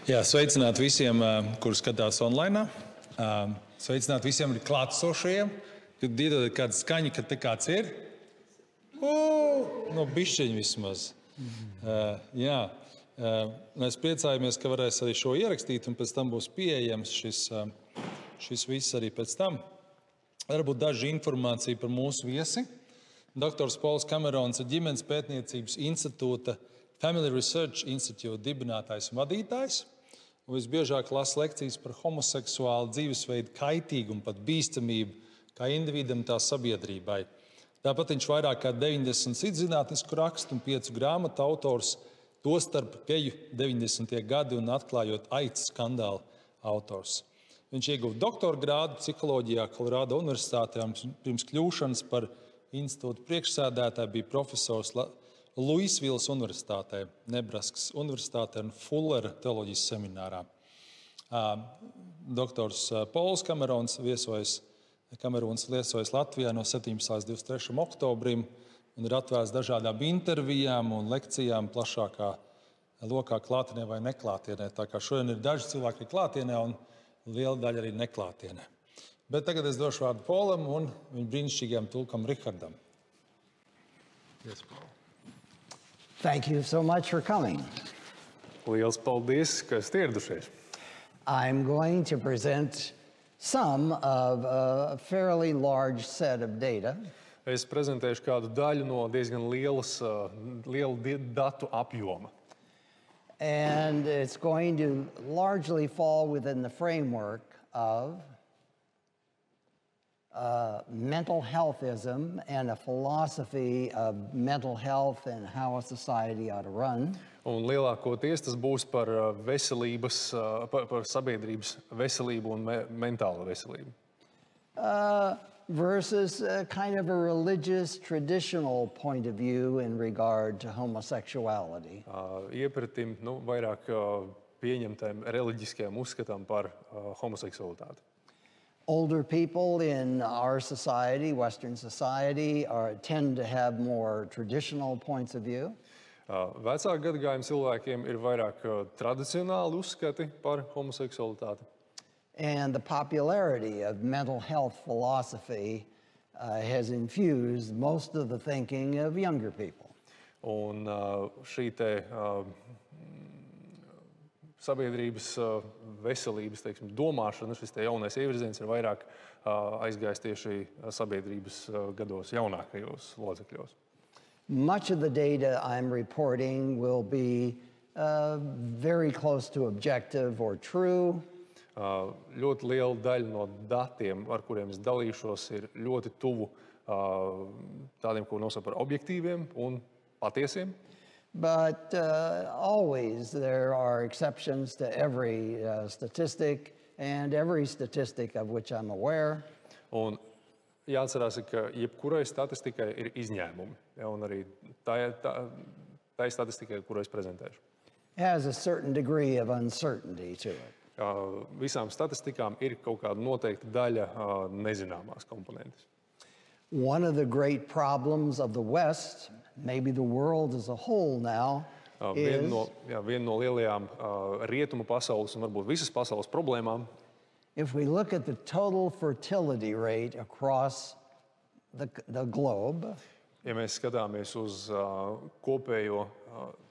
Jā, sveicināt visiem, kuri skatās online. Sveicināt visiem klātesošajiem. Kad iedodat kādu skaņu, kad te kāds ir. No bišķiņa vismaz. Jā. Mēs priecājamies, ka varēs arī šo ierakstīt, un pēc tam būs pieejams šis viss arī pēc tam. Varbūt daži informācija par mūsu viesi. Doktors Polus Kamerons ir ģimenes pētniecības institūta Family Research Institute dibinātājs un vadītājs. Un visbiežāk lasa lekcijas par homoseksuālu, dzīvesveida, kaitīgumu, pat bīstamību, kā indivīdam, tā sabiedrībai. Tāpat viņš vairāk kā 90 zinātnisku rakstu un 5 grāmatu autors, tostarp geju 90. gadi un Atklājot AIDS skandāla autors. Viņš ieguva doktora grādu psiholoģijā Kolorādo Universitātē un pirms kļūšanas par institūta priekšsēdētāju bija profesors Luisvilas Universitātē, Nebraskas Universitātē un Fullera Teoloģijas seminārā. Doktors Polu Kameronu viesojas Latvijā no 17. līdz 23. oktobrim un ir atvērts dažādām intervijām un lekcijām plašākā lokā klātienē vai neklātienē. Tā kā šodien ir daži cilvēki klātienē un liela daļa arī neklātienē. Bet tagad es došu vārdu Polam un viņa brīnišķīgajam tulkam Rihardam. Yes, Paul. Thank you so much for coming. Liels paldies, ka esat ieradušies. I'm going to present some of a fairly large set of data. Es prezentēšu kādu daļu no diezgan liela datu apjoma. And it's going to largely fall within the framework of mental healthism and a philosophy of mental health and how a society ought to run. Un lielākoties tas būs par par sabiedrības veselību un mentālo veselību. Versus kind of a religious, traditional point of view in regard to homosexuality. Iepratim, vairāk pieņemtiem reliģiskajiem uzskatām par homoseksualitāti. Older people in our society, Western society, tend to have more traditional points of view. Vecāku gadagājumu cilvēkiem ir vairāk tradicionāli uzskati par homoseksualitāti. And the popularity of mental health philosophy has infused most of the thinking of younger people. Un šī te sabiedrības veselības, domāšana, šis te jaunais ievirziens ir vairāk aizgājis tieši sabiedrības gados jaunākajos locekļos. Much of the data I'm reporting will be very close to objective or true. Ļoti liela daļa no datiem, ar kuriem es dalīšos, ir ļoti tuvu tādiem, ko nosauc par objektīviem un patiesiem. But always there are exceptions to every statistic, and every statistic of which I'm aware. Un jāatcerās, ka jebkurai statistikai ir izņēmumi, un arī tai statistikai, kuru es prezentēšu. Has a certain degree of uncertainty to it. Visām statistikām ir kaut kāda noteikta daļa nezināmās komponentes. One of the great problems of the West, maybe the world as a whole now, Viena no lielajām rietumu pasaules un varbūt visas pasaules problēmām, if we look at the total fertility rate across the globe, ja mēs skatāmies uz kopējo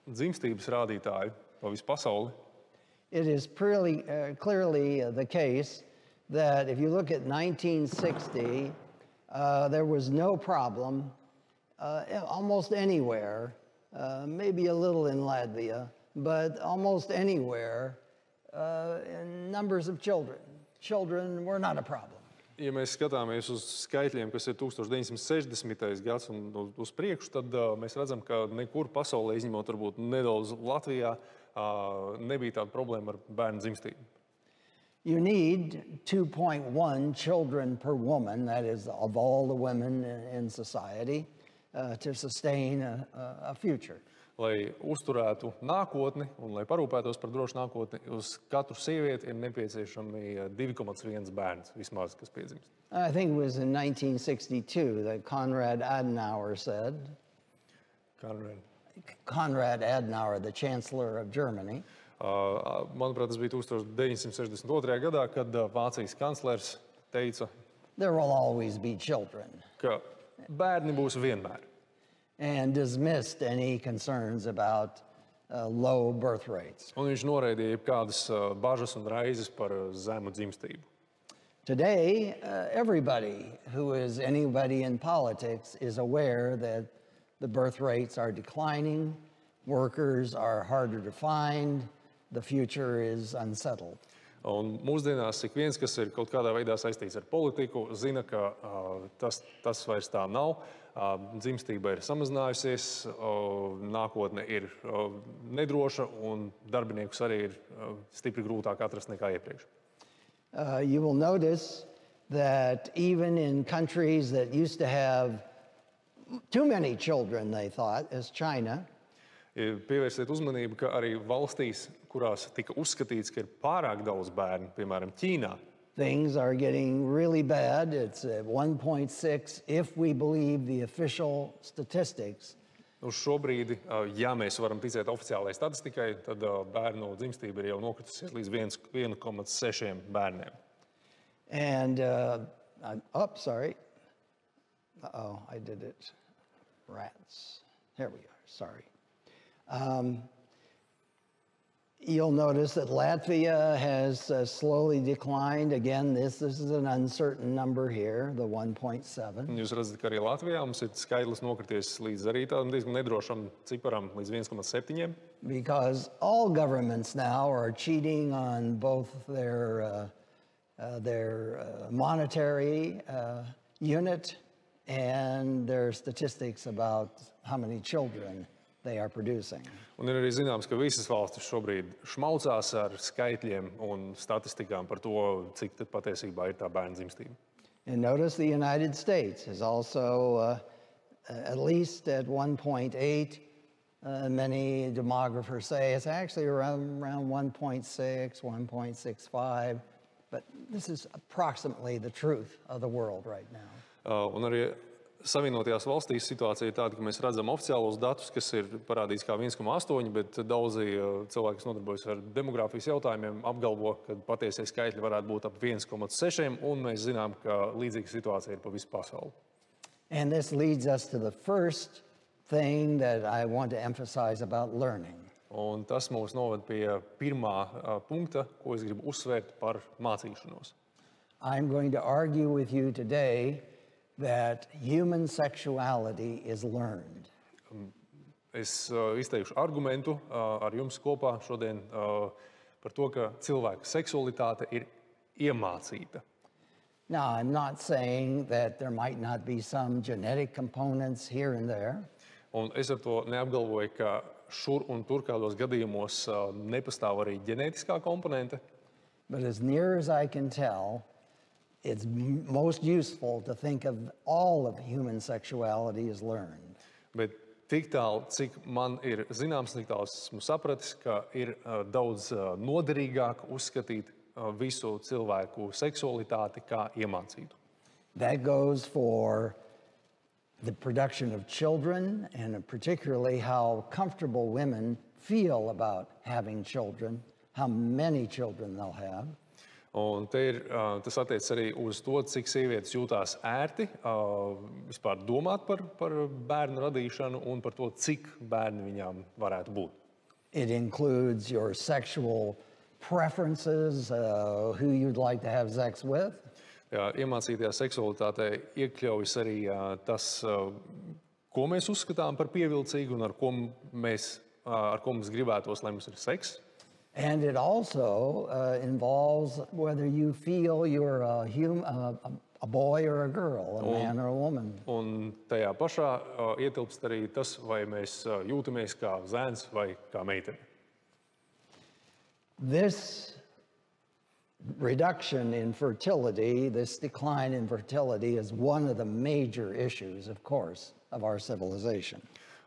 dzimstības rādītāju pa visu pasauli, it is clearly the case that if you look at 1960, there was no problem almost anywhere, maybe a little in Latvia, but almost anywhere in numbers of children. Children were not a problem. Ja mēs skatāmies uz skaitļiem, kas ir 1960. gads un uz priekšu, tad mēs redzam, ka nekur pasaulē, izņemot varbūt nedaudz Latvijā, nebija tāda problēma ar bērnu dzimstību. You need 2.1 children per woman, that is, of all the women in society, to sustain a future. Lai uzturētu nākotni un lai parūpētos par drošu nākotni, uz katru sievieti ir nepieciešami 2,1 bērns vismaz, kas piedzimst. I think it was in 1962 that Konrad Adenauer said, Konrad Adenauer, the Chancellor of Germany, Manuprāt, tas bija 1962. gadā, kad Vācijas kanclers teica, there will always be children, ka bērni būs vienmēr. and dismissed any concerns about low birth rates. Un viņš noraidīja jebkādas bažas un raizes par zemu dzimstību. Today, everybody who is anybody in politics is aware that the birth rates are declining, workers are harder to find, the future is unsettled. Un mūsdienās ik viens, kas ir kaut kādā veidā saistīts ar politiku, zina, ka tas vairs tā nav. Dzimstība ir samazinājusies, nākotne ir nedroša un darbiniekus arī ir stipri grūtāk atrast nekā iepriekš. You will notice that even in countries that used to have too many children, they thought, as China, Pievērsiet uzmanību, ka arī valstīs, kurās tika uzskatīts, ka ir pārāk daudz bērnu, piemēram, Ķīnā, things are getting really bad. It's at 1.6 if we believe the official statistics. Uz šo brīdi, ja mēs varam ticēt oficiālajai statistikai, tad bērnu dzimstība ir jau nokritusies līdz 1,6 bērniem. And, sorry. Uh-oh, I did it. Rats. Here we are, sorry. You'll notice that Latvia has slowly declined. Again, this is an uncertain number here, the 1.7. Jūs redzat, ka arī Latvijā mums ir skaitlis nokrities līdz arī tādam diezgan nedrošam ciparam līdz 1,7. Because all governments now are cheating on both their monetary unit and their statistics about how many children they are producing. Un ir arī zināms, ka visas valstis šobrīd šmaucās ar skaitļiem un statistikām par to, cik tad patiesībā ir tā bērnu dzimstība. And notice the United States is also at least at 1.8. Many demographers say it's actually around 1.6, 1.65. But this is approximately the truth of the world right now. Un arī Savienotajās valstīs situācija ir tāda, ka mēs redzam oficiālos datus, kas ir parādīts kā 1,8, bet daudzi cilvēki, kas nodarbojas ar demogrāfijas jautājumiem, apgalvo, ka patiesie skaitļi varētu būt ap 1,6, un mēs zinām, ka līdzīga situācija ir pa visu pasauli. And this leads us to the first thing that I want to emphasize about learning. Un tas mūs noved pie pirmā punkta, ko es gribu uzsvērt par mācīšanos. I'm going to argue with you today that human sexuality is learned. Es izteikšu argumentu ar jums kopā šodien par to, ka cilvēka seksualitāte ir iemācīta. Now, I'm not saying that there might not be some genetic components here and there. Un es ar to neapgalvoju, ka šur un tur kādos gadījumos nepastāv arī ģenētiskā komponente. But as near as I can tell, it's most useful to think of all of human sexuality as learned. Bet tik tālu, cik man ir zināms, tik tālu esmu sapratis, ka ir daudz noderīgāk uzskatīt visu cilvēku seksualitāti kā iemācītu. That goes for the production of children and particularly how comfortable women feel about having children, how many children they'll have. Un tas attiecas arī uz to, cik sievietes jūtās ērti vispār domāt par bērnu radīšanu un par to, cik bērni viņām varētu būt. It includes your sexual preferences, who you'd like to have sex with. Jā, iemācītajā seksualitātē iekļaujas arī tas, ko mēs uzskatām par pievilcīgu un ar ko mums gribētos, lai mums ir seks. And it also involves whether you feel you're a boy or a girl, a man or a woman. Un tajā pašā ietilpst arī tas, vai mēs jūtamies kā zēns vai kā meitene. This reduction in fertility, this decline in fertility is one of the major issues, of course, of our civilization.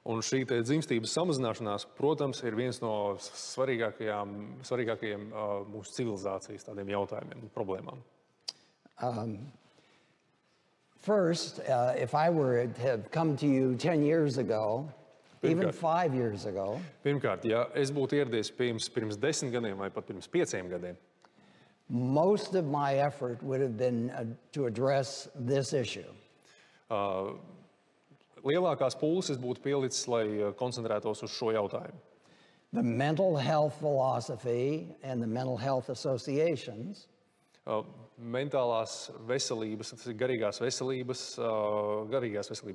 Un šī dzimstības samazināšanās, protams, ir viens no svarīgākajiem mūsu civilizācijas tādiem jautājumiem un problēmām. First, if I were to have come to you 10 years ago even 5 years ago, Pirmkārt, ja es būtu ieradies pirms 10 gadiem vai pat pirms 5 gadiem, most of my effort would have been to address this issue. lielākās pūles es būtu pielicis, lai koncentrētos uz šo jautājumu. The mental health philosophy and the mental health associations Mentālās veselības, tas ir garīgās veselības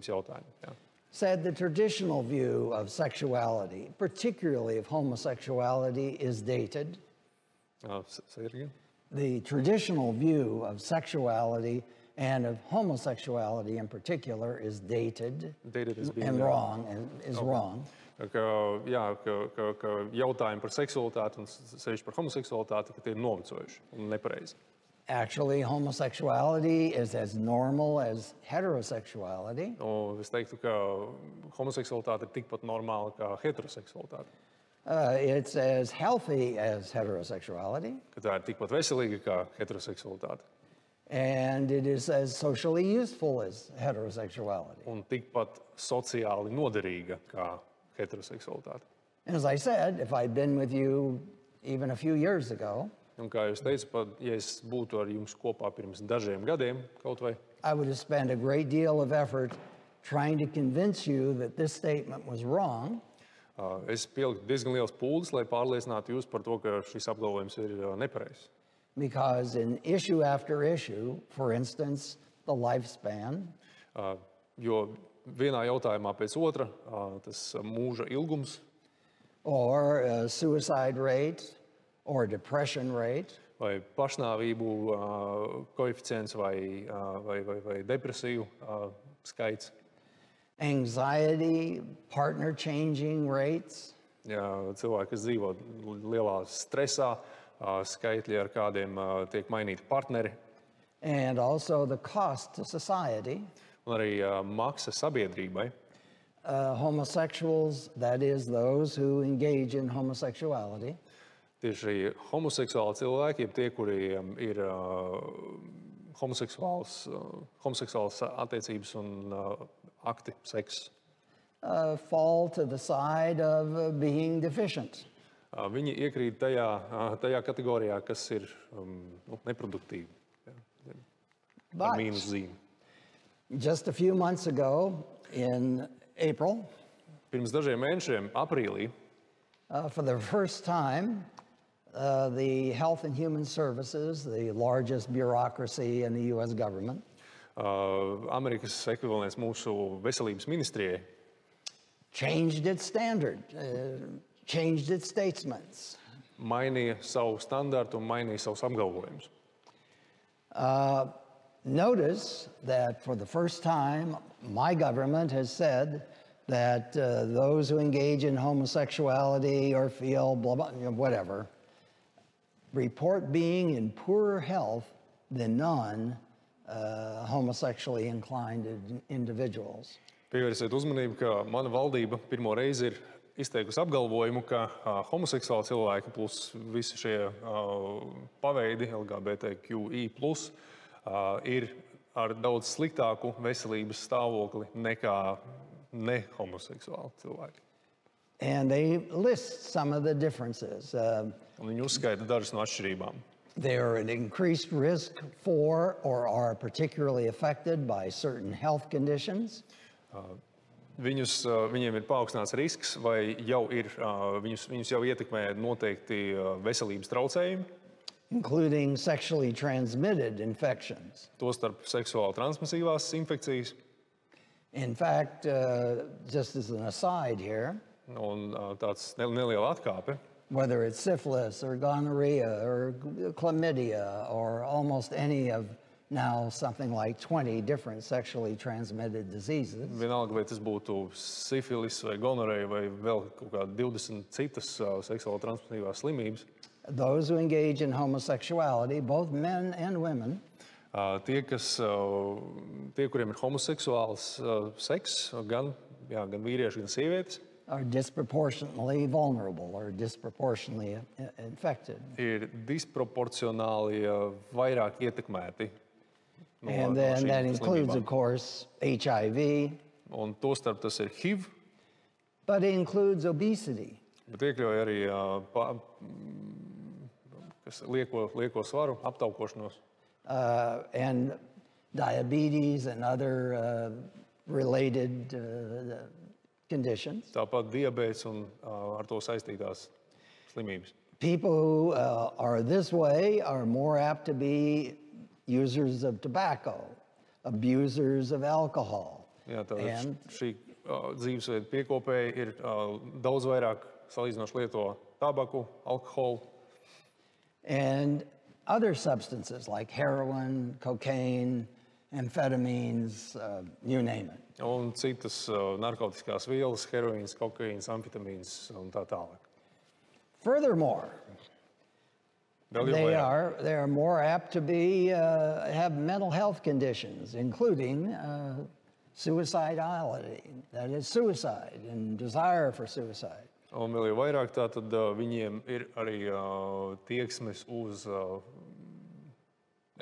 jautājumi. Jā. said the traditional view of sexuality, particularly of homosexuality, is dated. Say it again. The traditional view of sexuality and of homosexuality in particular is dated, Dated as being, and wrong, and is wrong. Ka jautājumi par seksualitāti un sevišķi par homoseksualitāti, ka tie ir novecojuši un nepareizi. Actually, homosexuality is as normal as heterosexuality. Es teiktu, ka homoseksualitāte ir tikpat normāla kā heteroseksualitāte. It's as healthy as heterosexuality, Ka tā ir tikpat veselīga kā heteroseksualitāte. and it is as socially useful as heterosexuality. Un tikpat sociāli noderīga kā heteroseksualitāte. And as I said, if I'd been with you even a few years ago, Un kā jūs teicat, pat ja es būtu ar jums kopā pirms dažiem gadiem, kaut vai, I would have spent a great deal of effort trying to convince you that this statement was wrong, es pieliku diezgan liels pūles, lai pārliecinātu jūs par to, ka šis apgalvojums ir nepareizs. because in issue after issue, for instance, the lifespan, Jo vienā jautājumā pēc otra, tas mūža ilgums or suicide rate, or depression rate, vai pašnāvību koeficients vai depresiju skaits, anxiety, partner changing rates, ja cilvēki, kas dzīvo lielā stresā, skaitļi, ar kādiem tiek mainīti partneri, and also the cost to society. un arī maksa sabiedrībai. Homosexuals, that is, those who engage in homosexuality, Tieši homoseksuāli cilvēki, jeb tie, kuriem ir homoseksuālas attiecības un akti, seks, fall to the side of being deficient. viņi iekrīt tajā kategorijā, kas ir neproduktīvi, ar But mīnus zīmi. just a few months ago, in April, Pirms dažiem mēnešiem, aprīlī, for the first time, the Health and Human Services, the largest bureaucracy in the U.S. government, Amerikas ekvivalents mūsu veselības ministrijai changed its standard, changed its statements. mainīja savu standartu un mainīja savus apgalvojumus. Notice that for the first time, my government has said that those who engage in homosexuality or feel blah, blah, whatever, report being in poorer health than non-homosexually inclined individuals. Pievērsiet uzmanību, ka mana valdība pirmo reizi ir izteikusi apgalvojumu, ka homoseksuāli cilvēki plus visi šie paveidi LGBTQI+, ir ar daudz sliktāku veselības stāvokli nekā nehomoseksuāli cilvēki. And they list some of the differences. Un viņi uzskaita dažas no atšķirībām. They are at increased risk for or are particularly affected by certain health conditions. Viņiem ir paaugstināts risks vai viņus jau ietekmē noteikti veselības traucējumi, Including sexually transmitted infections. tostarp seksuāli transmisīvās infekcijas. In fact, just as an aside here, Un tāds neliela atkāpe. whether it's syphilis or gonorrhea or chlamydia or almost any of now something like 20 different sexually transmitted diseases, Vienalga, vai tas būtu sifilis vai gonoreja vai vēl kaut kāda 20 citas seksuāli transmisīvās slimības. those who engage in homosexuality, both men and women, Tie, kuriem ir homoseksuāls seks, gan vīrieši, gan sievietes, are disproportionately vulnerable or disproportionately infected. ir disproporcionāli vairāk ietekmēti. And then that includes, of course, HIV, Un tostarp tas ir HIV, but it includes obesity. Bet iekļauj arī lieko svaru, aptaukošanos. And diabetes and other related conditions. Tāpat diabēts un ar to saistītās slimības. People who are this way are more apt to be users of tobacco, abusers of alcohol. Jā, tātad šī dzīvesveida piekopēji ir daudz vairāk salīdzinoši lieto tabaku, alkoholu. And other substances like heroin, cocaine, amphetamines, you name it. Un citas narkotiskās vielas, heroīns, kokaīns, amfetamīns un tā tālāk. Furthermore, they are more apt to have mental health conditions, including suicidality, that is suicide and desire for suicide. Un vēl jau vairāk tātad viņiem ir arī tieksmes uz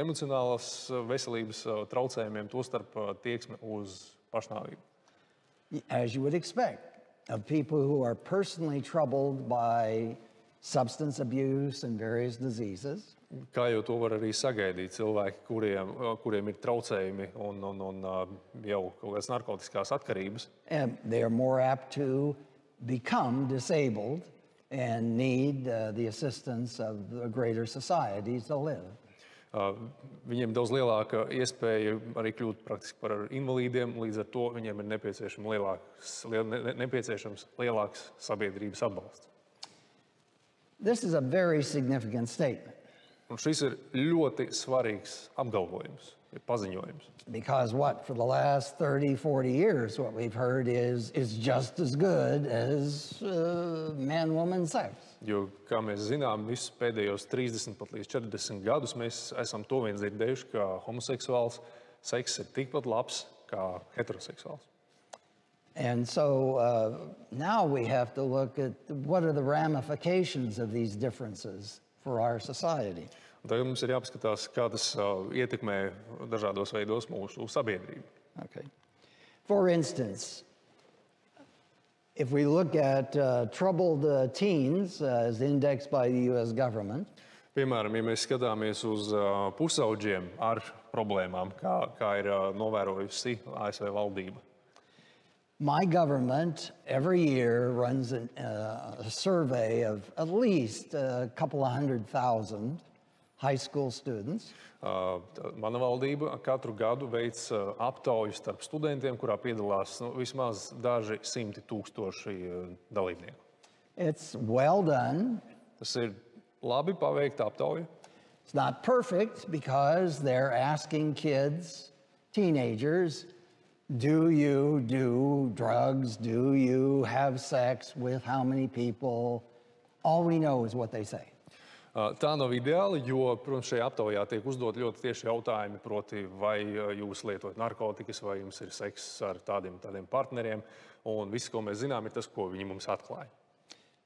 emocionālās veselības traucējumiem, tostarp tieksme uz pašnāvību. As you would expect, of people who are personally troubled by substance abuse and various diseases. Kā jau to var arī sagaidīt cilvēki, kuriem ir traucējumi un jau kaut kādas narkotiskās atkarības. And they are more apt to become disabled and need the assistance of the greater society to live. Viņiem daudz lielāka iespēja arī kļūt praktiski par invalīdiem, līdz ar to viņiem ir nepieciešams lielāks sabiedrības atbalsts. This is a very significant statement. Un šis ir ļoti svarīgs apgalvojums, paziņojums. Because for the last 30, 40 years, what we've heard is just as good as man-woman sex. Jo, kā mēs zinām, visus pēdējos 30 pat līdz 40 gadus mēs esam to vien dzirdējuši, ka homoseksuāls seks ir tikpat labs kā heteroseksuāls. And so now we have to look at what are the ramifications of these differences for our society. Tagad mums ir jāpaskatās, kā tas ietekmē dažādos veidos mūsu sabiedrību. Okay. For instance, if we look at troubled teens as indexed by the U.S. government, piemēram, ja mēs skatāmies uz pusauģiem ar problēmām, kā ir novērojusi ASV valdība. My government every year runs a survey of at least a couple of 100,000 high school students. Mana valdība katru gadu veic aptauju starp studentiem, kurā piedalās vismaz daži 100,000 dalībnieku. It's well done. Tas ir labi paveikta aptauja. It's not perfect because they're asking kids, teenagers, do you do drugs? Do you have sex with how many people? All we know is what they say. Tā nav ideāli, jo, protams, šajā aptaujā tiek uzdot ļoti tieši jautājumi, proti, vai jūs lietojat narkotikas, vai jums ir seks ar tādiem partneriem, un viss, ko mēs zinām, ir tas, ko viņi mums atklāja.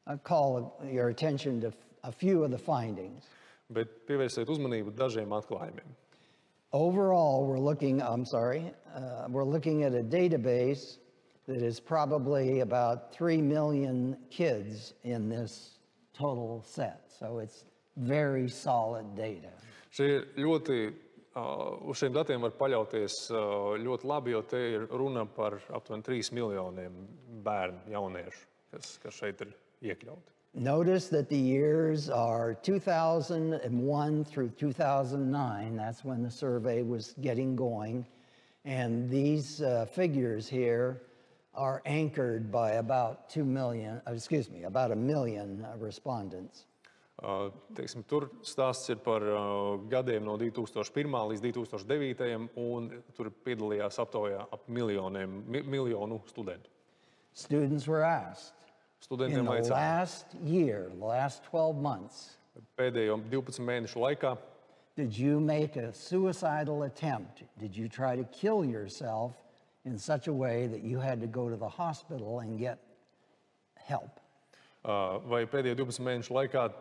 I'll call your attention to a few of the findings. Bet pievērsiet uzmanību dažiem atklājumiem. Overall, we're looking at a database that is probably about 3 million kids in this total set. So it's very solid data. Uz šiem datiem var paļauties ļoti labi, jo te ir runa par aptuveni 3 miljoniem bērnu jauniešu, kas šeit ir iekļauti. Notice that the years are 2001 through 2009. That's when the survey was getting going. And these figures here are anchored by about 2 million, about 1 million respondents. Teiksim, tur stāsts ir par gadiem no 2001. līdz 2009. Un tur piedalījās aptaujā ap miljonu studentu. Students were asked. In the last year, the last 12 months, pēdējo 12 mēnešu laikā, did you make a suicidal attempt? Did you try to kill yourself in such a way that you had to go to the hospital and get help? Vai pēdējo 12 mēnešu laikā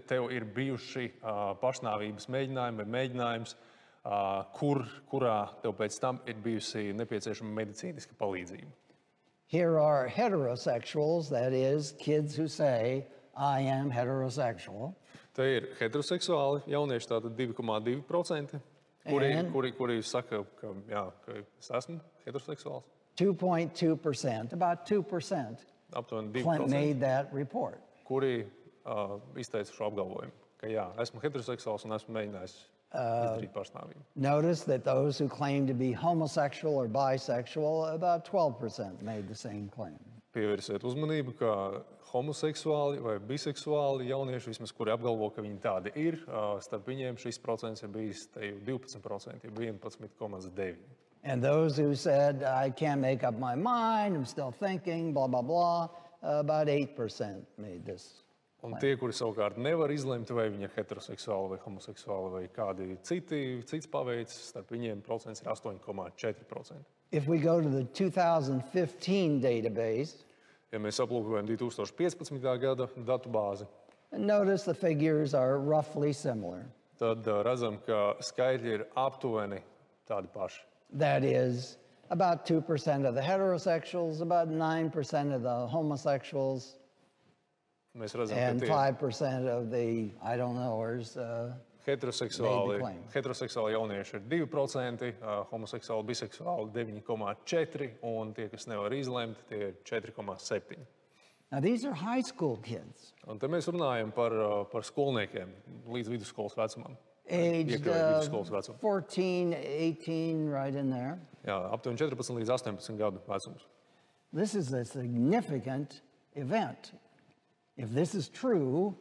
tev ir bijuši pašnāvības mēģinājumi vai mēģinājums, kurā tev pēc tam ir bijusi nepieciešama medicīniska palīdzība? Here are heterosexuals, that is, kids who say, I am heterosexual. Te ir heteroseksuāli jaunieši, tātad 2,2%, kuri saka, ka es esmu heteroseksuāls. 2.2%, about 2% Aptuveni 2%, made that report. kuri izteica šo apgalvojumu, ka jā, esmu heteroseksuāls un esmu mēģinājis izdarīt pašnāvību. Notice that those who claim to be homosexual or bisexual, about 12% made the same claim. Pievērsiet uzmanību, ka homoseksuāli vai biseksuāli jaunieši, vismaz kuri apgalvo, ka viņi tādi ir, starp viņiem šis procents ir bijis 12%, 11,9%. And those who said, I can't make up my mind, I'm still thinking, blah, blah, blah, about 8% made this. Un tie, kuri savukārt nevar izlemt, vai viņi ir heteroseksuāli vai homoseksuāli vai kādi cits paveids, starp viņiem procents ir 8,4%. If we go to the 2015 database, Ja mēs aplūkojam 2015. Gada datubāzi, notice the figures are roughly similar. tad redzam, ka skaitļi ir aptuveni tādi paši. That is, about 2% of the heterosexuals, about 9% of the homosexuals, Mēs redzam, and ka 5% of the I don't knowers. heteroseksuāli claim. jaunieši ir 2%, homoseksuāli, biseksuāli 9,4% un tie, kas nevar izlemt, tie ir 4,7%. Now, these are high school kids, Un te mēs runājam par skolniekiem līdz vidusskolas vecumam. aged Iekļaujot vidusskolas vecumu. 14, 18, right in there. Jā, aptuveni 14 līdz 18 gadu vecums. This is a significant event. If this is true,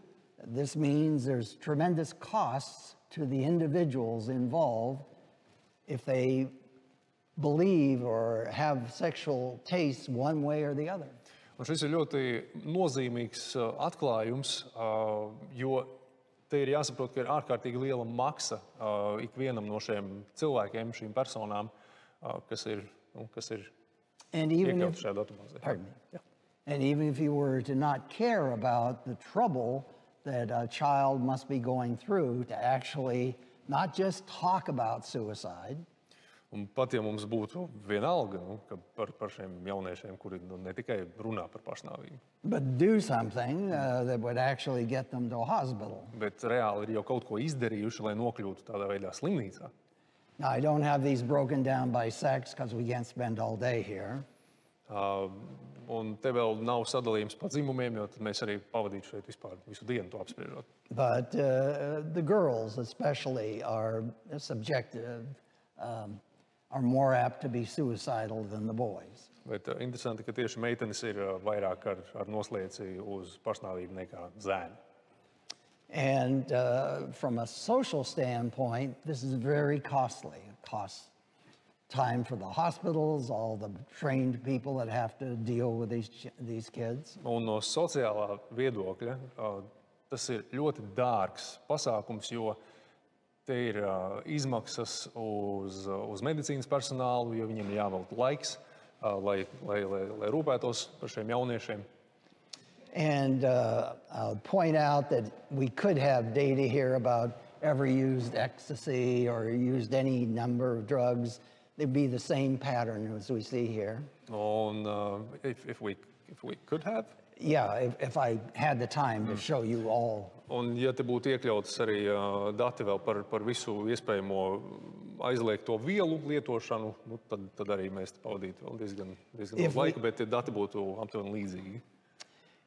this means there's tremendous costs to the individuals involved if they believe or have sexual tastes one way or the other. Un šis ir ļoti nozīmīgs atklājums, jo te ir jāsaprot, ka ir ārkārtīgi liela maksa ikvienam no šiem cilvēkiem, šīm personām, kas ir And even iekļauti if, šajā datubāzē. pardon me, and even if you were to not care about the trouble that a child must be going through to actually not just talk about suicide, Un pat ja mums būtu vienalga, ka par šiem jauniešiem, kuri ne tikai runā par pašnāvību, but do something that would actually get them to a hospital. bet reāli ir jau kaut ko izdarījuši, lai nokļūtu tādā veidā slimnīcā. Now, I don't have these broken down by sex because we can't spend all day here. Un te vēl nav sadalījums pa dzimumiem, jo tad mēs arī pavadītu šeit vispār visu dienu to apspriežot. But the girls especially are subjective, are more apt to be suicidal than the boys. Bet interesanti, ka tieši meitenes ir vairāk ar noslieci uz pašnāvību nekā zēni. And from a social standpoint, this is very costly. It costs time for the hospitals, all the trained people that have to deal with these kids. Un no sociālā viedokļa tas ir ļoti dārgs pasākums, jo te ir izmaksas uz medicīnas personālu, jo viņiem ir jāvelk laiks, lai rūpētos par šiem jauniešiem. And I'll point out that we could have data here about ever used ecstasy or used any number of drugs. They'd be the same pattern as we see here. Un if we could have. Yeah, if I had the time to show you all. Un ja te būtu iekļautas arī dati vēl par visu iespējamo aizliegto vielu lietošanu, tad arī mēs pavadītu vēl diezgan daudz laika, bet tie dati būtu aptuveni līdzīgi.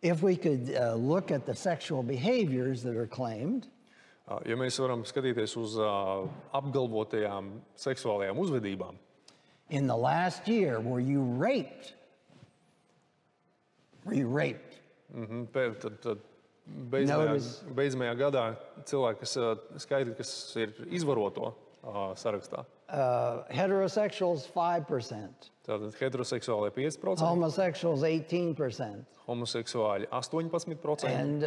If we could look at the sexual behaviors that are claimed, Ja mēs varam skatīties uz apgalvotajām seksuālajām uzvedībām, in the last year, were you raped? Were you raped? Tad beidzamajā gadā cilvēki, skaitļi, kas ir izvaroto sarakstā. Heterosexuals, 5%. Tātad heteroseksuālie 5%, Homosexuals, 18%. homoseksuāļi 18%, And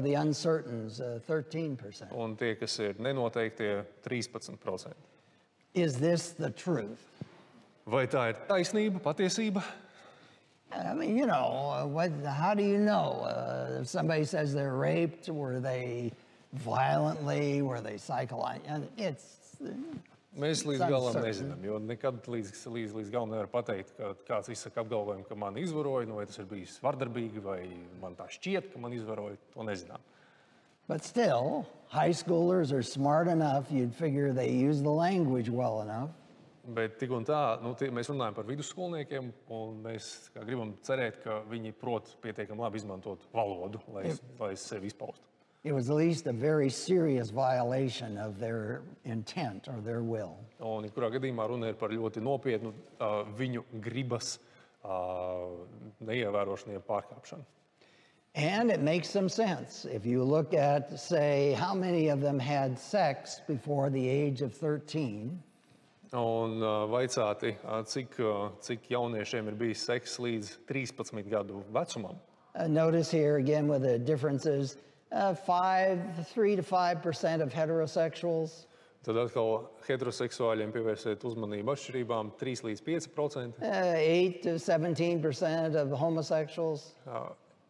the uncertains, 13%. un tie, kas ir nenoteiktie, 13%. Is this the truth? Vai tā ir taisnība, patiesība? I mean, you know, how do you know? If somebody says they're raped, were they violently, were they psychologically? Mēs līdz galam nezinām, jo nekad līdz galam nevar pateikt, ka kāds izsaka apgalvojumu, ka man izvaroja, vai tas ir bijis vardarbīgi, vai man tā šķiet, ka man izvaroja, to nezinām. But still, high schoolers are smart enough, you'd figure they use the language well enough. Bet tik un tā, mēs runājam par vidusskolniekiem, un mēs gribam cerēt, ka viņi prot pietiekami labi izmantot valodu, lai sevi izpaustu. It was at least a very serious violation of their intent or their will. Un, kurā gadījumā runa ir par ļoti nopietnu viņu gribas neievērošanu, pārkāpšanu. And it makes some sense. If you look at, say, how many of them had sex before the age of 13, un vaicāti, cik jauniešiem ir bijis seks līdz 13 gadu vecumam. Notice here again with the differences, 3 to 5% of heterosexuals. Tad atkal heteroseksuāļiem pievērsiet uzmanību atšķirībām 3 līdz 5%. 8 to 17% of homosexuals.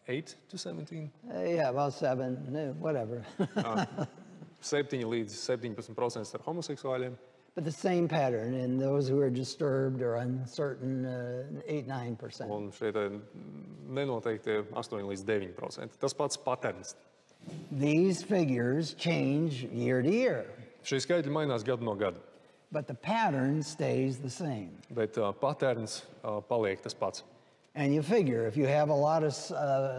8 to 17? Yeah, about 7, no, whatever. 7 līdz 17% ar homoseksuāļiem. But the same pattern in those who are disturbed or uncertain, 8-9%. Un šeit nenoteikti 8 līdz 9%. Tas pats patterns. These figures change year to year. Šie skaitļi mainās gadu no gada. But the pattern stays the same. Bet patterns paliek tas pats. And you figure if you have a lot of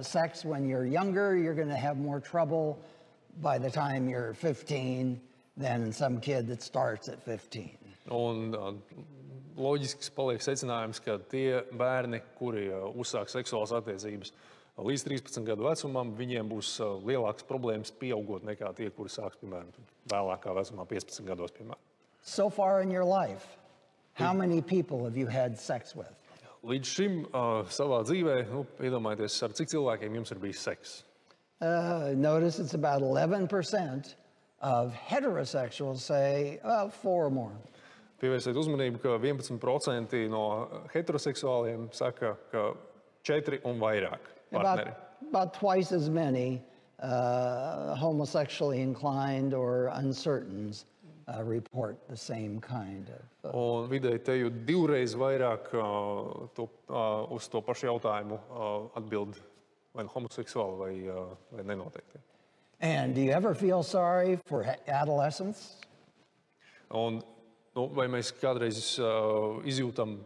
sex when you're younger, you're going to have more trouble by the time you're 15 than some kid that starts at 15. Un loģisks paliek secinājums, ka tie bērni, kuri uzsāk seksuālas attiecības līdz 13 gadu vecumam, viņiem būs lielākas problēmas pieaugot nekā tie, kuri sāks, piemēram, vēlākā vecumā, 15 gados, piemēram. So far in your life, how many people have you had sex with? Līdz šim savā dzīvē, iedomājieties, ar cik cilvēkiem jums ir bijis seks? Notice it's about 11% of heterosexuals say 4 or more. Pievērsiet uzmanību, ka 11% no heteroseksuāliem saka, ka 4 un vairāk partneri. About twice as many homosexually inclined or uncertains report the same kind of. Un vidēji te jau 2 reizes vairāk uz to pašu jautājumu atbild vai homoseksuāli vai nenoteikti. And do you ever feel sorry for adolescents? Un vai mēs kādreiz izjūtam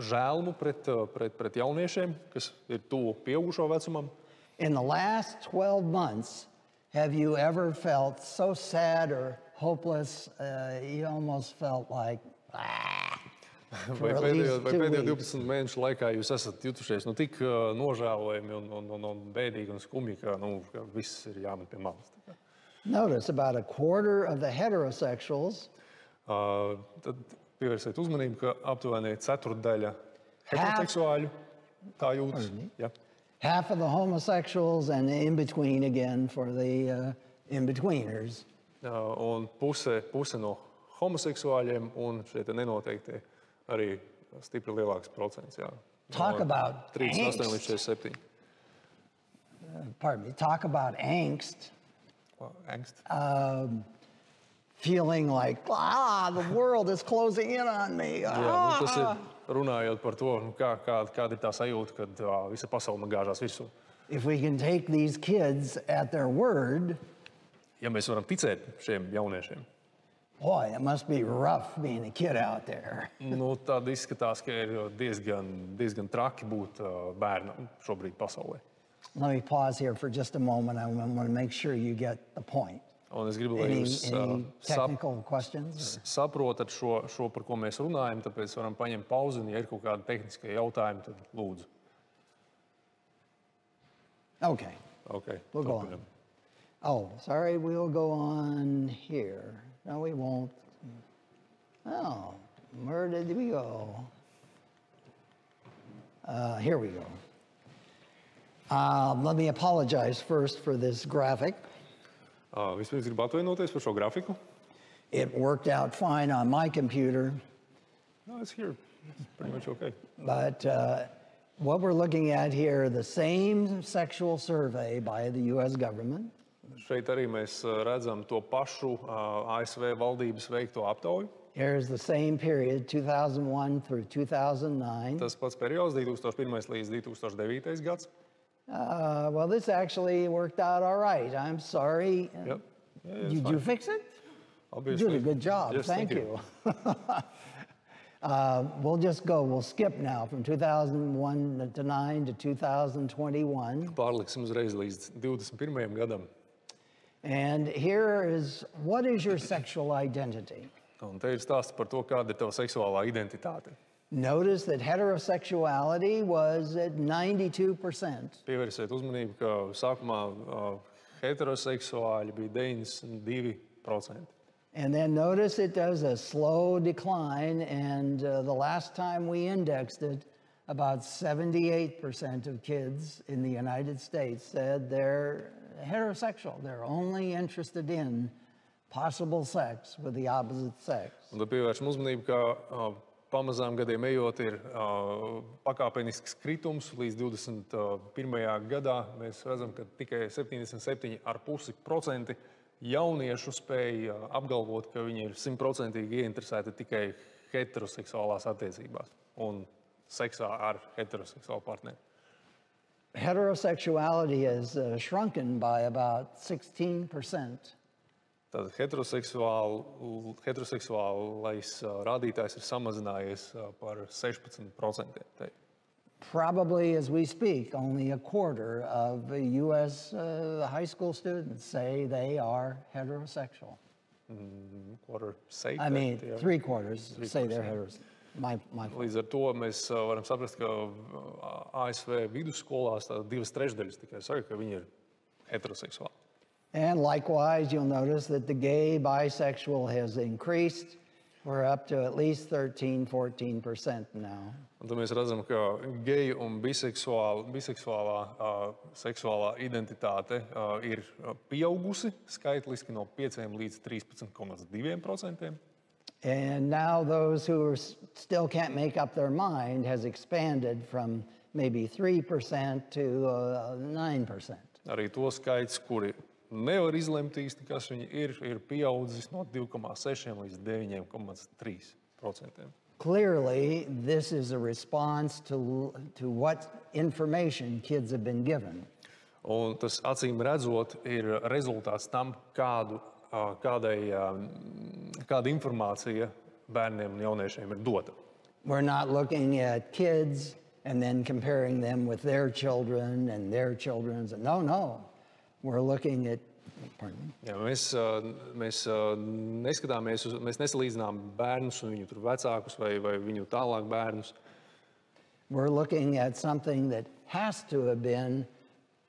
žēlumu pret jauniešiem, kas ir tuvu pieaugušo vecumam? In the last 12 months, have you ever felt so sad or hopeless, you almost felt like, Vai pēdējo 12 mēnešu laikā jūs esat jutušies tik nožēlojami un bēdīgi un skumji, ka viss ir jāmet pie malas? Notice about a quarter of the heterosexuals. Tad pievērsiet uzmanību, ka aptuveni ceturtdaļa heteroseksuāļu tā jūtas. Ja. Half of the homosexuals and in between again for the in-betweeners. Un puse no homoseksuāļiem un šeit nenoteikti arī stipri lielāks procents. Jā. Talk about 38 līdz 47. Pardon me. Talk about angst. Angst. Feeling like, the world is closing in on me. Jā, tas ir runājot par to, kāda ir tā sajūta, kad visa pasaule man gāžās virsū. If we can take these kids at their word, ja mēs varam ticēt šiem jauniešiem, boy, it must be rough being a kid out there. Tad izskatās, ka ir diezgan traki būt bērnam šobrīd pasaulē. Let me pause here for just a moment. I want to make sure you get the point. Un es gribu, lai jūs saprotat šo, par ko mēs runājam, tāpēc varam paņemt pauzi, un ja ir kaut kādi tehniskie jautājumi, tad lūdzu. Okay. We'll go on. Oh, sorry, we'll go on here. No, we won't. Oh, where did we go? Here we go. Let me apologize first for this graphic. Vispirms gribu atvainoties par šo grafiku. It worked out fine on my computer. No, it's here. It's pretty much okay. But what we're looking at here, the same sexual survey by the U.S. government. Šeit arī mēs redzam to pašu ASV valdības veikto aptauju. Here's the same period, 2001 through 2009. Tas pats periods, 2001 līdz 2009 gads. Well, this actually worked out all right. I'm sorry. Yep. Yeah, Did you fix it? Obviously. You did a good job. Yes, thank you. We'll skip now from 2001 to 9 to 2021. Pārliksim uzreiz līdz 21. gadam. And here is, what is your sexual identity? Un te ir stāsts par to, kāda ir tava seksuālā identitāte. Notice that heterosexuality was at 92%. Pievērsiet uzmanību, ka sākumā heteroseksuāļi bija 92%. And then notice it does a slow decline, and the last time we indexed it, about 78% of kids in the United States said they're heterosexual. They're only interested in possible sex with the opposite sex. Un tad pievēršam uzmanību, ka pamazām gadiem ejot ir pakāpenisks kritums. Līdz 21. gadā mēs redzam, ka tikai 77,5% jauniešu spēja apgalvot, ka viņi ir 100% ieinteresēti tikai heteroseksuālās attiecībās un seksā ar heteroseksuālu partneri. Heterosexuality has shrunken by about 16%. Tātad heteroseksuālais rādītājs ir samazinājies par 16%. Probably as we speak, only a quarter of U.S. High school students say they are heterosexual. Quarter say I mean, that, three quarters say they're heterosexual. My Līdz ar to mēs varam saprast, ka ASV vidusskolās 2/3 tikai saka, ka viņi ir heteroseksuāli. And likewise, you'll notice that the gay, bisexual has increased. We're up to at least 13-14% now. Un tad mēs redzam, ka geju un biseksuālā seksuālā identitāte ir pieaugusi skaitliski no 5 līdz 13,2%. And now those who still can't make up their mind has expanded from maybe 3% to 9%. Arī to skaits, kuri nevar izlemt īsti, kas viņi ir pieaudzis no 2,6 līdz 9,3%. Clearly, this is a response to what information kids have been given. Un tas acīm redzot ir rezultāts tam, kāda informācija bērniem un jauniešiem ir dota. We're not looking at kids and then comparing them with their children and their children's. No. We're looking at, pardon me. Jā, mēs nesalīdzinām bērnus un viņu vecākus vai viņu tālāk bērnus. We're looking at something that has to have been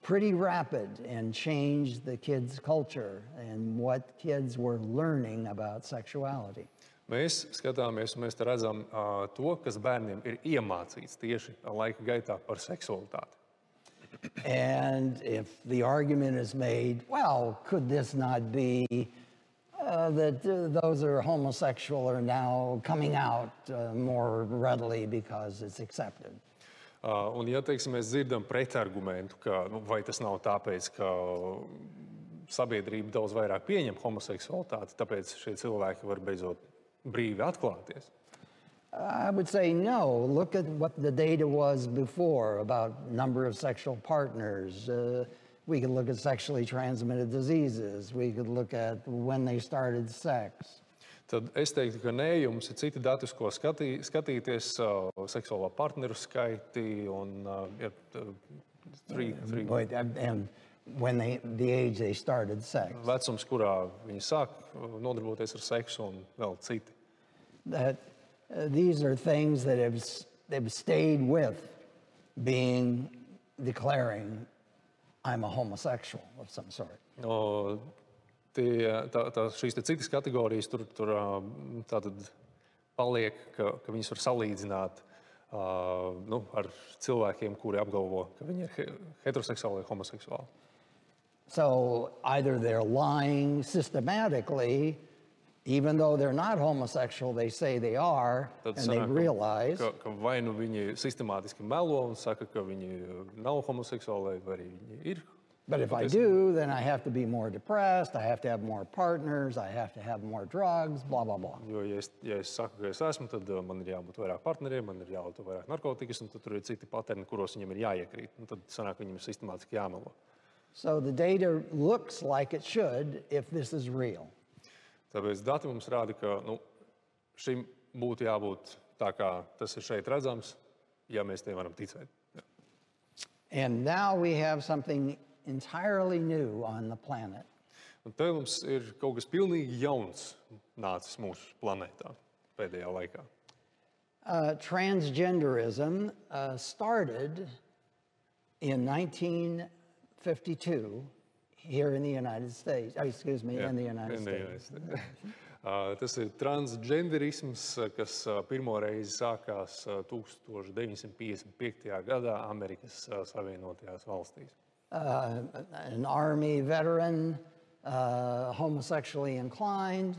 pretty rapid and changed the kids' culture and what kids were learning about sexuality. Mēs skatāmies un mēs te redzam to, kas bērniem ir iemācīts tieši laika gaitā par seksualitāti. And if the argument is made, well, could this not be that those who are homosexual are now coming out more readily because it's accepted? Un ja, teiksim, mēs dzirdam pretargumentu, ka vai tas nav tāpēc, ka sabiedrība daudz vairāk pieņem homoseksualitāti, tāpēc šie cilvēki var beidzot brīvi atklāties. I would say no. Look at what the data was before about number of sexual partners. We could look at sexually transmitted diseases. We could look at when they started sex. Tad es teiktu, ka nē, jums ir citi dati, uz ko skatīties, seksuālā partneru skaiti un And when the age they started sex. Vecums, kurā viņi sāk nodarboties ar seksu un vēl citi. That these are things that have stayed with declaring I'm a homosexual of some sort. Šīs citas kategorijas tur tātad paliek, ka viņas var salīdzināt ar cilvēkiem, kuri apgalvo, ka viņi ir heteroseksuāli vai homoseksuāli. So either they're lying systematically, even though they're not homosexual, they say they are, and they realize. Ka vai nu viņi sistemātiski melo un saka, ka viņi nav homoseksuāli, vai arī viņi ir But if I do, then I have to be more depressed, I have to have more partners, I have to have more drugs, blah, blah, blah. Jo, ja es saku, ka es esmu, tad man ir jābūt vairāk partneriem, man ir jālieto vairāk narkotikas, un tad tur ir citi paterni, kuros viņiem ir jāiekrīt. Un tad sanāk, viņiem ir sistemātiski jāmelo. So the data looks like it should if this is real. Tāpēc dati mums rāda, ka šim būtu jābūt tā, kā tas ir šeit redzams, ja mēs tiem varam ticēt. Jā. And now we have something entirely new on the planet. Un te mums ir kaut kas pilnīgi jauns nācis mūsu planētā pēdējā laikā. Transgenderism started in 1952 here in the United States. Excuse me, in the United States. Tas ir transgenderisms, kas pirmo reizi sākās 1955. gadā Amerikas Savienotajās valstīs. An army veteran, homosexually inclined.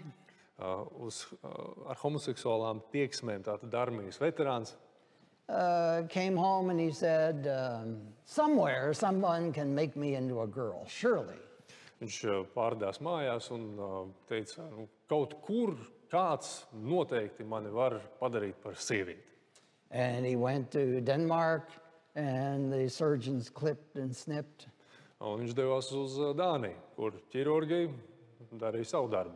Ar homoseksuālām tieksmēm, tātad armijas veterāns. Came home and he said, somewhere someone can make me into a girl, surely. Viņš pārdās mājās un teica, kaut kur kāds noteikti mani var padarīt par sievieti. And he went to Denmark and the surgeons clipped and snipped. Un viņš devās uz Dāniju, kur ķirurgi darīja savu darbu.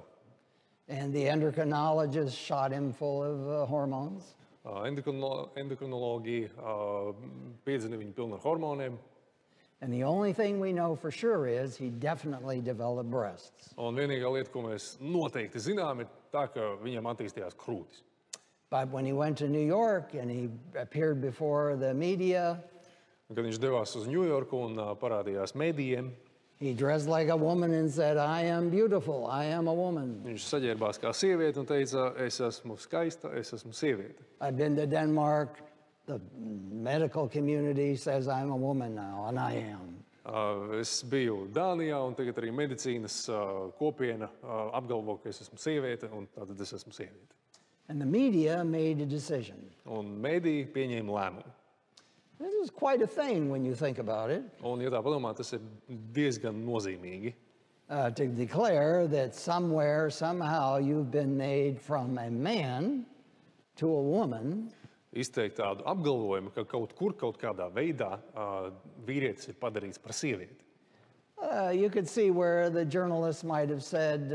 And the endocrinologist shot him full of hormones. Endokrinologi piedzina viņu pilnu ar hormoniem. And the only thing we know for sure is he definitely developed breasts. Un vienīgā lieta, ko mēs noteikti zinām, ir tā, ka viņam attīstījās krūtis. But when he went to New York and he appeared before the media, kad viņš devās uz Ņujorku un parādījās medijiem, he dressed like a woman and said, I am beautiful, I am a woman. Viņš saģērbās kā sieviete un teica, es esmu skaista, es esmu sieviete. I've been to Denmark. The medical community says I'm a woman now, and I am. Es biju Dānijā, un tagad arī medicīnas kopiena apgalvo, ka es esmu sieviete, un tātad es esmu sieviete. And the media made a decision. Un mediji pieņēma lēmumu. This is quite a thing when you think about it. Un, ja tā padomā, tas ir diezgan nozīmīgi. To declare that somewhere, somehow, you've been made from a man to a woman. Izteikt tādu apgalvojumu, ka kaut kur, kaut kādā veidā vīrietis ir padarīts par sievieti. You could see where the journalists might have said,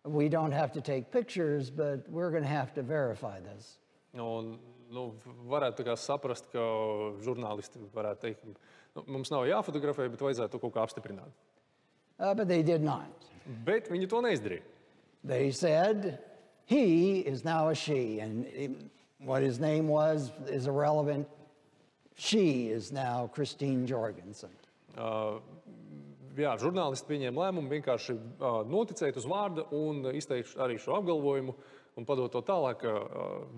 we don't have to take pictures, but we're going to have to verify this. Un, varētu tā kā saprast, ka žurnālisti varētu teikt, mums nav jāfotografē, bet vajadzētu to kaut kā apstiprināt. But they did not. Bet viņi to neizdarīja. They said, he is now a she, and what his name was is irrelevant. She is now Christine Jorgensen. Jā, žurnālisti pieņēma lēmumu vienkārši noticēt uz vārda un izteikt arī šo apgalvojumu un padot to tālāk, ka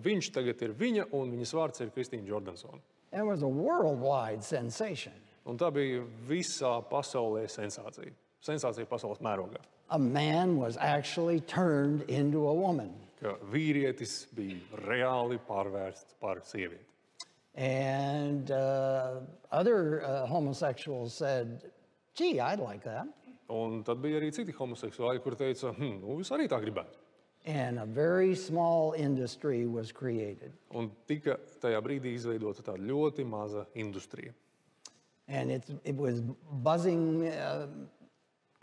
viņš tagad ir viņa un viņas vārds ir Kristīna Jordansona. It was a worldwide sensation. Un tā bija visā pasaulē sensācija. Sensācija pasaules mērogā. A man was actually turned into a woman. Ka vīrietis bija reāli pārvērsts par sievieti. And other homosexuals said, gee, I'd like that. Un tad bija arī citi homoseksuāļi, kuri teica, es arī tā gribētu. And a very small industry was created. Un tika tajā brīdī izveidota tāda ļoti maza industrija. And it was buzzing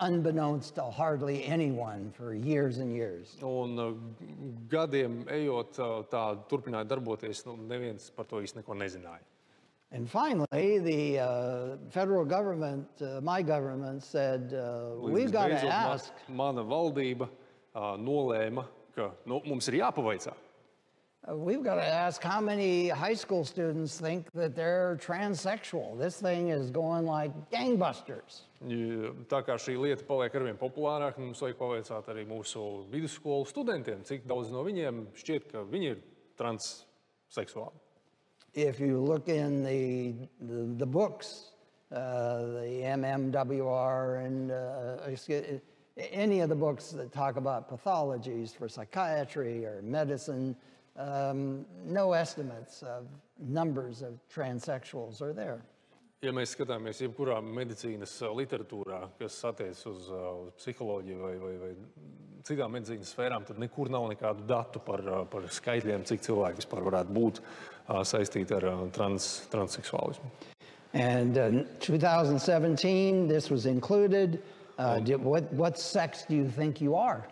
unbeknownst to hardly anyone for years and years. Un gadiem ejot tā turpināja darboties, neviens par to īsti neko nezināja. And finally, the federal government, my government, said, we've got to ask. Mana valdība nolēma, ka mums ir jāpavaicā. We've got to ask how many high school students think that they're transsexual. This thing is going like gangbusters. Tā kā šī lieta paliek arvien populārāka, mums vajag pavaicāt arī mūsu vidusskolu studentiem, cik daudz no viņiem šķiet, ka viņi ir transseksuāli. If you look in the books, the MMWR and any of the books that talk about pathologies for psychiatry or medicine, no estimates of numbers of transsexuals are there. Ja mēs skatāmies jebkurā medicīnas literatūrā, kas attiec uz psiholoģiju vai citām medicīnas sfērām, tad nekur nav nekādu datu par skaitļiem, cik cilvēki vispār varētu būt saistīti ar transseksuālismu. And 2017, this was included. What sex do you think you are?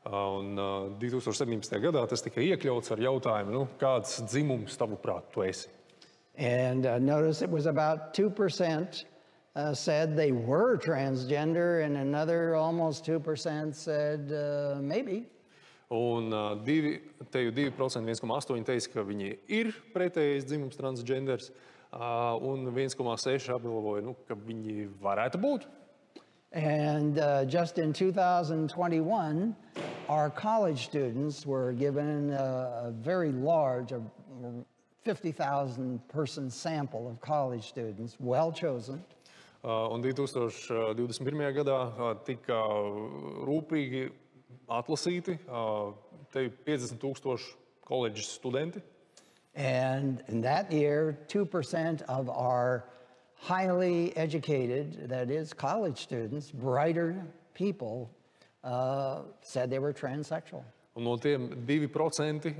Un 2017. gadā tas tika iekļauts ar jautājumu, kāds dzimums tavuprāt tu esi? And notice it was about 2% said they were transgender, and another almost 2% said maybe. Un 2%, 1,8% teica, ka viņi ir pretējais dzimums transgenders, un 1,6% apgalvoja, ka viņi varētu būt. And just in 2021, our college students were given a very large, 50,000 person sample of college students, well chosen. Un 2021. gadā tika rūpīgi atlasīti 50,000 koledžas studenti. And in that year, 2% of our highly educated, that is college students, brighter people, said they were transsexual. Un no tiem 2%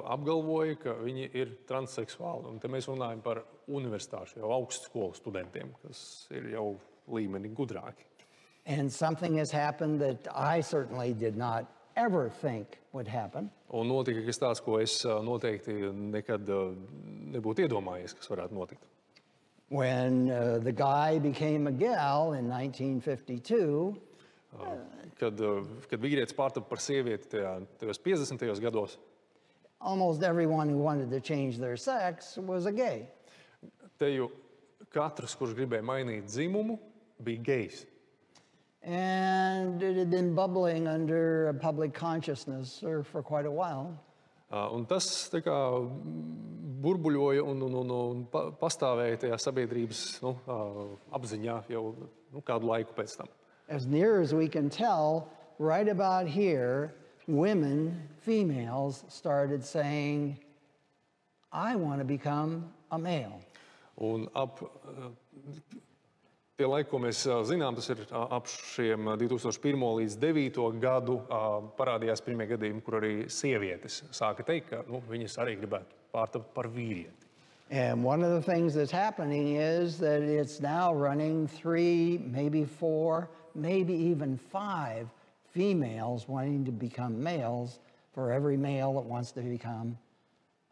apgalvoja, ka viņi ir transseksuāli. Un te mēs runājam par universitāšu, jau augstskolu studentiem, kas ir jau līmeni gudrāki. And something has happened that I certainly did not ever think would happen. Un notika kas tāds, ko es noteikti nekad nebūtu iedomājies, kas varētu notikt. When the guy became a gal in 1952, Kad vīrietis pārtapa par sievieti tajos 50. gados, almost everyone who wanted to change their sex was a gay. te jau katrs, kurš gribēja mainīt dzimumu, bija gejs. And it had been bubbling under public consciousness for quite a while. Un tas tā kā burbuļoja un pastāvēja tajā sabiedrības apziņā jau kādu laiku pēc tam. As near as we can tell, right about here, women, females, started saying, I want to become a male. Un tie laiki, ko mēs zinām, tas ir ap šiem 2001. līdz 2009. gadu parādījās pirmie gadījumi, kur arī sievietes sāka teikt, ka viņas arī gribētu pārtapt par vīrieti. And one of the things that's happening is that it's now running 3, maybe 4, maybe even 5 females wanting to become males for every male that wants to become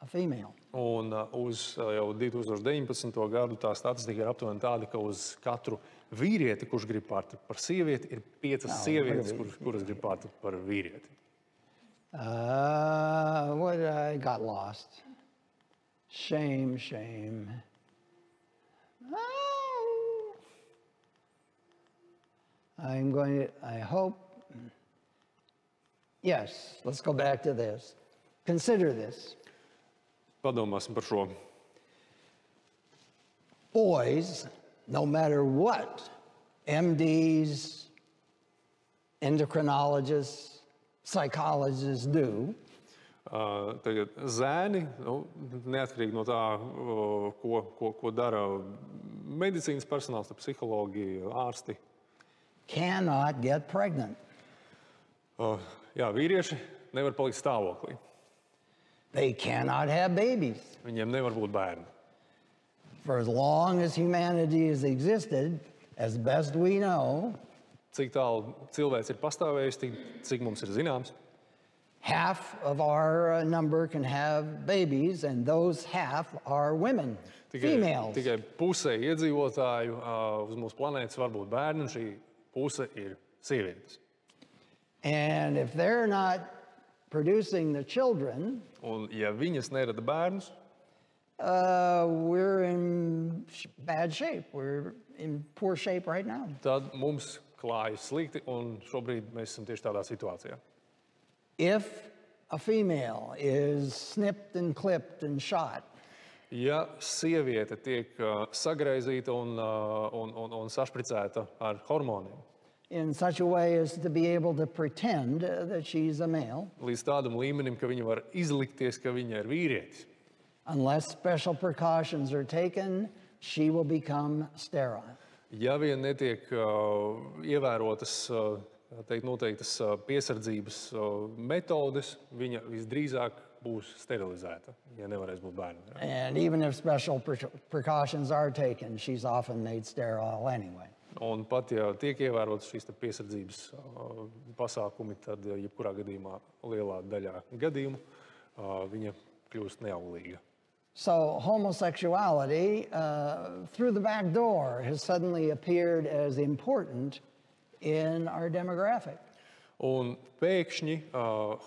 a female. Un uz jau 2019. gadu tā statistika ir aptuveni tāda, ka uz katru vīrieti, kurš grib pārtapt par sievieti, ir 5 sievietes, kuras grib pārtapt par vīrieti. What I got lost. Shame. Oh. I hope. Yes, let's go back to this. Consider this. Padomāsim par šo. Boys, no matter what MDs, endocrinologists, psychologists do, Tagad zēni, neatkarīgi no tā, ko dara medicīnas personāls, psihologi, ārsti. Cannot get pregnant. Jā, vīrieši nevar palikt stāvoklī. They cannot have babies. Viņiem nevar būt bērni. For as long as humanity has existed, as best we know, Cik tālu cilvēks ir pastāvējis, cik mums ir zināms, half of our number can have babies, and those half are women, females. Tikai pusē iedzīvotāju uz mūsu planētas var būt bērni, un šī puse ir sievietes. And if they're not producing the children, Un ja viņas nerada bērnus, we're in bad shape. We're in poor shape right now. tad mums klājas slikti, un šobrīd mēs esam tieši tādā situācijā. If a female is snipped and clipped and shot, Ja sieviete tiek sagraizīta un sašpricēta ar hormoniem, in such a way as to be able to pretend that she's a male, līdz tādam līmenim, ka viņa var izlikties, ka viņa ir vīrietis, unless special precautions are taken, she will become sterile. Ja vien netiek ievērotas noteiktas piesardzības metodes, viņa visdrīzāk būs sterilizēta, ja nevarēs būt bērni. And even if special precautions are taken, she's often made sterile anyway. Un pat, ja tiek ievērotas šīs piesardzības pasākumi, tad jebkurā gadījumā lielā daļā gadījumu viņa kļūst neauglīga. So homosexuality through the back door has suddenly appeared as important in our demographic. Un pēkšņi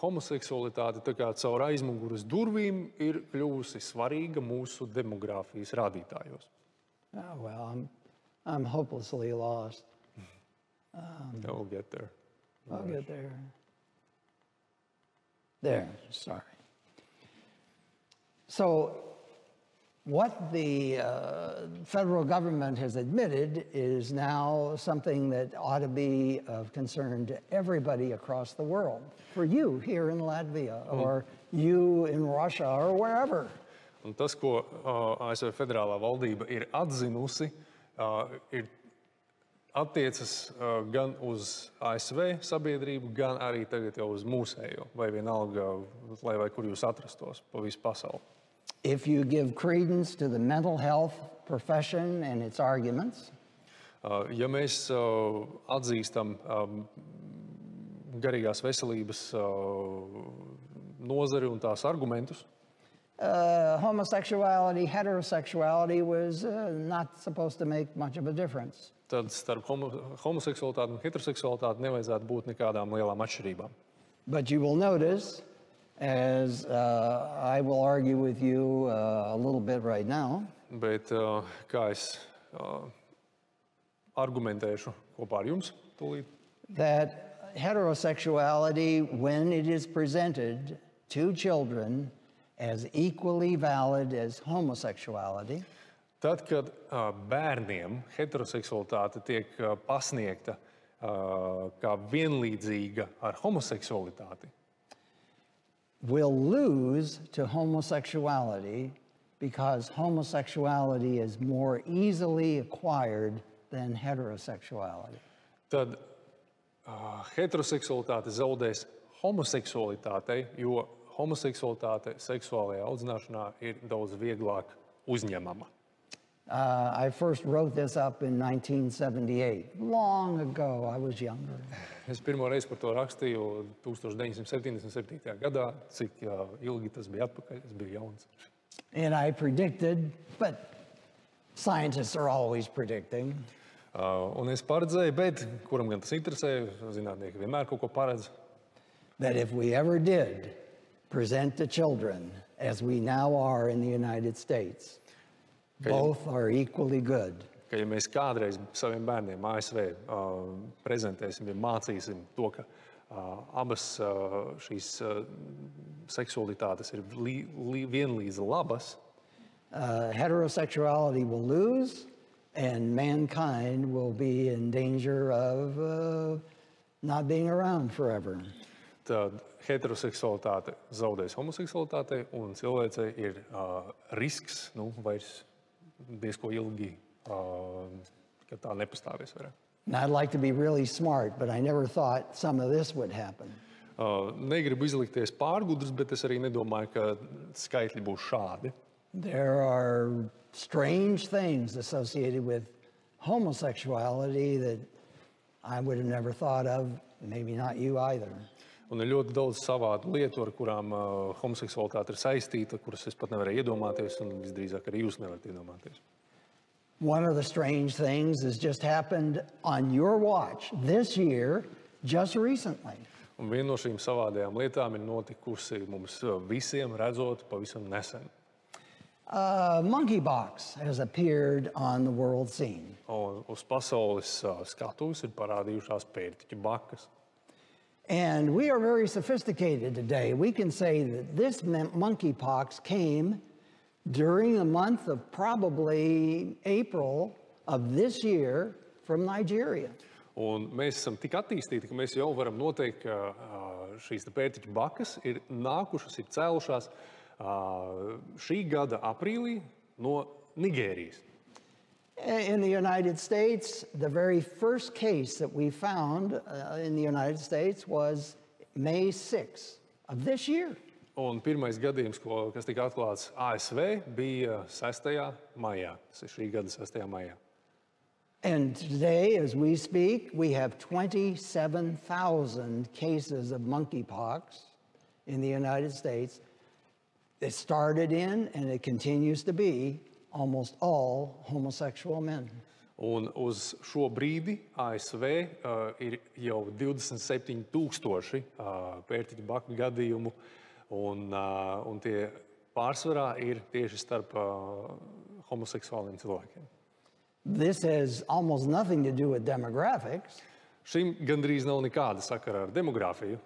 homoseksualitāte tā kā caur aizmuguras durvīm ir kļuvusi svarīga mūsu demogrāfijas rādītājos. Oh, well, I'm hopelessly lost. I'll get there. I'll get there. There, sorry. So what the federal government has admitted is now something that ought to be of concern to everybody across the world. For you here in Latvia, or you in Russia, or wherever. Un tas, ko ASV federālā valdība ir atzinusi, ir attiecas gan uz ASV sabiedrību, gan arī tagad jau uz mūsējo, vai vienalga, lai vai kur jūs atrastos pa visu pasauli. If you give credence to the mental health profession and its arguments, ja mēs atzīstam garīgās veselības nozari un tās argumentus, homosexuality, heterosexuality was not supposed to make much of a difference. tad starp homoseksualitāti un heteroseksualitāti nevajadzētu būt nekādām lielām atšķirībām. But you will notice, as I will argue with you a little bit right now, Bet kā es argumentēšu kopā ar jums tūlīt, that heterosexuality, when it is presented to children as equally valid as homosexuality, tad, kad bērniem heteroseksualitāte tiek pasniegta kā vienlīdzīga ar homoseksualitāti, will lose to homosexuality because homosexuality is more easily acquired than heterosexuality. tad heteroseksualitāte zaudēs homoseksualitātei, jo homoseksualitāte seksuālajā audzināšanā ir daudz vieglāk uzņemama. I first wrote this up in 1978. Long ago, I was younger. Es pirmo reizi par to rakstīju 1977. gadā, cik ilgi tas bija atpakaļ, es biju jauns. And I predicted, but scientists are always predicting, Un es paredzēju, bet kuram gan tas interesē, zinātnieki vienmēr kaut ko paredz, that if we ever did present to children, as we now are in the United States, both are equally good. ka ja mēs kādreiz saviem bērniem ASV prezentēsim, ja mācīsim to, ka abas šīs seksualitātes ir vienlīdz labas, Heterosexuality will lose, and mankind will be in danger of not being around forever. tad heteroseksualitāte zaudēs homoseksualitātei, un cilvēcei ir risks, vairs diezko ilgi, ka tā nepastāvēs vairāk. And I'd like to be really smart, but I never thought some of this would happen. Negribu izlikties pārgudrs, bet es arī nedomāju, ka skaitļi būs šādi. There are strange things associated with homosexuality that I would have never thought of, maybe not you either. Un ir ļoti daudz savādu lietu, ar kurām homoseksualitāte ir saistīta, kuras es pat nevarēju iedomāties, un visdrīzāk arī jūs nevarat iedomāties. One of the strange things has just happened on your watch this year, just recently. Un viena no šīm savādajām lietām ir notikusi mums visiem, redzot pavisam nesen. Monkeypox has appeared on the world scene. Un uz pasaules skatuves ir parādījušās pērtiķu bakas. And we are very sophisticated today. We can say that this monkeypox came during the month of probably April of this year from Nigeria. Un mēs esam tik attīstīti, ka mēs jau varam noteikt, ka šīs pērtiķu bakas ir nākušas, ir cēlušās šī gada aprīlī no Nigērijas. In the United States, the very first case that we found in the United States was May 6th of this year. Un pirmais gadījums, kas tika atklāts ASV, bija 6. maijā. Tas ir šī gada 6. maijā. And today, as we speak, we have 27,000 cases of monkeypox in the United States. It started in, and it continues to be, almost all homosexual men. Un uz šo brīdi ASV ir jau 27,000 pērtiķu baka gadījumu, un tie pārsvarā ir tieši starp homoseksuāliem cilvēkiem. This has almost nothing to do with demographics. Šim gandrīz nav nekāda sakara ar demogrāfiju.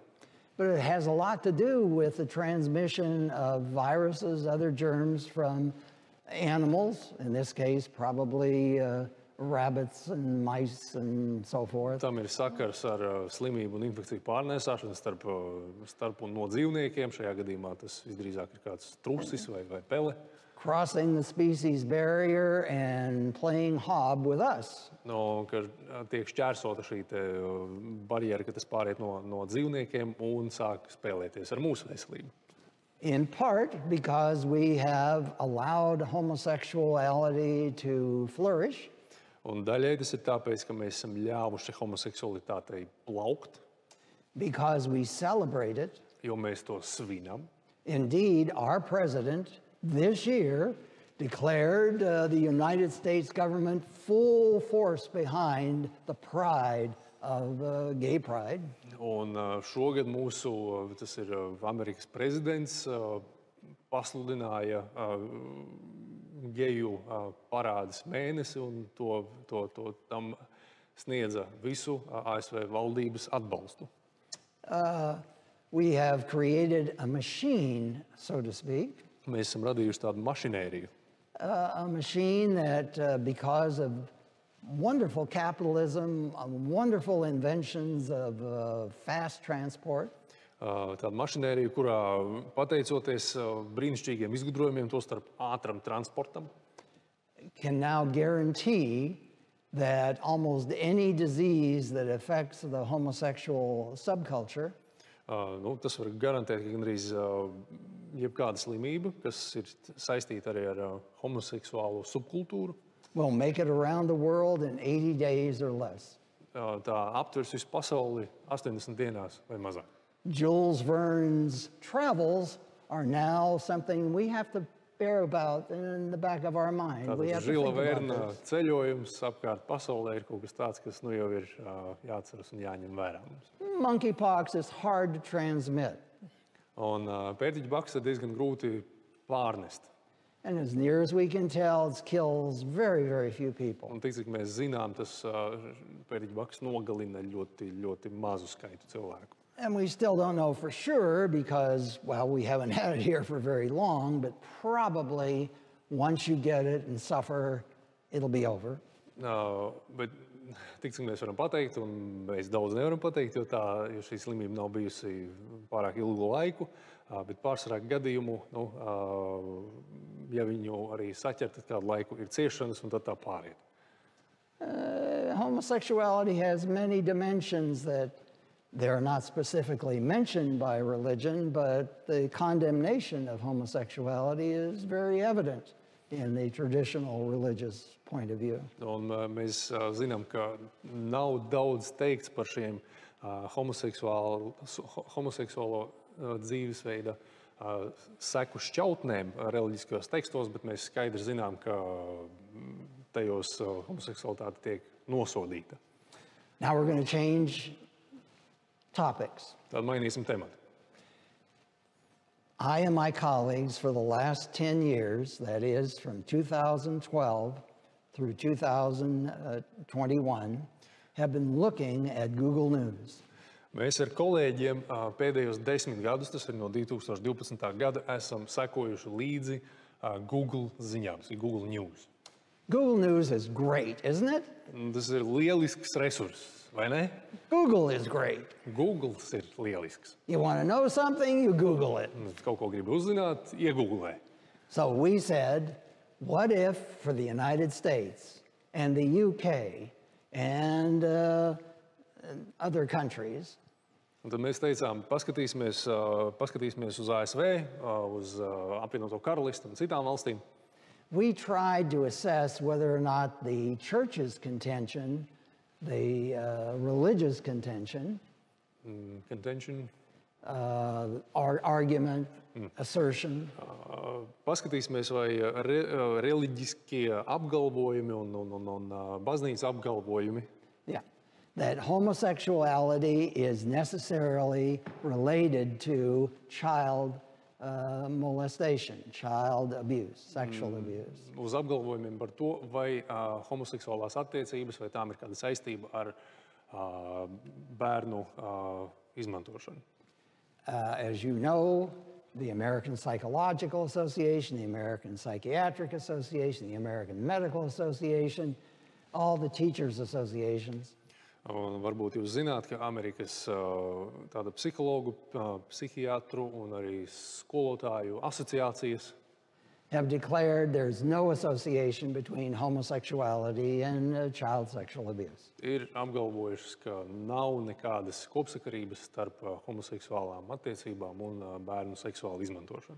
But it has a lot to do with the transmission of viruses, other germs from animals, in this case, probably rabbits and mice and so forth. Tam ir sakars ar slimību un infekciju pārnēsāšanu starp un no dzīvniekiem. Šajā gadījumā tas visdrīzāk ir kāds trusis vai pele. Crossing the species barrier and playing hob with us. No, ka tiek šķērsota šī barjera, ka tas pāriet no dzīvniekiem un sāk spēlēties ar mūsu veselību. In part because we have allowed homosexuality to flourish. Un daļai tas ir tāpēc, ka mēs esam ļāvuši homoseksualitātei plaukt. Because we celebrate it. Jo mēs to svinam. Indeed, our president this year declared the United States government full force behind the pride of gay pride. Un šogad mūsu, tas ir Amerikas prezidents, pasludināja geju parādes mēnesi un tam sniedza visu ASV valdības atbalstu. We have created a machine, so to speak. Mēs esam radījuši tādu mašinēriju. A machine that, because of wonderful capitalism, wonderful inventions of fast transport. Tāda mašinērija, kurā pateicoties brīnišķīgiem izgudrojumiem, tostarp ātram transportam, can now guarantee that almost any disease that affects the homosexual subculture tas var garantēt, ka gandrīz jebkāda slimība, kas ir saistīta arī ar homoseksuālo subkultūru, will make it around the world in 80 days or less. Tā aptvers visu pasauli 80 dienās vai mazāk. Jules Verne's travels are now something we have to bear about in the back of our mind. Tātad Žila Verna ceļojums apkārt pasaulē ir kaut kas tāds, kas nu jau ir jāatceras un jāņem vērā mums. Monkeypox is hard to transmit. Un pērtiķu baks ir diezgan grūti pārnest. And as near as we can tell, it kills very, very few people. Un tik, cik mēs zinām, tas pērtiķu baks nogalina ļoti, ļoti mazu skaitu cilvēku. And we still don't know for sure because, well, we haven't had it here for very long, but probably once you get it and suffer, it'll be over. Bet tik, cik mēs varam pateikt, un mēs daudz nevaram pateikt, jo šī slimība nav bijusi pārāk ilgu laiku, bet pārsvarā gadījumu, ja viņu arī saķer, tad kādu laiku ir ciešanas, un tad tā pāriet. Homosexuality has many dimensions that they're not specifically mentioned by religion, but the condemnation of homosexuality is very evident in the traditional religious point of view. Un mēs zinām, ka nav daudz teikts par šiem homoseksuālo dzīvesveida seku šķautnēm reliģiskajos tekstos, bet mēs skaidri zinām, ka tajos homoseksualitāte tiek nosodīta. Now we're going to change topics. Tad mainīsim tematu. I and my colleagues for the last 10 years, that is from 2012 through 2021, have been looking at Google News. Mēs ar kolēģiem pēdējos 10 gadus, tas ir no 2012. gada, esam sekojuši līdzi Google ziņām, Google News. Google News is great, isn't it? Tas ir lielisks resurss, vai ne? Google is great. Google ir lielisks. You want to know something, you Google it. Kaut ko gribi uzzināt, iegooglē. So we said, what if for the United States, and the UK and other countries, Un tad mēs teicām, paskatīsimies uz ASV, uz apvienoto karalisti un citām valstīm. we tried to assess whether or not the church's contention, the religious contention, Contention. Argument, assertion, Paskatīsimies, vai reliģiskie apgalvojumi un baznīcas apgalvojumi, yeah, that homosexuality is necessarily related to child molestation, child abuse, sexual abuse. uz apgalvojumiem par to, vai homoseksuālās attiecības, vai tām ir kāda saistība ar bērnu izmantošanu. As you know, the American Psychological Association, the American Psychiatric Association, the American Medical Association, all the teachers' associations, Un varbūt jūs zināt, ka Amerikas tāda psihologu, psihiatru un arī skolotāju asociācijas have declared there's no association between homosexuality and child sexual abuse. ir apgalvojušas, ka nav nekādas kopsakarības starp homoseksuālām attiecībām un bērnu seksuālu izmantošanu.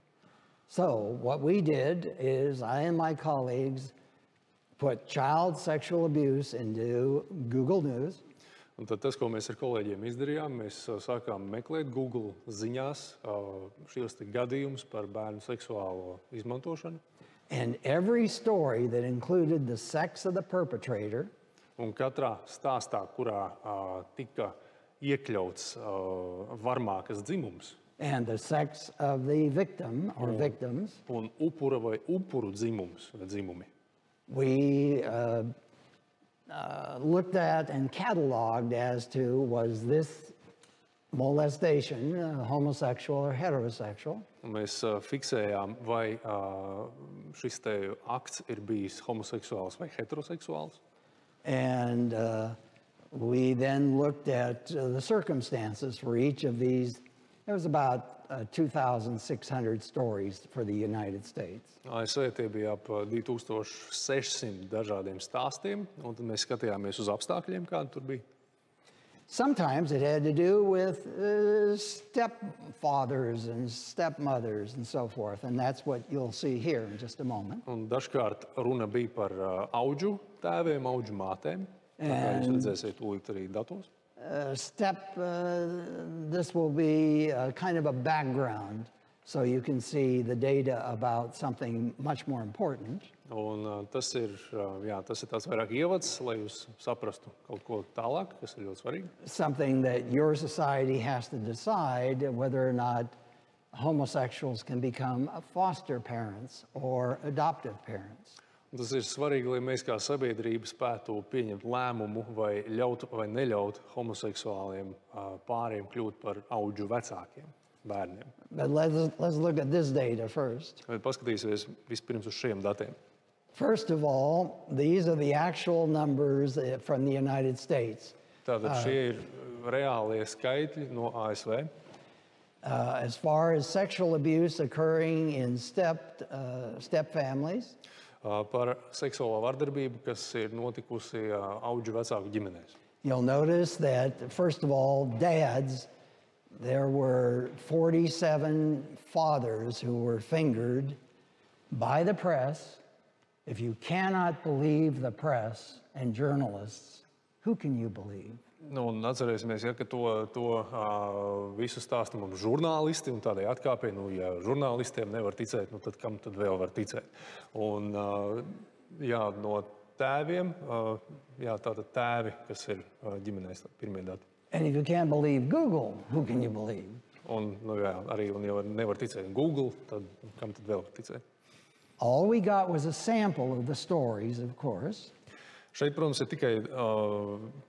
So what we did is I and my colleagues put child sexual abuse into Google News. Un tad tas, ko mēs ar kolēģiem izdarījām, mēs sākām meklēt Google ziņās šos gadījumus par bērnu seksuālo izmantošanu. And every story that included the sex of the perpetrator Un katrā stāstā, kurā tika iekļauts varmākas dzimums and the sex of the victim or victims, un upura vai upuru dzimums vai dzimumi, we looked at and cataloged as to was this molestation homosexual or heterosexual. un mēs fiksējām, vai šis te akts ir bijis homoseksuāls vai heteroseksuāls. And we then looked at the circumstances for each of these. There was about 2,600 stories for the United States. ASV tie bija ap 2600 dažādiem stāstiem, un tad mēs skatījāmies uz apstākļiem, kādi tur bija. Sometimes it had to do with stepfathers and stepmothers and so forth, and that's what you'll see here in just a moment. Un dažkārt runa bija par audžu tēviem, audžu mātēm, tā kā jūs redzēsiet tūlīt arī datos. This will be kind of a background, so you can see the data about something much more important. Un tas ir tāds vairāk ievads, lai jūs saprastu kaut ko tālāk, kas ir ļoti svarīgi. Something that your society has to decide whether or not homosexuals can become foster parents or adoptive parents. Un tas ir svarīgi, lai mēs kā sabiedrība spētu pieņemt lēmumu vai ļaut vai neļaut homoseksuāliem pāriem kļūt par audžu vecākiem bērniem. But let's look at this data first. Bet paskatīsimies vispirms uz šiem datiem. First of all, these are the actual numbers from the United States. Tātad šie ir reālie skaitļi no ASV. As far as sexual abuse occurring in step families, Par seksuālo vardarbību, kas ir notikusi audžu vecāku ģimenēs. you'll notice that, first of all, dads, there were 47 fathers who were fingered by the press. If you cannot believe the press and journalists, who can you believe? Nu, un atcerēsimies, ka to visu stāsta mums žurnālisti, un tādai atkāpē, ja žurnālistiem nevar ticēt, tad kam tad vēl var ticēt? Un no tēviem, tātad tēvi, kas ir ģimenēs pirmie dati. And if you can't believe Google, who can you believe? Un, arī, ja nevar ticēt Google, tad kam tad vēl var ticēt? All we got was a sample of the stories, of course. Šeit, protams, ir tikai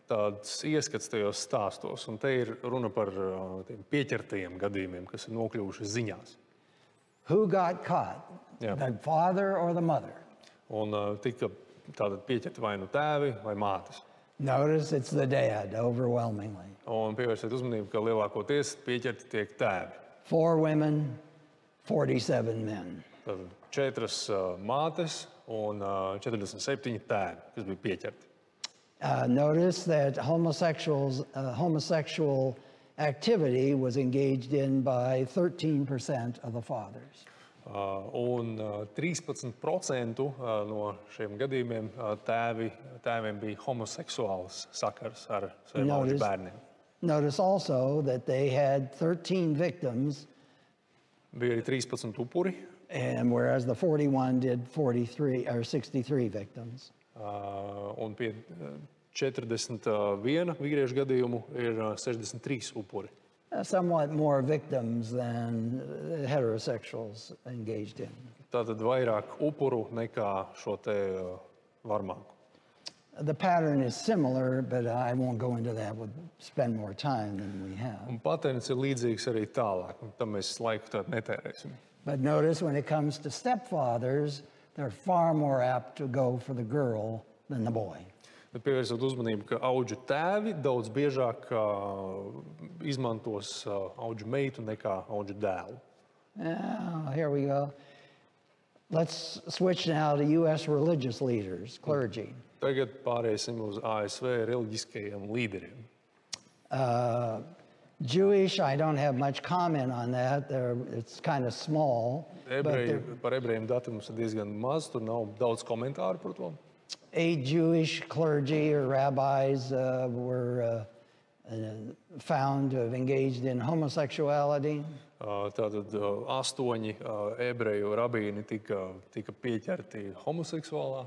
tāds ieskats tajos stāstos, un te ir runa par tiem pieķertajiem gadījumiem, kas ir nokļuvuši ziņās. Who got caught? Yeah. The father or the mother? Un tika tātad pieķerti vai nu tēvi vai mātes. Notice it's the dad, overwhelmingly. Un pievērsiet uzmanību, ka lielākoties pieķerti tiek tēvi. 4 women, 47 men. Tad 4 mātes un 47 tēvi, kas bija pieķerti. Notice that homosexual activity was engaged in by 13% of the fathers. Un 13% no šiem gadījumiem tēviem bija homoseksuāls sakars ar saviem auģu bērniem. Notice also that they had 13 victims. Bija arī 13 upuri. And whereas the 41 did 43 or 63 victims. Un pie 41 vīriešu gadījumu ir 63 upuri. Somewhat more victims than heterosexuals engaged in. Tātad vairāk upuru nekā šo te varmāku. The pattern is similar, but I won't go into that. We'll spend more time than we have. Un patērns ir līdzīgs arī tālāk, un tam mēs laiku tādu netērēsim. But notice when it comes to stepfathers, they're far more apt to go for the girl than the boy. Pievērsot uzmanību, ka auģu tēvi daudz biežāk izmantos auģu meitu nekā auģu dēlu. Here we go. Let's switch now to U.S. religious leaders, clergy. Tagad pāriesim uz ASV reliģiskajiem līderiem. Jewish, I don't have much comment on that. It's kind of small. Par ebrejiem datiem mums ir diezgan maz, tur nav daudz komentāru par to. 8 Jewish clergy or rabbis were found to have engaged in homosexuality. Tātad 8 ebreju rabīni tika pieķerti homoseksuālā.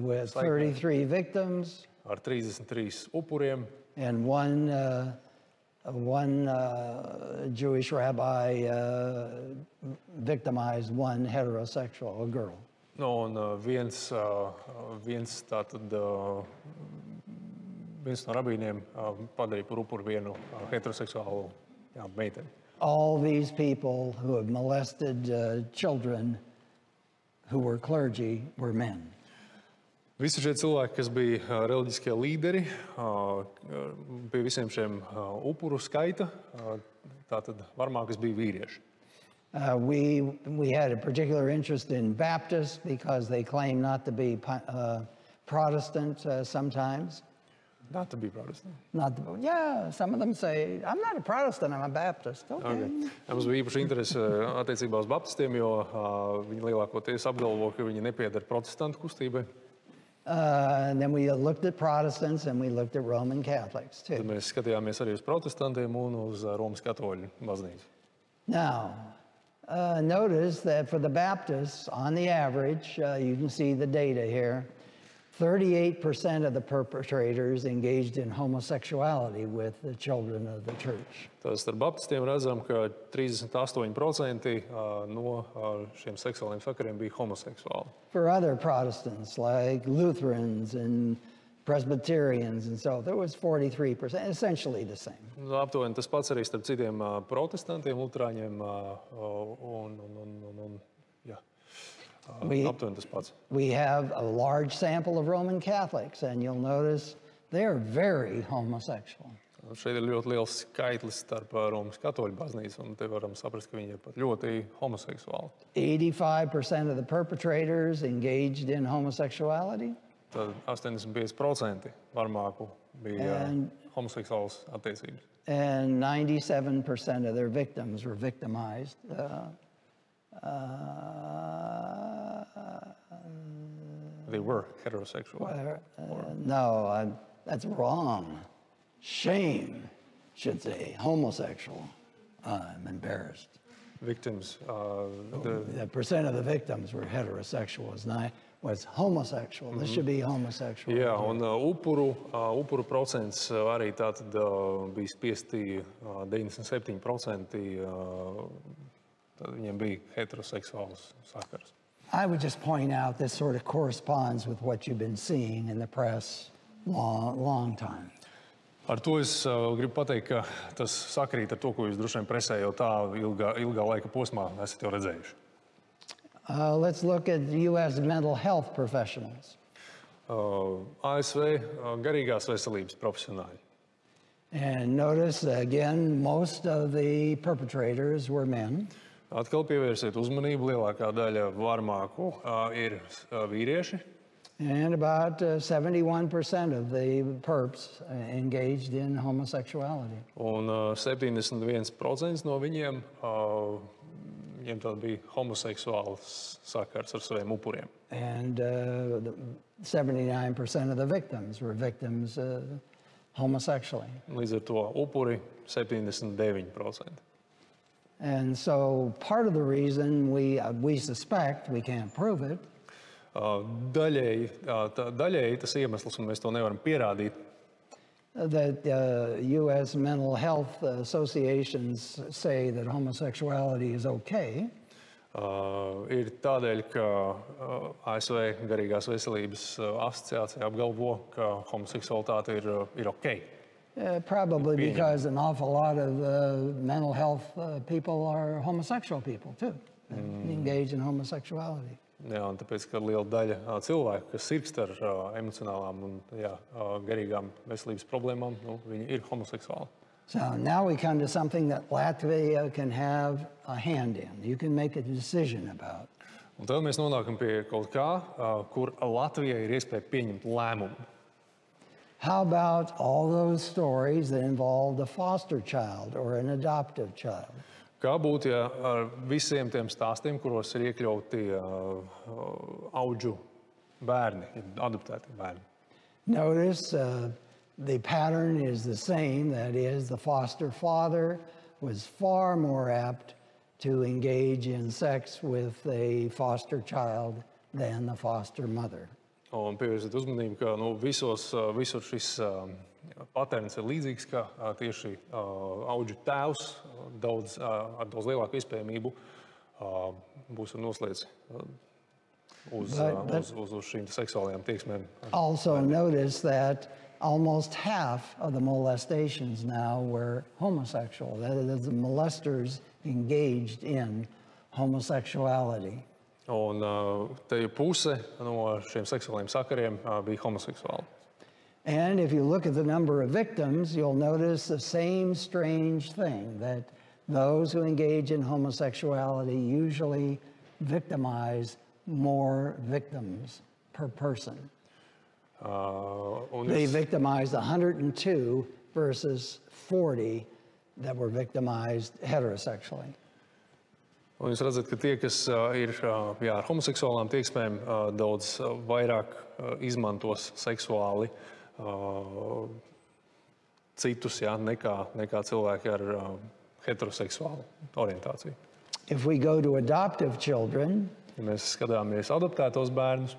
With 33 victims. Ar 33 upuriem. And one Jewish rabbi victimized one heterosexual, a girl. No, un viens no rabīniem padarīja par upuru vienu heteroseksuālu meiteni. All these people who have molested children who were clergy were men. Visi šie cilvēki, kas bija reliģiskie līderi, pie visiem šiem upuru skaita, tātad varmākas bija vīrieši. We had a particular interest in Baptists because they claim not to be Protestant sometimes. Not to be Protestant. Yeah, some of them say, I'm not a Protestant, I'm a Baptist. Okay. Mums bija īpaši interese attiecībā uz baptistiem, jo viņi lielākoties apgalvo, ka viņi nepieder protestantu kustībai. And then we looked at Protestants and we looked at Roman Catholics too. Tad mēs skatījāmies arī uz protestantiem un uz Romas katoļu baznīcu. Now, notice that for the Baptists, on the average, you can see the data here, 38% of the perpetrators engaged in homosexuality with the children of the church. Tad starp baptistiem redzam, ka 38% no šiem seksuāliem sakariem bija homoseksuāli. For other Protestants, like Lutherans and Presbyterians and so, there was 43%, essentially the same. Aptuveni tas pats arī starp citiem protestantiem, luterāņiem aptuveni tas pats. We have a large sample of Roman Catholics, and you'll notice they're very homosexual. Šeit ir ļoti liels skaitlis starp Romas katoļu baznīcu, un te varam saprast, ka viņi ir pat ļoti homoseksuāli. 85% of the perpetrators engaged in homosexuality. Tad 85% varmāku bija homoseksuāls attiecības. And 97% of their victims were victimized. They were heterosexual. No, that's wrong. Shame, should say, homosexual. I'm embarrassed. Victims. The percent of the victims were heterosexual, was homosexual. This should be homosexual. Jā, un upuru procents arī tātad bija spiesti 97%, tad viņiem bija heteroseksuāls sakars. I would just point out this sort of corresponds with what you've been seeing in the press long time. Ar to es gribu pateikt, ka tas sakrīt ar to, ko jūs droši vien presē jau tā ilgā laika posmā esat jau redzējuši. Let's look at U.S. mental health professionals. ASV garīgās veselības profesionāļi. And notice, again, most of the perpetrators were men. Atkal pievērsiet uzmanību, lielākā daļa varmāku ir vīrieši. And about 71% of the perps engaged in homosexuality. Un 71% no viņiem viņiem tad bija homoseksuāls sakars ar saviem upuriem. And 79% of the victims were victims homosexually. Līdz ar to upuri 79%. And so part of the reason we suspect, we can't prove it, Daļēji tas iemesls, un mēs to nevaram pierādīt, that U.S. mental health associations say that homosexuality is okay. Ir tādēļ, ka ASV Garīgās veselības asociācija apgalvo, ka homoseksualitāte ir ok. Probably because an awful lot of mental health people are homosexual people too, engaged in homosexuality. Jā, un tāpēc, ka liela daļa cilvēku, kas sirgst ar emocionālām un garīgām veselības problēmām, viņi ir homoseksuāli. So now we come to something that Latvia can have a hand in. You can make a decision about. Un tad mēs nonākam pie kaut kā, kur Latvijai ir iespēja pieņemt lēmumu. How about all those stories that involved a foster child or an adoptive child? Kā būtu, ja ar visiem tiem stāstiem, kuros ir iekļauti audžu bērni, adoptēti bērni? Notice the pattern is the same. That is, the foster father was far more apt to engage in sex with a foster child than the foster mother. Un pievērsiet uzmanību, ka visur šis patērns ir līdzīgs, ka tieši audžu tēvs ar daudz lielāku iespējamību būs noslēdz uz šīm seksuālajām tieksmēm. Also notice that almost half of the molestations now were homosexual. That is, the molesters engaged in homosexuality. Un te puse no šiem seksuālajiem sakariem bija homoseksuāli. And if you look at the number of victims, you'll notice the same strange thing, that those who engage in homosexuality usually victimize more victims per person. They victimized 102 versus 40 that were victimized heterosexually. Un jūs redzat, ka tie, kas ir ar homoseksuālām tieksmēm, daudz vairāk izmantos seksuāli citus, nekā cilvēki ar heteroseksuālu orientāciju. If we go to adoptive children, Ja mēs skatāmies adoptētos bērnus,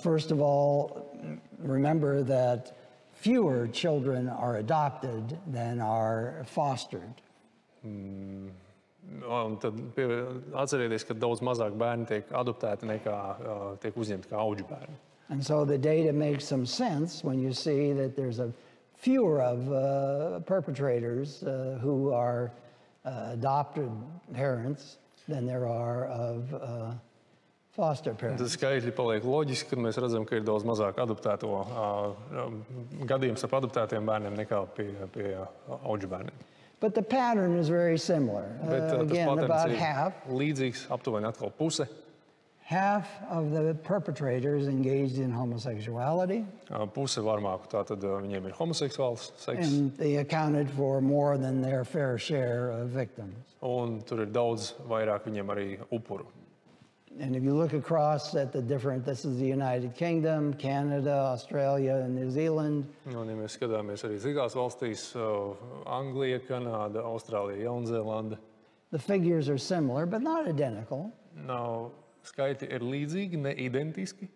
first of all, remember that fewer children are adopted than are fostered. un tad atcerieties, ka daudz mazāk bērni tiek adoptēti nekā tiek uzņemti kā audžu bērni. And so the data makes some sense when you see that there's fewer of perpetrators who are adopted parents than there are of foster parents. Tas skaitļi paliek loģiski, kad mēs redzam, ka ir daudz mazāk adoptēto gadījums ar adoptētiem bērniem nekā pie audžu bērniem. But the pattern is very similar. Again, about half. Līdzīgs, aptuveni atkal puse. Half of the perpetrators engaged in homosexuality. Puse varmāku, tātad viņiem ir homoseksuāls seks. And they accounted for more than their fair share of victims. Un tur ir daudz vairāk viņiem arī upuru. And if you look across at the different, this is the United Kingdom, Canada, Australia, and New Zealand. Un, ja mēs skatāmies arī citās valstīs, Anglija, Kanāda, Austrālija, Jaunzēlanda. The figures are similar, but not identical. Nav skaiti ir līdzīgi, ne identiski.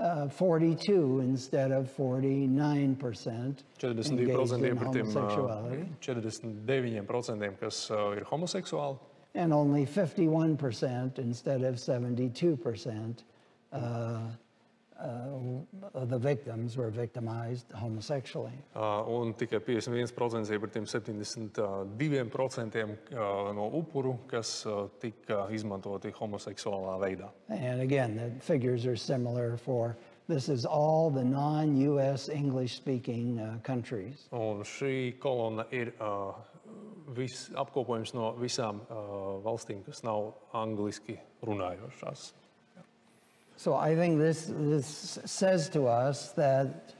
42 instead of 49% engaged in homosexuality. 49%, kas ir homoseksuāli. And only 51% instead of 72% of the victims were victimized homosexually. Un tikai 51% ir par tiem 72% no upuru, kas tika izmantoti homoseksuālā veidā. And again, the figures are similar for, this is all the non-US English-speaking countries. Un šī kolona ir apkopojums no visām valstīm, kas nav angliski runājošās. So I think this says to us that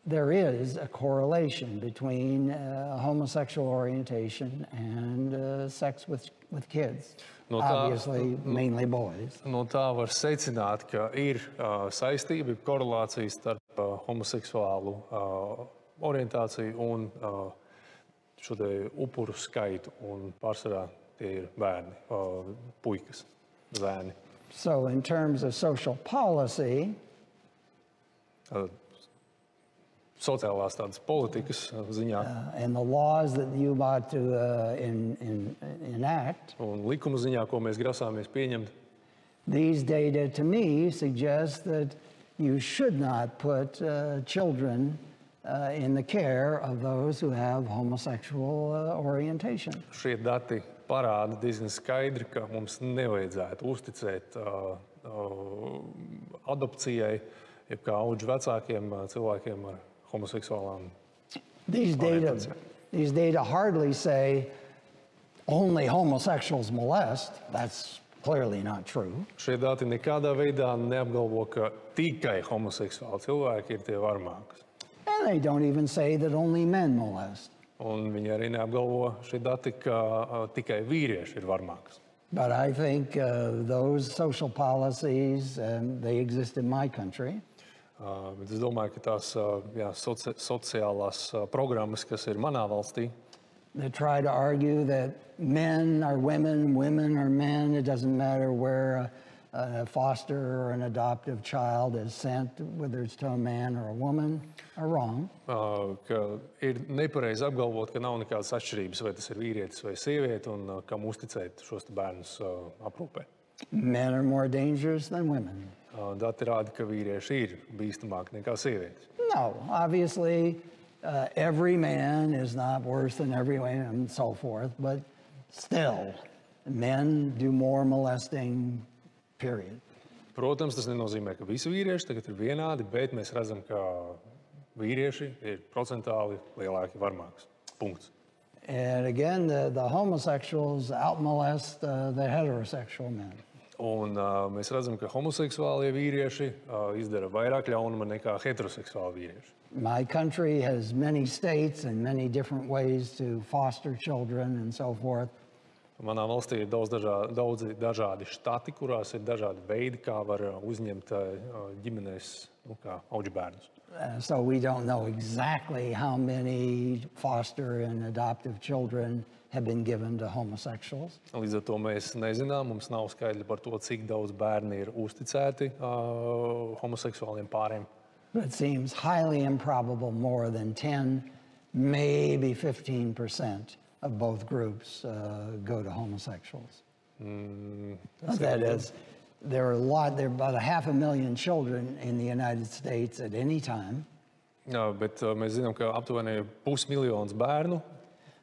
there is a correlation between homosexual orientation and sex with kids. Obviously, mainly boys. No tā var secināt, ka ir saistība, korelācija starp homoseksuālu orientāciju un šo te upuru skaitu. Un pārsvarā tie ir bērni, puikas, zēni. So in terms of social policy, sociālās tādas politikas ziņā and the laws that you ought to enact, un likuma ziņā, ko mēs grasāmies pieņemt, these data to me suggest that you should not put children in the care of those who have homosexual orientation. Šie dati parāda diezgan skaidri, ka mums nevajadzētu uzticēt adopcijai, jeb kā audžu vecākiem cilvēkiem ar homoseksuālām orientācijām. These data hardly say only homosexuals molest. That's clearly not true. Šie dati nekādā veidā neapgalvo, ka tikai homoseksuāli cilvēki ir tie varmāki. And they don't even say that only men molest. Un viņi arī neapgalvo šie dati, ka tikai vīrieši ir varmāki. But I think those social policies, they exist in my country. Bet es domāju, ka tās sociālās programmas, kas ir manā valstī, they try to argue that men are women, women are men. It doesn't matter where a foster or an adoptive child is sent, whether it's to a man or a woman, are wrong. Ka ir nepareizi apgalvot, ka nav nekādas atšķirības, vai tas ir vīrietis vai sieviete, un kam uzticēt šos bērnus aprūpē. Men are more dangerous than women. Dati rāda, ka vīrieši ir bīstamāki nekā sievietes. No, obviously, every man is not worse than every woman and so forth, but still, men do more molesting, period. Protams, tas nenozīmē, ka visi vīrieši tagad ir vienādi, bet mēs redzam, ka vīrieši ir procentāli lielāki varmāki. Punkts. And again, the homosexuals outmolest the heterosexual men. Un mēs redzam, ka homoseksuālie vīrieši izdara vairāk ļaunuma nekā heteroseksuāli vīrieši. My country has many states and many different ways to foster children and so forth. Manā valstī ir daudzi dažādi štati, kurās ir dažādi veidi, kā var uzņemt ģimenēs, kā audžu bērnus. So we don't know exactly how many foster and adoptive children have been given to homosexuals. Līdz ar to mēs nezinām, mums nav skaidri par to, cik daudz bērni ir uzticēti homoseksuāliem pāriem. But it seems highly improbable more than 10, maybe 15% of both groups go to homosexuals. That is, there are about 500,000 children in the United States at any time. Jā, bet mēs zinām, ka aptuveni 500,000 bērnu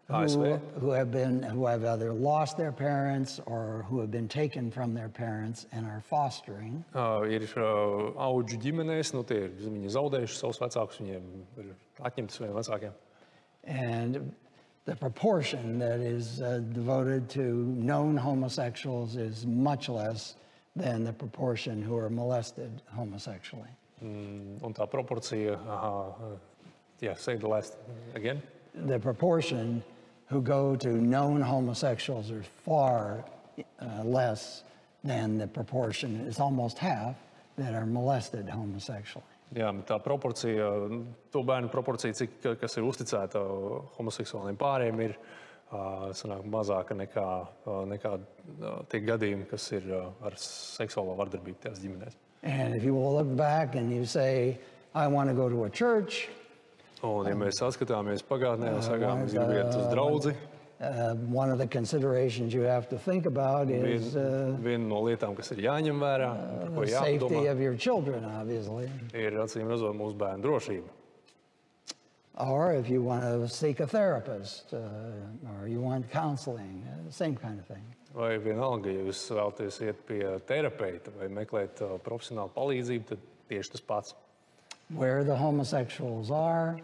who have either lost their parents or who have been taken from their parents and are fostering. Ir audžu ģimenēs, viņi zaudējuši savus vecākus, viņiem ir atņemti saviem vecākiem. And the proportion that is devoted to known homosexuals is much less than the proportion who are molested homosexually. Un tā proporcija, say the last again. The proportion who go to known homosexuals are far less than the proportion, it's almost half, that are molested homosexually. Jā, bet tā proporcija, to bērnu proporcija, kas ir uzticēta homoseksuāliem pāriem, ir mazāka nekā tie gadījumi, kas ir ar seksuālo vardarbību tajās ģimenēs. And if you will look back and you say, I want to go to a church, un, ja mēs saskatāmies pagātnē un sakām, mēs gribam iet uz draudzi, one of the considerations you have to think about is viena no lietām, kas ir jāņem vērā, par ko the jāpadomā, safety of your children, obviously. Ir acīm redzot mūsu bērnu drošība. Or if you want to seek a therapist, or you want counseling, same kind of thing. Vai vienalga, ja jūs vēlaties iet pie terapeita vai meklēt profesionālu palīdzību, tad tieši tas pats. Where the homosexuals are,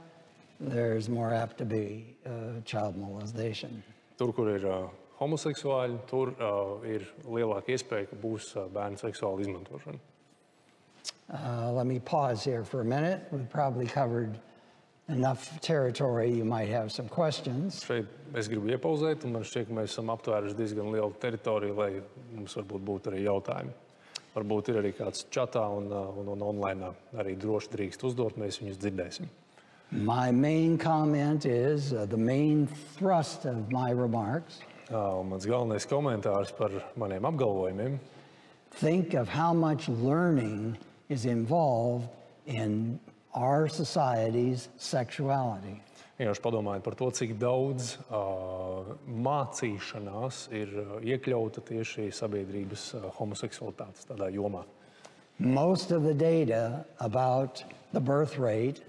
there's more apt to be child molestation. Tur, kur ir homoseksuāļi, tur ir lielāka iespēja, ka būs bērnu seksuāla izmantošana. Let me pause here for a minute. We've probably covered enough territory. You might have some questions. Šeit es gribu iepauzēt, un man šķiet, ka mēs esam aptvēruši diezgan lielu teritoriju, lai mums varbūt būtu arī jautājumi. Varbūt ir arī kāds čatā un online arī droši drīkst uzdot, mēs viņus dzirdēsim. My main comment is the main thrust of my remarks. Mans galvenais komentārs par maniem apgalvojumiem. Think of how much learning is involved in our society's sexuality. Vienkārši padomājiet par to, cik daudz mācīšanās ir iekļauta tieši sabiedrības homoseksualitātes tādā jomā. Most of the data about the birth rate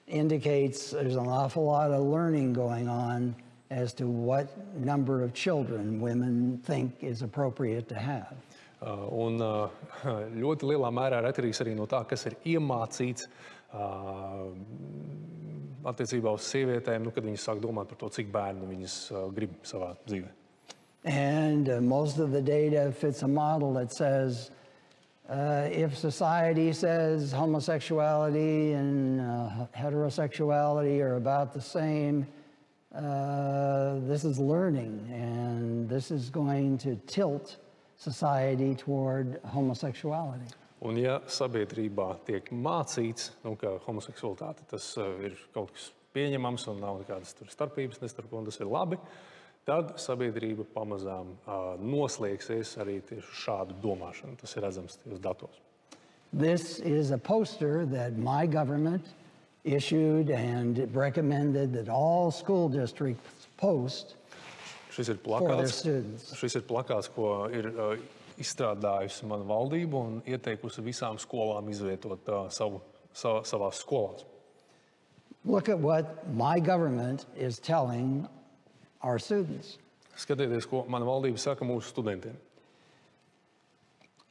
indicates there's an awful lot of learning going on as to what number of children women think is appropriate to have. Un ļoti lielā mērā ir atkarīgs arī no tā, kas ir iemācīts attiecībā uz sievietēm, kad viņas sāk domāt par to, cik bērnu viņas grib savā dzīvē. And most of the data fits a model that says if society says homosexuality and heterosexuality are about the same, this is learning, and this is going to tilt society toward homosexuality. Un ja sabiedrībā tiek mācīts, ka homoseksualitāte tas ir kaut kas pieņemams un nav nekādas starpības, nestarp, un tas ir labi, tad sabiedrība pamazām noslēgsies arī tieši šādu domāšanu. Tas ir redzams tajos datos. This is a poster that my government issued and recommended that all school districts post Šis ir for their students. plakāts, ko ir izstrādājusi mana valdība un ieteikusi visām skolām izvietot savās skolās. Look at what my government is telling our students. Skatieties, ko mana valdība saka mūsu studentiem.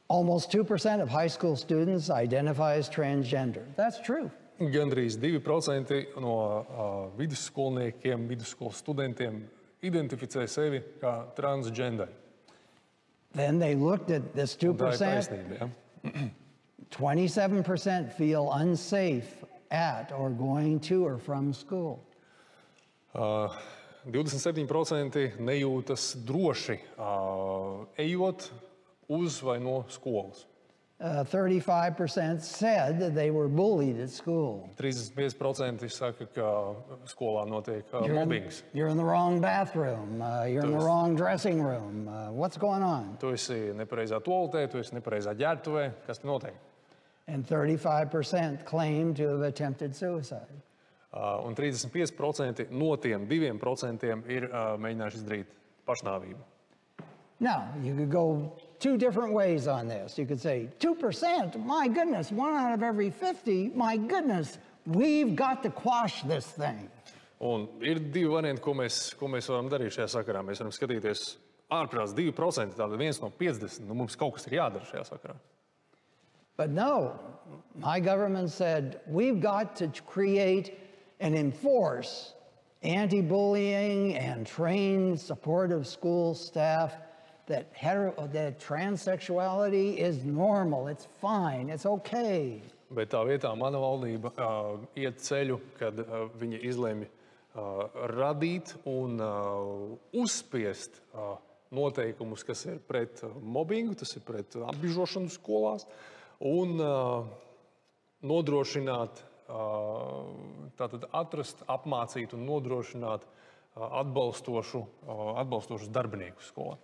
Almost 2% of high school students identify as transgender. That's true. Gandrīz 2% no vidusskolniekiem, vidusskolas studentiem identificē sevi kā transgender. Then they looked at this 2%. 27% feel unsafe at or going to or from school. 27% nejūtas droši ejot uz vai no skolas. 35% said that they were bullied at school. 35% saka, ka skolā notiek mobbings. You're in the wrong bathroom. You're in the wrong dressing room. What's going on? Tu esi nepareizā toaletē, tu esi nepareizā ģērbtuvē. Kas te notiek? And 35% claim to have attempted suicide. Un 35% no tiem 2% ir mēģinājuši izdarīt pašnāvību. Now, you could go two different ways on this. You could say, 2%, my goodness, 1 out of every 50, my goodness, we've got to quash this thing. Un ir divi varianti, ko mēs varam darīt šajā sakarā. Mēs varam skatīties ārprāts 2%, tātad 1 no 50. Mums kaut kas ir jādara šajā sakarā. But no, my government said, we've got to create and enforce anti-bullying and train supportive school staff that transsexuality is normal, it's fine, it's okay. Bet tā vietā mana valdība iet ceļu, kad viņi izlemj radīt un uzspiest noteikumus, kas ir pret mobbingu, tas ir pret apbižošanu skolās, un nodrošināt, tātad atrast, apmācīt un nodrošināt atbalstošus darbiniekus skolā.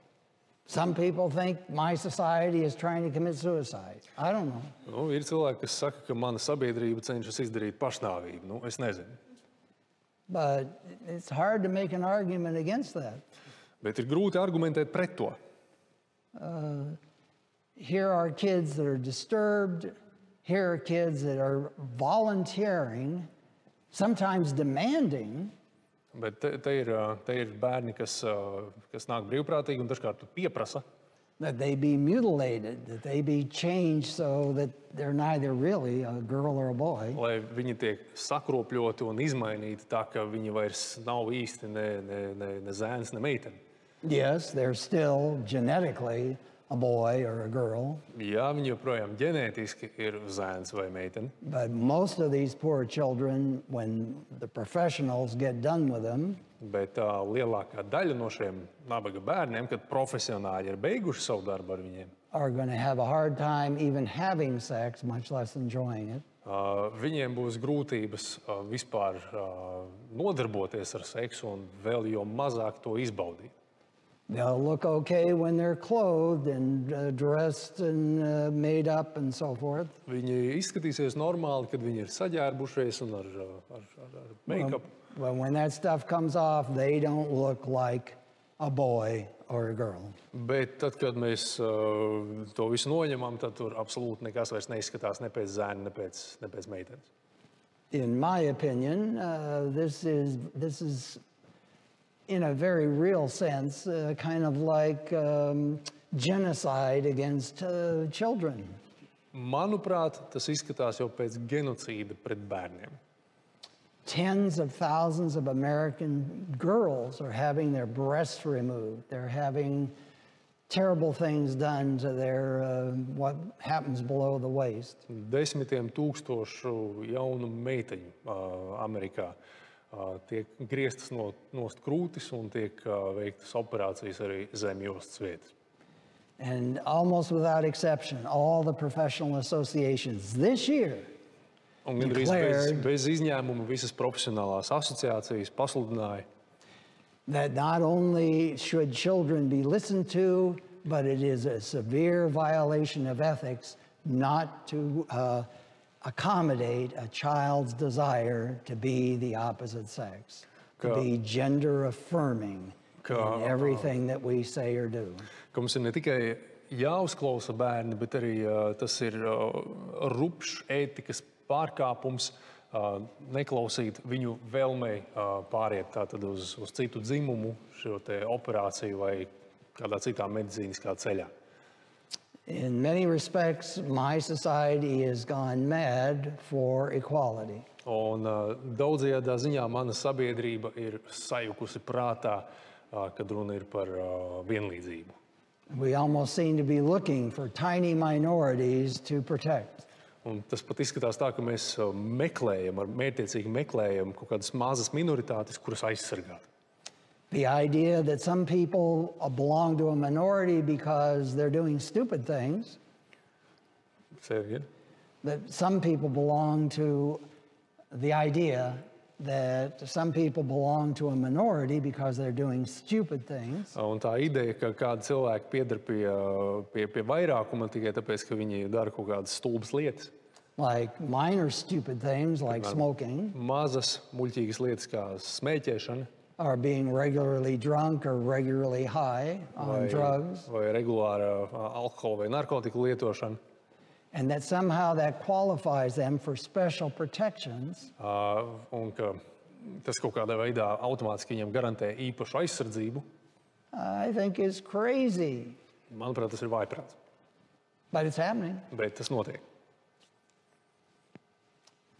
Some people think my society is trying to commit suicide. I don't know. Ir cilvēki, kas saka, ka mana sabiedrība cenšas izdarīt pašnāvību. Es nezinu. But it's hard to make an argument against that. Bet ir grūti argumentēt pret to. Here are kids that are disturbed. Here are kids that are volunteering, sometimes demanding. Bet te ir bērni, kas nāk brīvprātīgi un dažkārt pieprasa. that they be mutilated, that they be changed so that they're neither really a girl or a boy. Lai viņi tiek sakropļoti un izmainīti tā, ka viņi vairs nav īsti ne zēns, ne meitene. Yes, they're still genetically a boy or a girl. Jā, viņi joprojām ģenētiski ir zēns vai meitene. But most of these poor children, when the professionals get done with them, Bet lielākā daļa no šiem nabaga bērniem, kad profesionāļi ir beiguši savu darbu ar viņiem, are going to have a hard time even having sex, much less enjoying it. Viņiem būs grūtības vispār nodarboties ar seksu un vēl jo mazāk to izbaudīt. They'll look okay when they're clothed and dressed and made up and so forth. Viņi izskatīsies normāli, kad viņi ir saģērbušies un ar make-up. But when that stuff comes off, they don't look like a boy or a girl. Bet tad, kad mēs to visu noņemam, tad tur absolūti nekas vairs neizskatās ne pēc zēna, ne pēc meitenes. In my opinion, this is in a very real sense, kind of like genocide against children. Manuprāt, tas izskatās jau pēc genocīda pret bērniem. Tens of thousands of American girls are having their breasts removed. They're having terrible things done to their what happens below the waist. Desmitiem tūkstošu jaunu meiteņu Amerikā tiek grieztas nost krūtis un tiek veiktas operācijas arī zem jostas vietas. And almost without exception, all the professional associations this year Un gandrīz bez izņēmuma visas profesionālās asociācijas pasludināja, that not only should children be listened to, but it is a severe violation of ethics not to accommodate a child's desire to be the opposite sex, to be gender affirming in everything that we say or do. Ka mums ir ne tikai jāuzklausa bērni, bet arī tas ir rupšs ētikas pārkāpums neklausīt viņu vēlmei pāriet tātad uz citu dzimumu, šo te operāciju vai kādā citā medicīniskā ceļā. In many respects, my society has gone mad for equality. Un daudzajādā ziņā mana sabiedrība ir sajukusi prātā, kad runa ir par vienlīdzību. We almost seem to be looking for tiny minorities to protect. Un tas pat izskatās tā, ka mēs mērķtiecīgi meklējam kaut kādas mazas minoritātes, kuras aizsargāt. The idea that some people belong to a minority because they're doing stupid things, that some people belong to the idea that some people belong to a minority because they're doing stupid things. Un tā ideja, ka kādi cilvēki pieder pie vairākuma tikai tāpēc, ka viņi dara kaut kādas stulbas lietas. Like minor stupid things like smoking. Mazas, muļķīgas lietas kā smēķēšana. Or being regularly drunk or regularly high on drugs. Vai regulāra alkohola vai narkotiku lietošana. And that somehow that qualifies them for special protections. Un ka tas kaut kādā veidā automātiski viņam garantē īpašu aizsardzību. I think is crazy. Manuprāt, tas ir vājprāts. But it's happening. Bet tas notiek.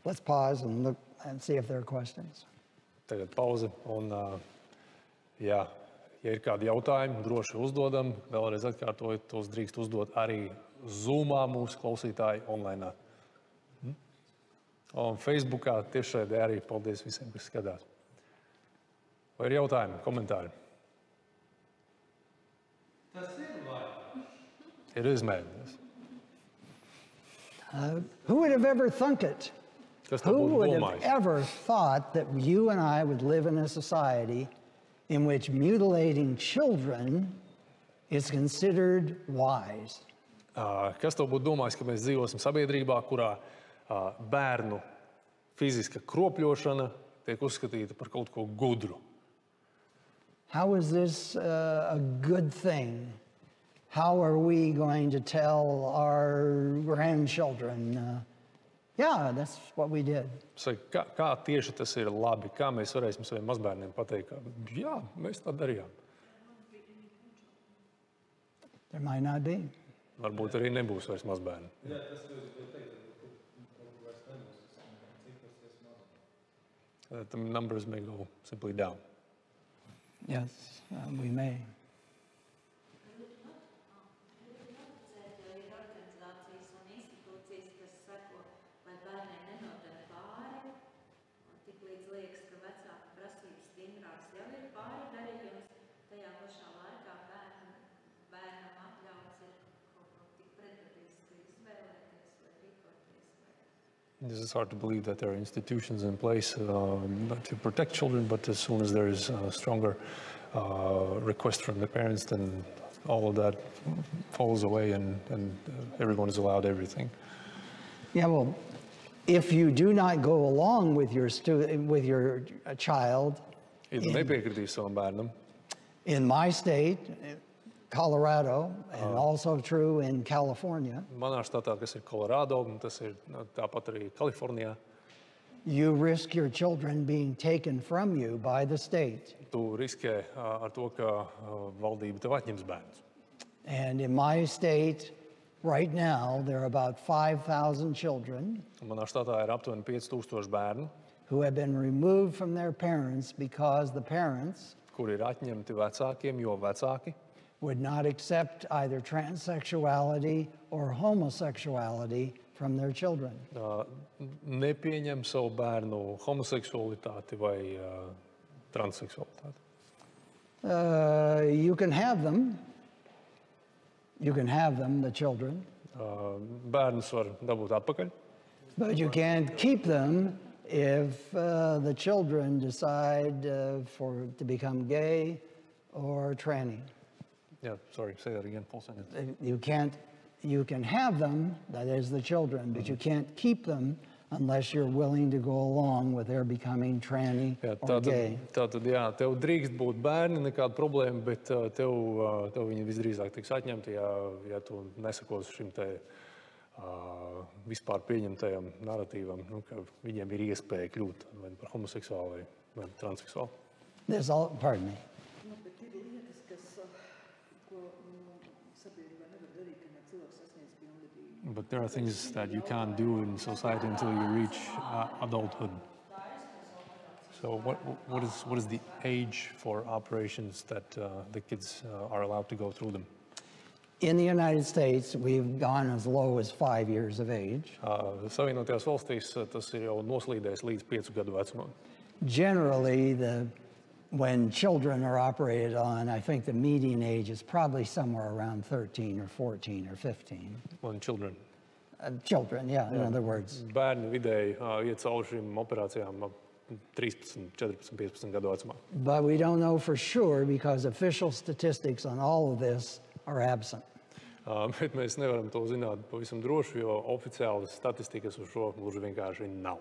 Let's pause and look and see if there are questions. Tagad pauze. Un, jā, ja ir kādi jautājumi, droši uzdodam. Vēlreiz atkārtoju, tos drīkst uzdot arī Zoomā mūsu klausītāji online. Un Facebookā tiešraidē arī paldies visiem, kas skatās. Vai ir jautājumi, komentāri? Tas ir vajag. Ir izmēģinājums. Who would have ever thunk it? Who would have ever thought that you and I would live in a society in which mutilating children is considered wise? Kas tev būtu domājis, ka mēs dzīvosim sabiedrībā, kurā bērnu fiziska kropļošana tiek uzskatīta par kaut ko gudru? How is this a good thing? How are we going to tell our grandchildren, yeah, that's what we did? Kā tieši tas ir labi? Kā mēs varēsim saviem mazbērniem pateikt, ka jā, mēs tā darījām? There might not be. Varbūt arī nebūs vairs mazbērni. The numbers may go simply down. Yes, we may. This is hard to believe that there are institutions in place to protect children, but as soon as there is a stronger request from the parents, then all of that falls away and everyone is allowed everything. Yeah, well, if you do not go along with your child, Ja tu nepiekritīs savam bērnam, in my state, Colorādo, and also true in California, manā štatā, kas ir Kolorādo, un tas ir tāpat arī Kalifornijā, you risk your children being taken from you by the state. tu riskē ar to, ka valdība tev atņems bērnus. And in my state, right now, there are about 5,000 children Un manā štatā ir aptuveni 5,000 bērnu, who have been removed from their parents because the parents kuri ir atņemti vecākiem, jo vecāki would not accept either transsexuality or homosexuality from their children. nepieņem savu bērnu homoseksualitāti vai transseksualitāti. You can have them. You can have them, the children, Bērnus var dabūt atpakaļ, but you can't keep them if the children decide to become gay or tranny. Yeah, sorry, say that again, full sentence. You can have them, that is the children, but you can't keep them unless you're willing to go along with their becoming tranny Jā, or gay. tātad, jā, tev drīkst būt bērni, nekāda problēma, bet tev viņi visdrīzāk tiks atņemti, ja tu nesakos šim te vispār pieņemtajam narratīvam, ka viņiem ir iespēja kļūt vai par homoseksuālu vai transseksuālu. There's all, pardon me. But there are things that you can't do in society until you reach adulthood. So what is the age for operations that the kids are allowed to go through them? In the United States, we've gone as low as 5 years of age. Savienotajās valstīs tas ir jau noslīdējis līdz 5 gadu vecumam. Generally, when children are operated on, I think the median age is probably somewhere around 13 or 14 or 15. On children. Children, yeah, in other words. Bērni vidēji iet cauri šīm operācijām 13, 14, 15 gadu vecumā. But we don't know for sure because official statistics on all of this are absent. Bet mēs nevaram to zināt pavisam droši, jo oficiālas statistikas uz šo gluži vienkārši nav.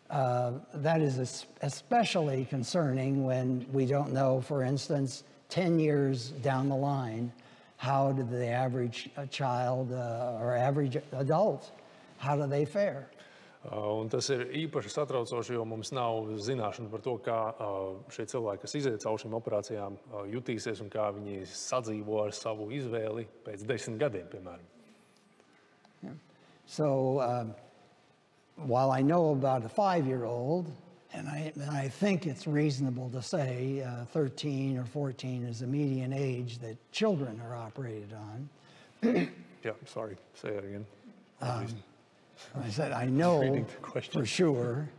That is especially concerning when we don't know, for instance, 10 years down the line, how did the average child or average adult, how do they fare? Un tas ir īpaši satraucoši, jo mums nav zināšana par to, kā šie cilvēki, kas iziet cauri šīm operācijām, jutīsies un kā viņi sadzīvo ar savu izvēli pēc 10 gadiem, piemēram. Yeah. So, while I know about a 5-year-old, and I think it's reasonable to say 13 or 14 is the median age that children are operated on. Yeah, sorry, say that again. I said I know for sure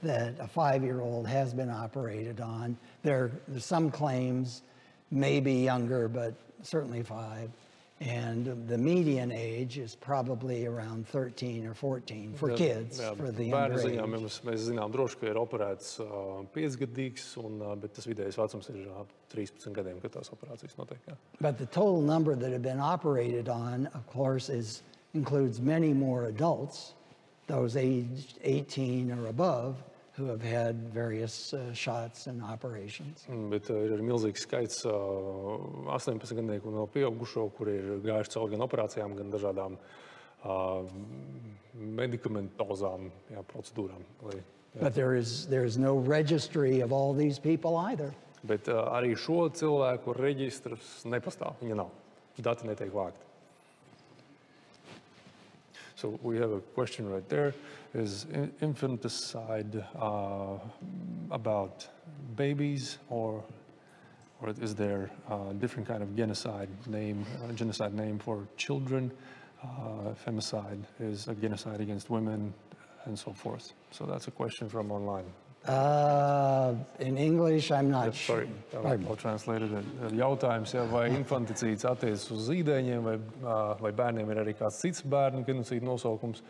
that a 5-year-old has been operated on. There's some claims maybe younger, but certainly 5. And the median age is probably around 13 or 14 for kids, for the younger age. Bērnu ziņā mēs zinām droši, ka ir operēts 5-gadīgs, bet tas vidējais vecums ir 13 gadiem, kad tās operācijas notiek. Jā. But the total number that have been operated on, of course, includes many more adults, those aged 18 or above, who have had various shots and operations. Bet ir arī milzīgs skaits 18-gadnieku un vēl pieaugušo, kuri ir gājuši cauri gan operācijām, gan dažādām medikamentozām, procedūrām. But there is no registry of all these people either. Bet arī šo cilvēku reģistrs nepastāv, viņa nav. dati netiek vākti. So we have a question right there. Is infanticide about babies, or is there a different kind of genocide name for children? Femicide is a genocide against women, and so forth. So that's a question from online. In English, I'm not sure. Sorry, I'll translate it. Jautājums, vai infanticīds attiecas uz zīdaiņiem, vai bērniem ir arī kāds cits bērnu genocīda nosaukums.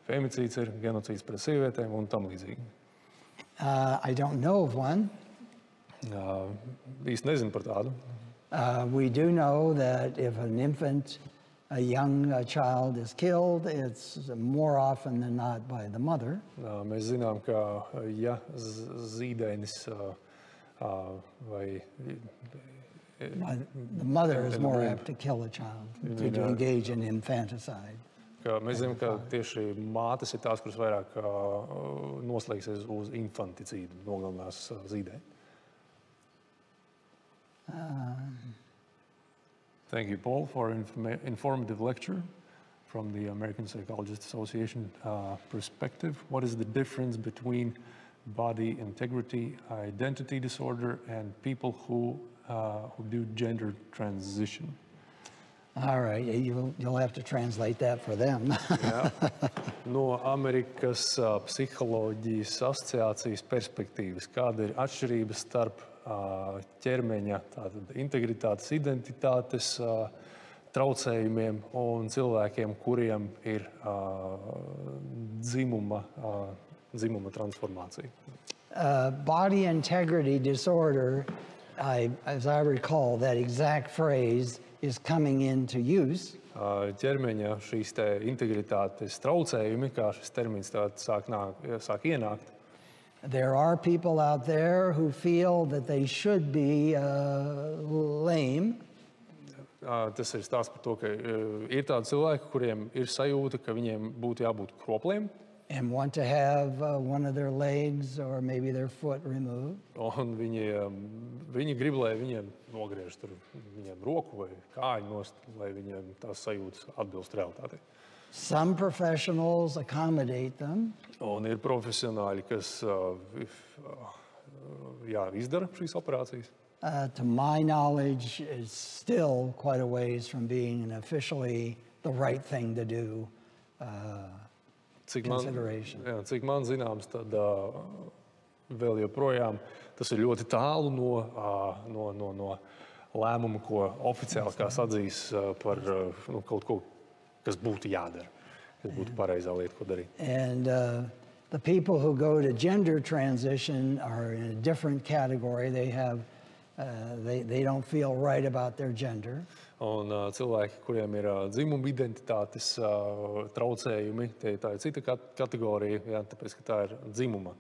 Femicīds ir genocīds pret sievietēm un tam līdzīgi. I don't know of one. Īsti nezinu par tādu. We do know that if an infant, a young child is killed, it's more often than not by the mother. Mēs zinām, ka ja zīdainis vai the mother is more apt to kill a child, to engage in infanticide. Mēs zinām, ka tieši mātes ir tās, kuras vairāk noslēgsies uz infanticīdu, nogalinās zīdēni. Thank you, Paul, for an informative lecture from the American Psychologists Association perspective. What is the difference between body integrity, identity disorder, and people who do gender transition? All right, you'll have to translate that for them. Jā. No Amerikas Psiholoģijas asociācijas perspektīvas, kāda ir atšķirība starp ķermeņa integritātes, identitātes traucējumiem un cilvēkiem, kuriem ir dzimuma transformācija? Body integrity disorder, as I recall, that exact phrase is coming into use. Ķermeņa šīs te integritātes traucējumi, kā šis termins sāk ienākt. There are people out there who feel that they should be lame. Tas ir stāsts par to, ka ir tādi cilvēki, kuriem ir sajūta, ka viņiem būtu jābūt kropliem. And want to have one of their legs or maybe their foot removed. Un viņi grib, lai viņiem nogriež tur viņiem roku vai kāju nost, lai viņiem tās sajūtas atbilst realitātei. Some professionals accommodate them. Un ir profesionāļi, kas izdara šīs operācijas. To my knowledge, it's still quite a ways from being an officially the right thing to do consideration. Cik man zināms, tad vēl joprojām tas ir ļoti tālu no lēmuma, ko oficiāli kāds atzīs par kaut ko, kas būtu jādara, kas būtu pareizā lieta, ko darīt. And the people who go to gender transition are in a different category. They have they don't feel right about their gender. Un cilvēki, kuriem ir dzimuma identitātes traucējumi, tā ir cita kategorija, tāpēc, ka tā ir dzimuma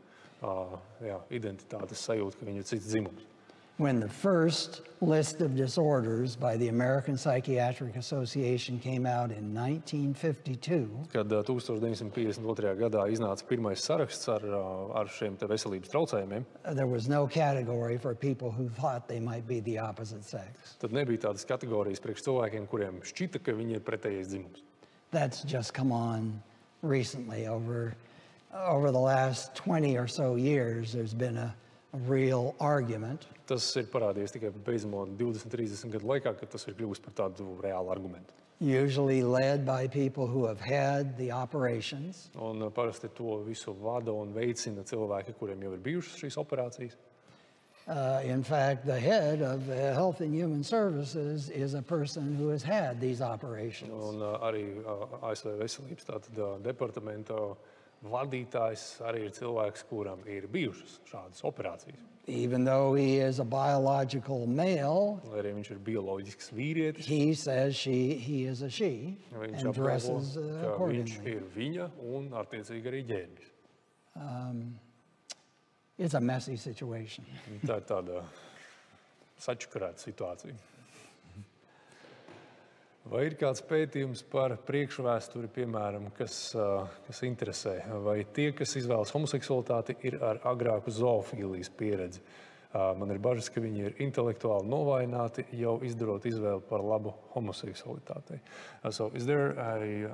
identitātes sajūta, ka viņi ir cits dzimums. When the first list of disorders by the American Psychiatric Association came out in 1952, kad 1952. Gadā iznāca pirmais saraksts ar šiem te veselības traucējumiem, there was no category for people who thought they might be the opposite sex. Tad nebija tādas kategorijas priekš cilvēkiem, kuriem šķita, ka viņi ir pretējais dzimums. That's just come on recently. Over the last 20 or so years, there's been a real argument. Tas ir parādījies tikai beidzamo 20-30 gadu laikā, kad tas ir kļuvis par tādu reālu argumentu. Usually led by people who have had the operations. Un parasti to visu vada un veicina cilvēki, kuriem jau ir bijušas šīs operācijas. In fact, the head of Health and Human Services is a person who has had these operations. Un arī ASV veselības departamenta vadītājs arī ir cilvēks, kuram ir bijušas šādas operācijas. Even though he is a biological male, lai arī viņš ir bioloģisks vīrietis, he says he is a she and dresses accordingly. Viņš ir viņa un attiecīgi arī ģērbjas. It's a messy situation. Tā ir tāda sačakarēta situācija. Vai ir kāds pētījums par priekšvēsturi, piemēram, kas interesē? Vai tie, kas izvēlas homoseksualitāti, ir ar agrāku zoofīlijas pieredzi? Man ir bažas, ka viņi ir intelektuāli novājināti, jau izdarot izvēli par labu homoseksualitātei. So is there a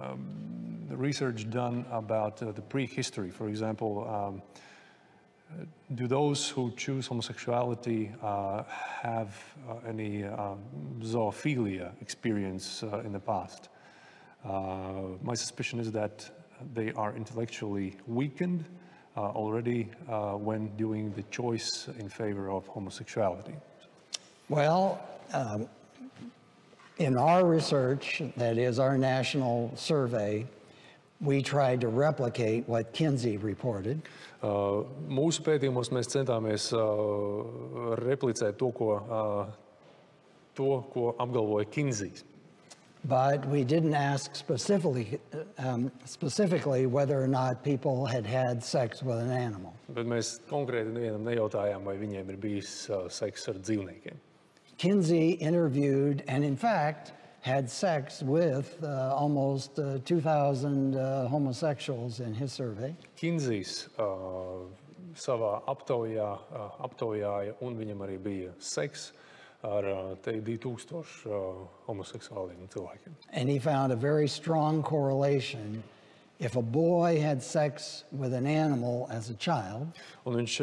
research done about the prehistory? For example, do those who choose homosexuality have any zoophilia experience in the past? My suspicion is that they are intellectually weakened already when doing the choice in favor of homosexuality. Well, in our research, that is our national survey, we tried to replicate what Kinsey reported. Mūsu pētījumos mēs centāmies replicēt to, ko apgalvoja Kinsijs. But we didn't ask specifically whether or not people had had sex with an animal. Bet mēs konkrēti nevienam nejautājām, vai viņiem ir bijis seks ar dzīvniekiem. Kinsey interviewed and in fact had sex with almost 2,000 homosexuals in his survey. Kinsijs savā aptaujāja, un viņam arī bija seks ar 2,000 homoseksuāliem cilvēkiem. And he found a very strong correlation. If a boy had sex with an animal as a child, Un viņš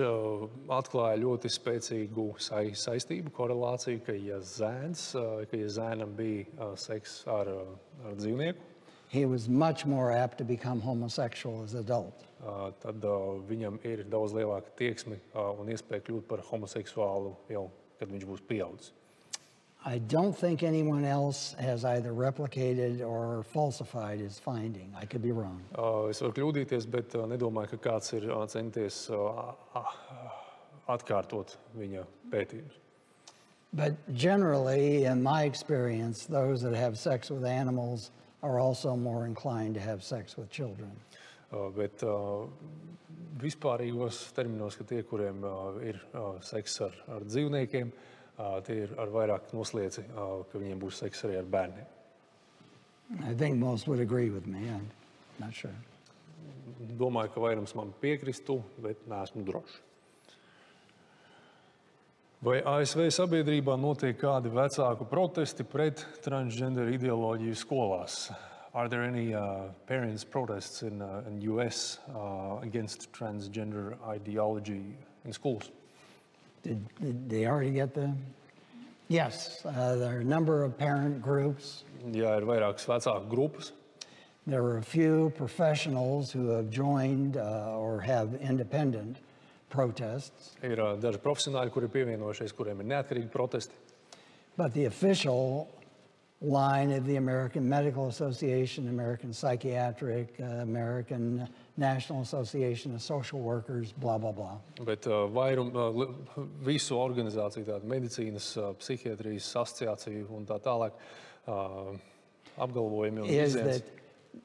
atklāja ļoti spēcīgu saistību, korelāciju, ka ja zēnam bija seks ar dzīvnieku, he was much more apt to become homosexual as an adult. Tad viņam ir daudz lielāka tieksme un iespēja kļūt par homoseksuālu jau, kad viņš būs pieaudzis. I don't think anyone else has either replicated or falsified his finding. I could be wrong. Es varu kļūdīties, bet nedomāju, ka kāds ir centies atkārtot viņa pētījumus. But generally, in my experience, those that have sex with animals are also more inclined to have sex with children. Bet vispārīgos terminos, ka tie, kuriem ir seks ar dzīvniekiem, tie ir ar vairāk noslieci, ka viņiem būs seks arī ar bērniem. I think most would agree with me. I'm not sure. Domāju, ka vairums man piekristu, bet neesmu drošs. Vai ASV sabiedrībā notiek kādi vecāku protesti pret transgender ideoloģiju skolās? Are there any parents' protests in US against transgender ideology in schools? Did they already get the? Yes, there are a number of parent groups. Jā, ir vairākas vecāku grupas. There are a few professionals who have joined or have independent protests. Ir daži profesionāļi, kuri pievienojušies, kuriem ir neatkarīgi protesti. But the official line of the American Medical Association, American Psychiatric, American National Association of Social Workers, blah, blah, blah. Bet visu organizāciju, tādu medicīnas, psihiatrijas asociāciju un tā tālāk apgalvojumi un Is izienas. that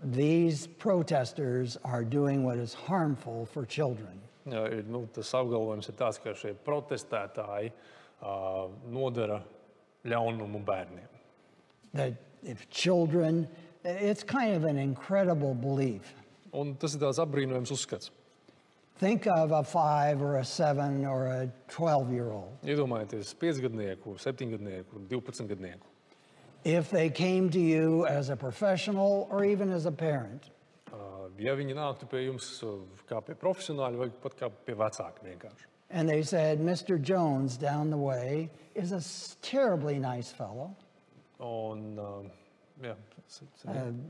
these protesters are doing what is harmful for children. Tas apgalvojums ir tāds, ka šie protestētāji nodara ļaunumu bērniem. That if children, it's kind of an incredible belief. Un tas ir tāds apbrīnojams uzskats. Think of a 5 or a 7 or a 12-year-old. Iedomājieties 5-gadnieku, 7-gadnieku, 12-gadnieku. If they came to you as a professional or even as a parent, Ja viņi nāktu pie jums kā pie profesionāļa vai pat kā pie vecāka vienkārši. and they said, Mr. Jones down the way is a terribly nice fellow, Un, jā,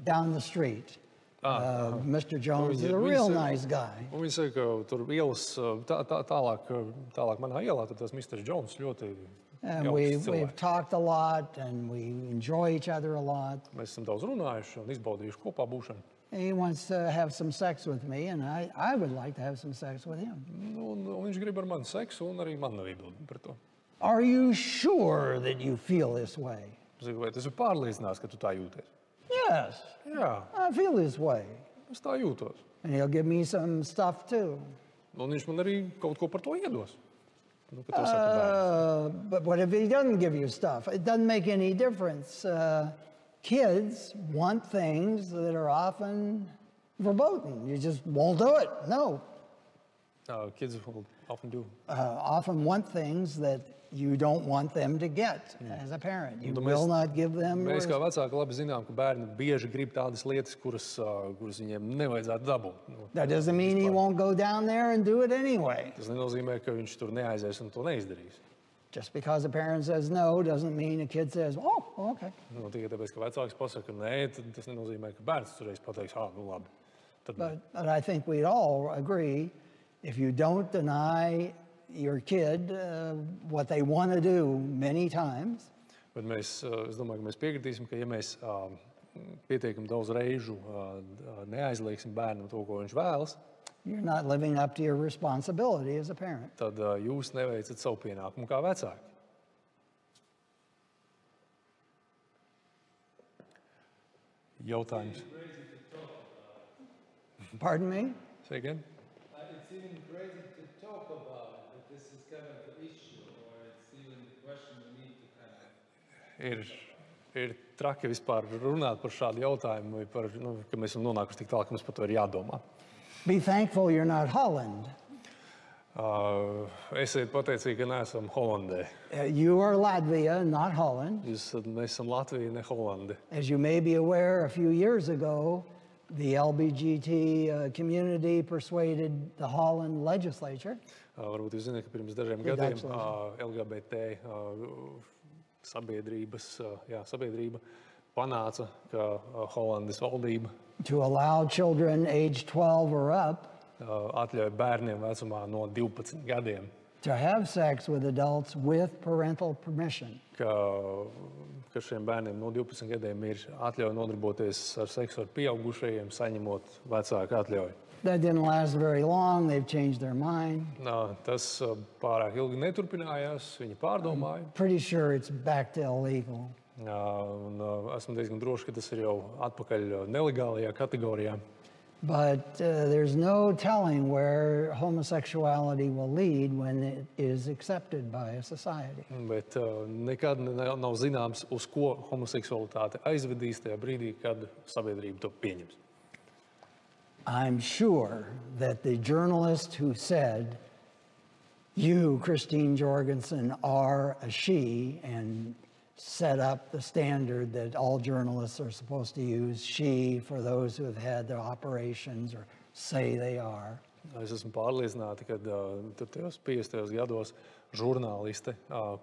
down the street. Mr. Jones is a real nice guy. Un viņi saka, ka tur ielas tālāk manā ielā, tad tas Mr. Jones ļoti And jauks we've cilvēks. talked a lot and we enjoy each other a lot. Mēs esam daudz runājuši un izbaudījuši kopā būšanu. He wants to have some sex with me and I would like to have some sex with him. Un viņš grib ar mani seksu un arī man nav iebildi par to. Are you sure that you feel this way? Es saku, vai tas ir pārliecināts, ka tu tā jūties? Yes, Jā, I feel this way. es tā jūtos. And he'll give me some stuff too. Un viņš man arī kaut ko par to iedos. Nu, ka to saka bērns. But what if he doesn't give you stuff? It doesn't make any difference. Kids want things that are often verboten. You just won't do it. No. Kids will often do. Often want things that you don't want them to get as a parent. You will not give them. Mēs kā vecāki labi zinām, ka bērni bieži grib tādas lietas, kuras viņiem nevajadzētu dabūt. That doesn't mean he won't go down there and do it anyway. Tas nenozīmē, ka viņš tur neaizies un to neizdarīs. Just because a parent says no doesn't mean a kid says, oh, okay. Tikai tāpēc, ka vecāks pasaka nē, tad tas nenozīmē, ka bērns turreiz pateiks, labi. Tad But I think we'd all agree, if you don't deny your kid what they want to do many times, Bet es domāju, ka mēs piekritīsim, ka ja mēs pietiekami daudz reižu neaizlieksim bērnam to, ko viņš vēlas, you're not living up to your responsibility as a parent. tad jūs neveicat savu pienākumu kā vecāki. Jautājums. Pardon me? Say again? It's even crazy to talk about it, but this is kind of the issue, or it's even the question we need to kind of... Ir traki vispār runāt par šādu jautājumu, vai par, ka mēs esam nonākuši tik tālu, ka mums par to ir jādomā. Be thankful you're not Holland. Esiet pateicīgi, ka neesam Holandē. You are Latvia, not Holland. Mēs esam Latvija, ne Holande. As you may be aware, a few years ago, the LGBT community persuaded the Holland legislature. Varbūt jūs zināt, ka pirms dažiem gadiem LGBT sabiedrība panāca, ka Holandes valdība to allow children aged 12 or up atļauj bērniem vecumā no 12 gadiem, to have sex with adults with parental permission. ka šiem bērniem no 12 gadiem ir atļauj nodarboties ar seksu ar pieaugušajiem, saņemot vecāku atļauju. That didn't last very long. They've changed their mind. Tas pārāk ilgi neturpinājās, viņi pārdomāja. Pretty sure it's back to illegal. Esmu diezgan droši, ka tas ir jau atpakaļ nelegālajā kategorijā. But there's no telling where homosexuality will lead when it is accepted by a society. Bet nekad nav zināms, uz ko homoseksualitāte aizvedīs tajā brīdī, kad sabiedrība to pieņems. I'm sure that the journalist who said, you, Christine Jorgensen, are a she, and set up the standard that all journalists are supposed to use she for those who have had their operations or say they are. Es esmu pārliecināta, ka tajos 50. gados žurnāliste,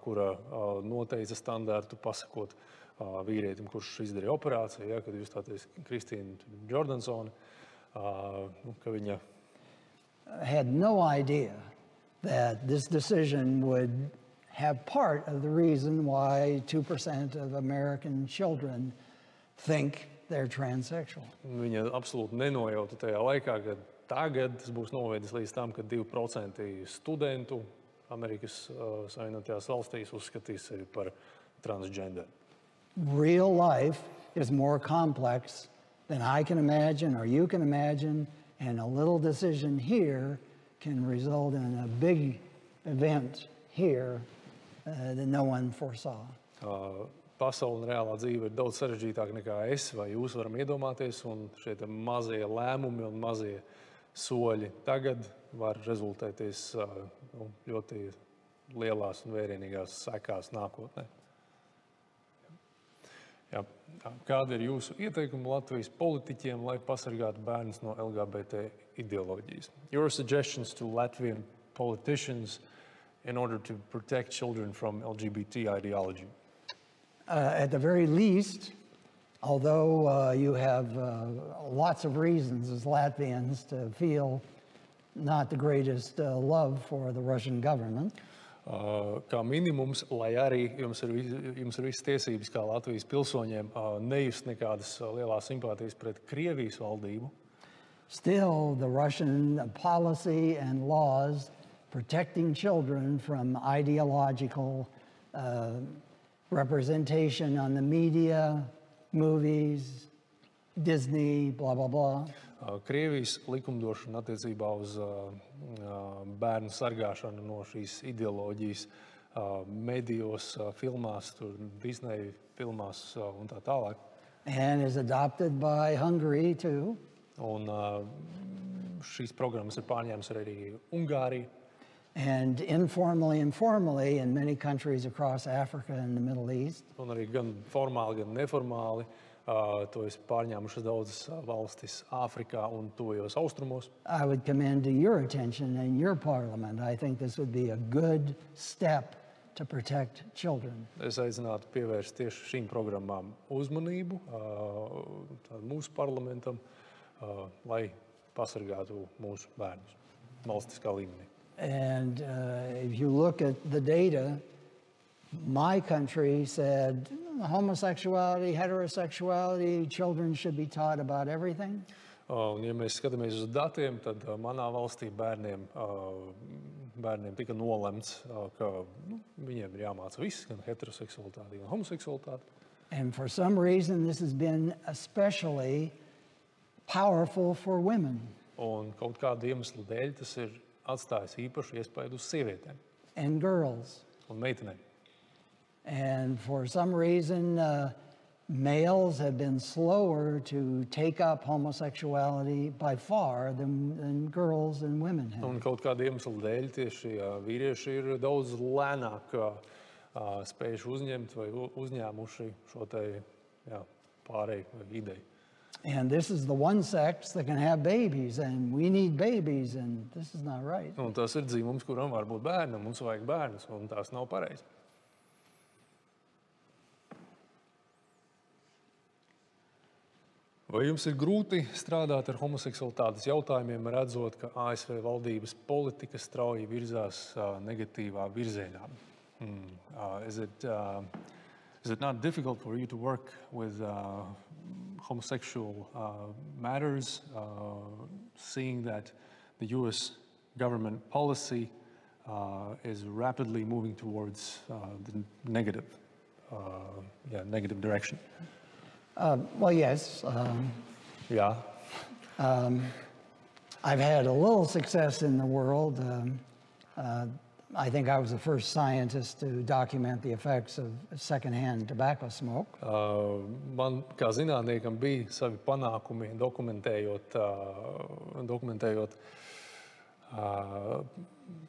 kura noteica standārtu pasakot vīrietim, kurš izdarīja operāciju, kad jūs tāties Kristīna Jordansone, ka viņa had no idea that this decision would have part of the reason why 2% of American children think they're transsexual. Viņa absolūti nenojauta tajā laikā, ka tagad tas būs novedis līdz tam, ka 2% studentu Amerikas Savienotajās valstīs uzskatīs sevi par transgender. Real life is more complex than I can imagine or you can imagine, and a little decision here can result in a big event here that no one foresaw. Pasaule un reālā dzīve ir daudz sarežģītāka nekā es vai jūs varam iedomāties, un šie mazie lēmumi un mazie soļi tagad var rezultēties ļoti lielās un vērienīgās sekās nākotnē. Jā. Kāda ir jūsu ieteikuma Latvijas politiķiem, lai pasargātu bērnus no LGBT ideoloģijas? Your suggestions to Latvian politicians in order to protect children from LGBT ideology? At the very least, although you have lots of reasons as Latvians to feel not the greatest love for the Russian government, Kā minimums, lai arī jums ir visas tiesības kā Latvijas pilsoņiem nejust nekādas lielās simpātijas pret Krievijas valdību, still the Russian policy and laws protecting children from ideological representation on the media, movies, Disney, blah, blah, blah. Krievijas likumdošana attiecībā uz bērnu sargāšanu no šīs ideoloģijas medijos, filmās, Disney filmās un tā tālāk. And is adopted by Hungary too. Un šīs programmas ir pārņēmusi arī Ungārija. And informally and formally in many countries across Africa and the Middle East. Un arī gan formāli, gan neformāli to ir pārņēmušas daudzas valstis Āfrikā un tuvajos austrumos. I would commend to your attention in your parliament. I think this would be a good step to protect children. Es aicinātu pievērst tieši šīm programmām uzmanību mūsu parlamentam, lai pasargātu mūsu bērnus valstiskā līmenī. And if you look at the data, my country said homosexuality, heterosexuality, children should be taught about everything. Un, ja mēs skatāmies uz datiem, tad manā valstī bērniem tika nolemts, ka viņiem ir jāmāca viss, gan heteroseksualitāte, gan homoseksualitāte. And for some reason, this has been especially powerful for women. Un kaut kādu iemeslu dēļ tas ir atstājis īpašu iespaidu uz sievietēm and girls. Un meitenēm. And for some reason, males have been slower to take up homosexuality by far than girls and women have. Un kaut kādu iemeslu dēļ tieši vīrieši ir daudz lēnāk spējuši uzņemt vai uzņēmuši šo te pārēju ideju. And this is the one sex that can have babies, and we need babies, and this is not right. Un tas ir dzimums, kuram var būt bērni, un mums vajag bērnus, un tās nav pareizi. Vai jums ir grūti strādāt ar homoseksualitātes jautājumiem, redzot, ka ASV valdības politika strauji virzās negatīvā virzienā? Is it not difficult for you to work with homosexual matters, seeing that the U.S. government policy is rapidly moving towards the negative direction? Well, yes. Yeah. I've had a little success in the world. I think I was the first scientist to document the effects of secondhand tobacco smoke. Man, kā zinātniekam, bija savi panākumi dokumentējot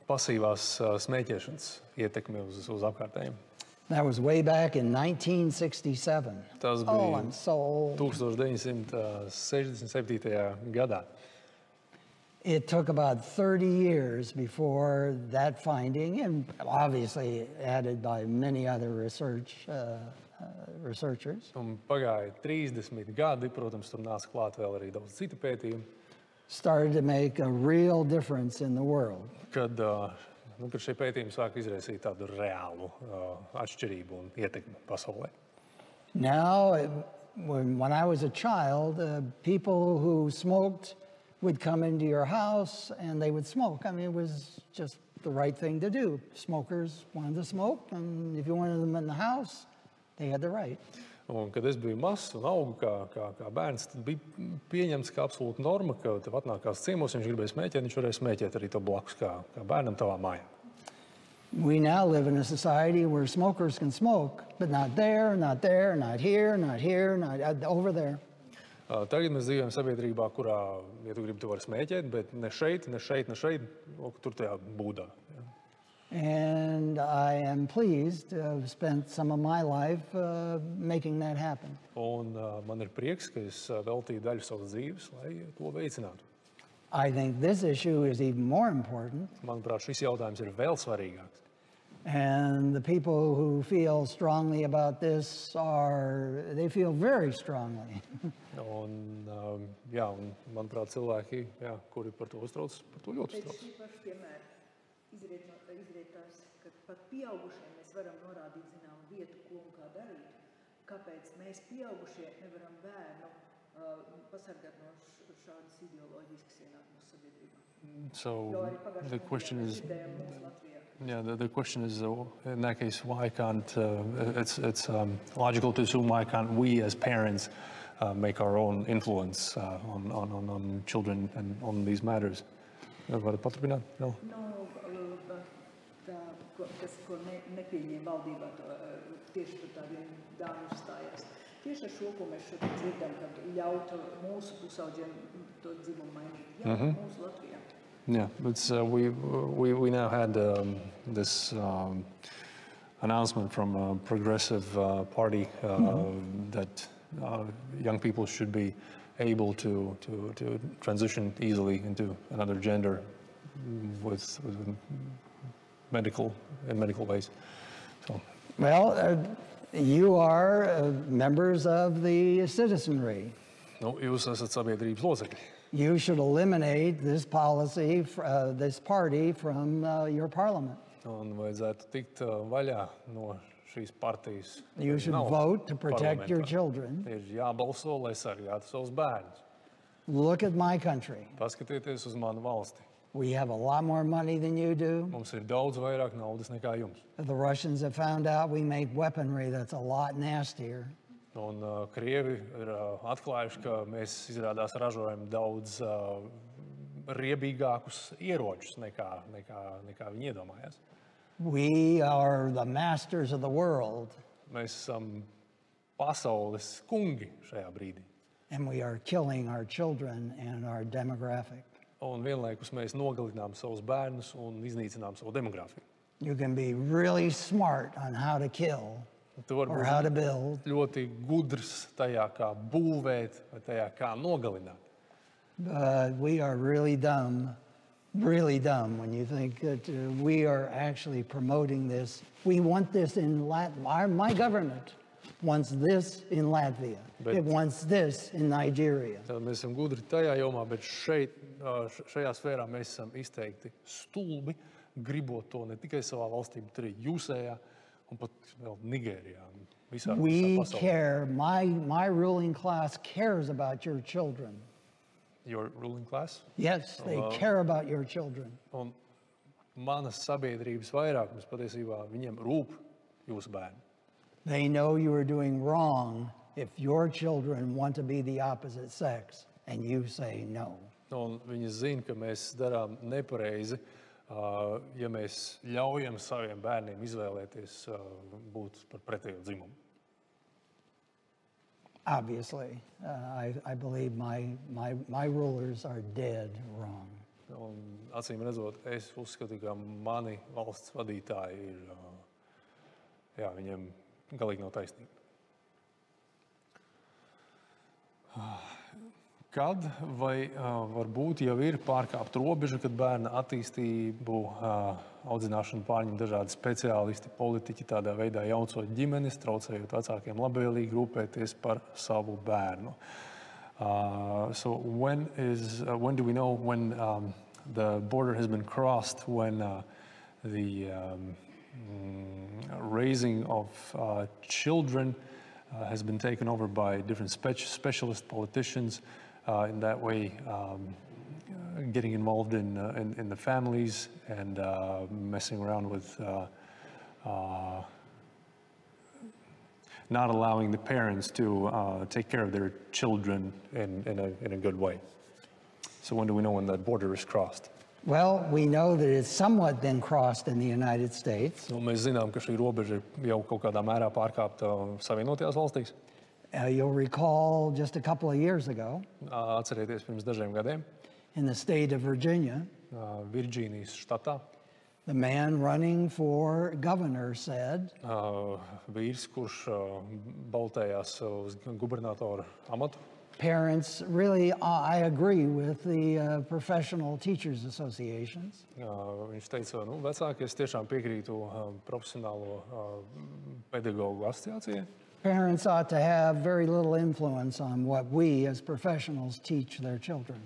pasīvās smēķēšanas ietekmi uz apkārtējiem. That was way back in 1967. Tas bija I'm so old. 1967. gadā. It took about 30 years before that finding, and obviously added by many other researchers. Un pagāja 30 gadi, protams, tur nāca klāt vēl arī daudz citu pētījumu. Started to make a real difference in the world. Kad šie pētījumi sāk izraisīt tādu reālu atšķirību un ietekmi pasaulē. Now, when I was a child, people who smoked would come into your house and they would smoke. I mean, it was just the right thing to do. Smokers wanted to smoke, and if you wanted them in the house, they had the right. Un, kad es biju mazs un augu kā bērns, tad bija pieņemts kā absolūta norma, ka tev atnāk kāds ciemos, viņš gribēja smēķēt, viņš varēja smēķēt arī to blakus kā bērnam tavā mājā. We now live in a society where smokers can smoke, but not there, not there, not here, not here, not over there. Tagad mēs dzīvojam sabiedrībā, kurā, ja tu gribi, tu vari smēķēt, bet ne šeit, ne šeit, ne šeit, tur tajā būdā. Ja. And I am pleased to have spent some of my life making that happen. Un man ir prieks, ka es veltīju daļu savas dzīves, lai to veicinātu. I think this issue is even more important. Manuprāt, šis jautājums ir vēl svarīgāks. And the people who feel strongly about this they feel very strongly. Un manuprāt, cilvēki, kuri par to uztrauc, par to ļoti uztrauc. Izrietās, ka pat pieaugušiem mēs varam norādīt zināmu vietu, ko un kā darīt. Kāpēc mēs pieaugušie nevaram bērnu pasargāt no šādas ideoloģiskas ienākumas sabiedrībā? So the question is, the question is in that case, why can't it's logical to assume why can't we as parents make our own influence on children and on these matters? Varat paturpināt? No. Tas, ko nepieņēma valdībā, tieši par tādiem dāmu uzstājās. Tieši ar šo, ko mēs šodien dzirdam, kad ļautu mūsu pusauģiem to dzimumu mainīt. Jā, mūsu Latvijā. Yeah, but we now had this announcement from a progressive party that young people should be able to transition easily into another gender with medical ways. So. Well, you are members of the citizenry. Nu, jūs esat sabiedrības locekļi. You should eliminate this policy, this party from your parliament. Un vajadzētu tikt vaļā no šīs partijas. You should vote to protect your children. Ir jābalso, lai sargātu savus bērnus. Look at my country. Paskatieties uz manu valsti. We have a lot more money than you do. Mums ir daudz vairāk naudas nekā jums. The Russians have found out we make weaponry that's a lot nastier. Un Krievi ir atklājuši, ka mēs izrādās ražojam daudz riebīgākus ieročus nekā viņi iedomājās. We are the masters of the world. Mēs esam pasaules kungi šajā brīdī. And we are killing our children and our demographic. Un vienlaikus mēs nogalinām savus bērnus un iznīcinām savu demogrāfiju. You can be really smart on how to kill or how to build. Ļoti gudrs tajā, kā būvēt vai tajā, kā nogalināt. But we are really dumb when you think that we are actually promoting this. We want this in my government wants this in Latvia. It wants this in Nigeria. Tad mēs esam gudri tajā jomā, bet šajā sfērā mēs esam izteikti stulbi, gribot to ne tikai savā valstī, bet arī jūsējā un pat vēl Nigērijā. We care, my ruling class cares about your children. Your ruling class? Yes, they care about your children. Un manas sabiedrības vairākums patiesībā viņiem rūp jūsu bērni. They know you are doing wrong if your children want to be the opposite sex and you say no. Un viņi zina, ka mēs darām nepareizi, ja mēs ļaujam saviem bērniem izvēlēties būt par pretējo dzimumu. Obviously, I believe my rulers are dead wrong. Un acīm redzot, es uzskatu, ka mani valsts vadītāji ir, viņiem galīgi nav taisnība. Kad vai varbūt jau ir pārkāpta robeža, kad bērna attīstību audzināšanu pārņem dažādi speciālisti, politiķi, tādā veidā jaucot ģimenes, traucējot vecākiem labvēlīgi rūpēties par savu bērnu. So when do we know when the border has been crossed, when the raising of children has been taken over by different specialist politicians, in that way getting involved in the families and messing around with not allowing the parents to take care of their children in a good way. So when do we know when that border is crossed? Well, we know that it's somewhat been crossed in the United States. Mēs zinām, ka šī robeža ir jau kaut kādā mērā pārkāpta Savienotajās valstīs. You'll recall just a couple of years ago. Atcerieties pirms dažiem gadiem. In the state of Virginia. Virģīnijas štatā. The man running for governor said. Vīrs, kurš baltējās uz gubernatora amatu. Parents, really, I agree with the professional teachers associations. Viņš teica, vecāki, es tiešām piekrītu profesionālo pedagogu asociācijai. Parents ought to have very little influence on what we as professionals teach their children.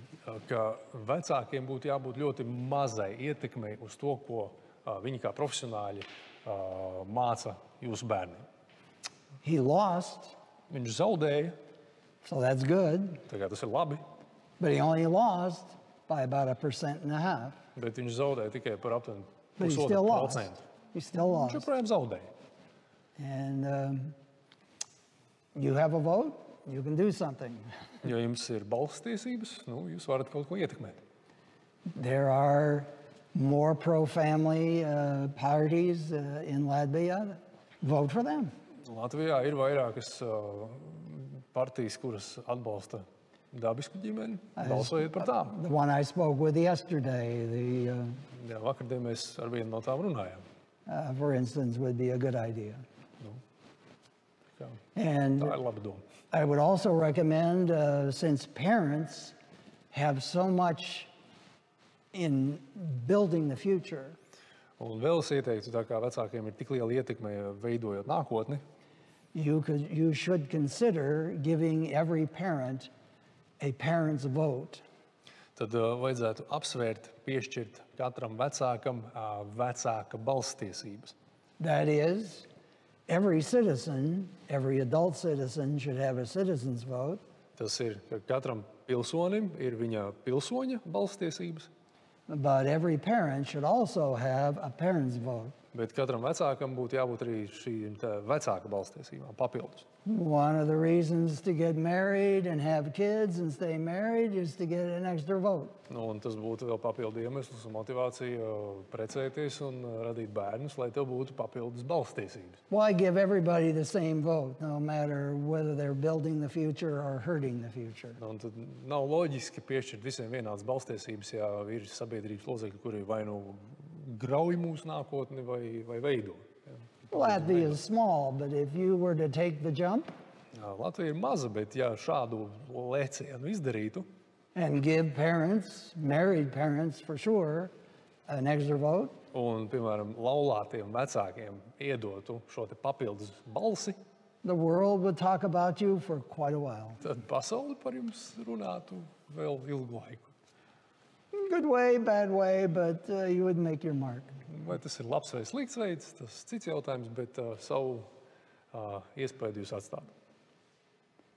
Ka vecākiem būtu jābūt ļoti mazai ietekmei uz to, ko viņi kā profesionāļi māca jūsu bērniem. He lost. Viņš zaudēja. So that's good. Tagad tas ir labi. But he only lost by about 1.5%. Bet viņš zaudēja tikai par aptuveni But he still lost. 1%. He still lost. Viņš joprojām zaudēja. And you have a vote, you can do something. Ja jums ir balsstiesības, jūs varat kaut ko ietekmēt. There are more pro-family parties in Latvia. Vote for them. Latvijā ir vairākas partijas, kuras atbalsta dabisku ģimeni, balsojiet par tām. The one I spoke with yesterday, Jā, vakardien mēs ar vienu no tām runājām. for instance, would be a good idea. Tā And ir laba doma. I would also recommend, since parents have so much in building the future, Un vēl es ieteiktu, tā kā vecākiem ir tik liela ietekme veidojot nākotni, you should consider giving every parent a parent's vote. tad vajadzētu apsvērt, piešķirt katram vecākam vecāka balsstiesības. That is, every citizen, every adult citizen should have a citizen's vote, Tas ir, ka katram pilsonim ir viņa pilsoņa balsstiesības, but every parent should also have a parent's vote. bet katram vecākam būtu jābūt arī šīm vecāka balsstiesībām papildus. One of the reasons to get married and have kids and stay married is to get an extra vote. Un tas būtu vēl papildu iemesls un motivācija precēties un radīt bērnus, lai tev būtu papildus balsstiesības. Why give everybody the same vote, no matter whether they're building the future or hurting the future? Un tad nav loģiski piešķirt visiem vienādas balsstiesības, ja ir sabiedrības locekļi, kuri vai nu grauj mūsu nākotni vai veido. Latvia is small, but if you were to take the jump Latvija ir maza, bet ja šādu lēcienu izdarītu, and give parents, married parents for sure, an extra vote, un, piemēram, laulātiem vecākiem iedotu šo te papildus balsi, the world would talk about you for quite a while. tad pasauli par jums runātu vēl ilgu laiku. Good way, bad way, but you would make your mark. Vai tas ir labs vai slikts veids, tas cits jautājums, bet savu iespēju jūs atstātu.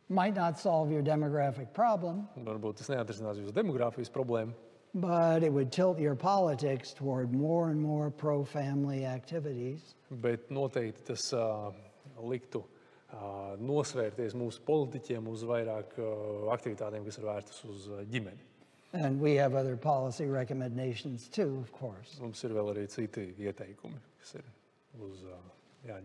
Might not solve your demographic problem, Varbūt tas neatrisinās jūsu demogrāfijas problēmu, but it would tilt your politics toward more and more pro-family activities. bet noteikti tas liktu nosvērties mūsu politiķiem uz vairāk aktivitātēm, kas ir vērstas uz ģimeni. And we have other policy recommendations too, of course. Mums ir vēl arī citi ieteikumi, kas ir uz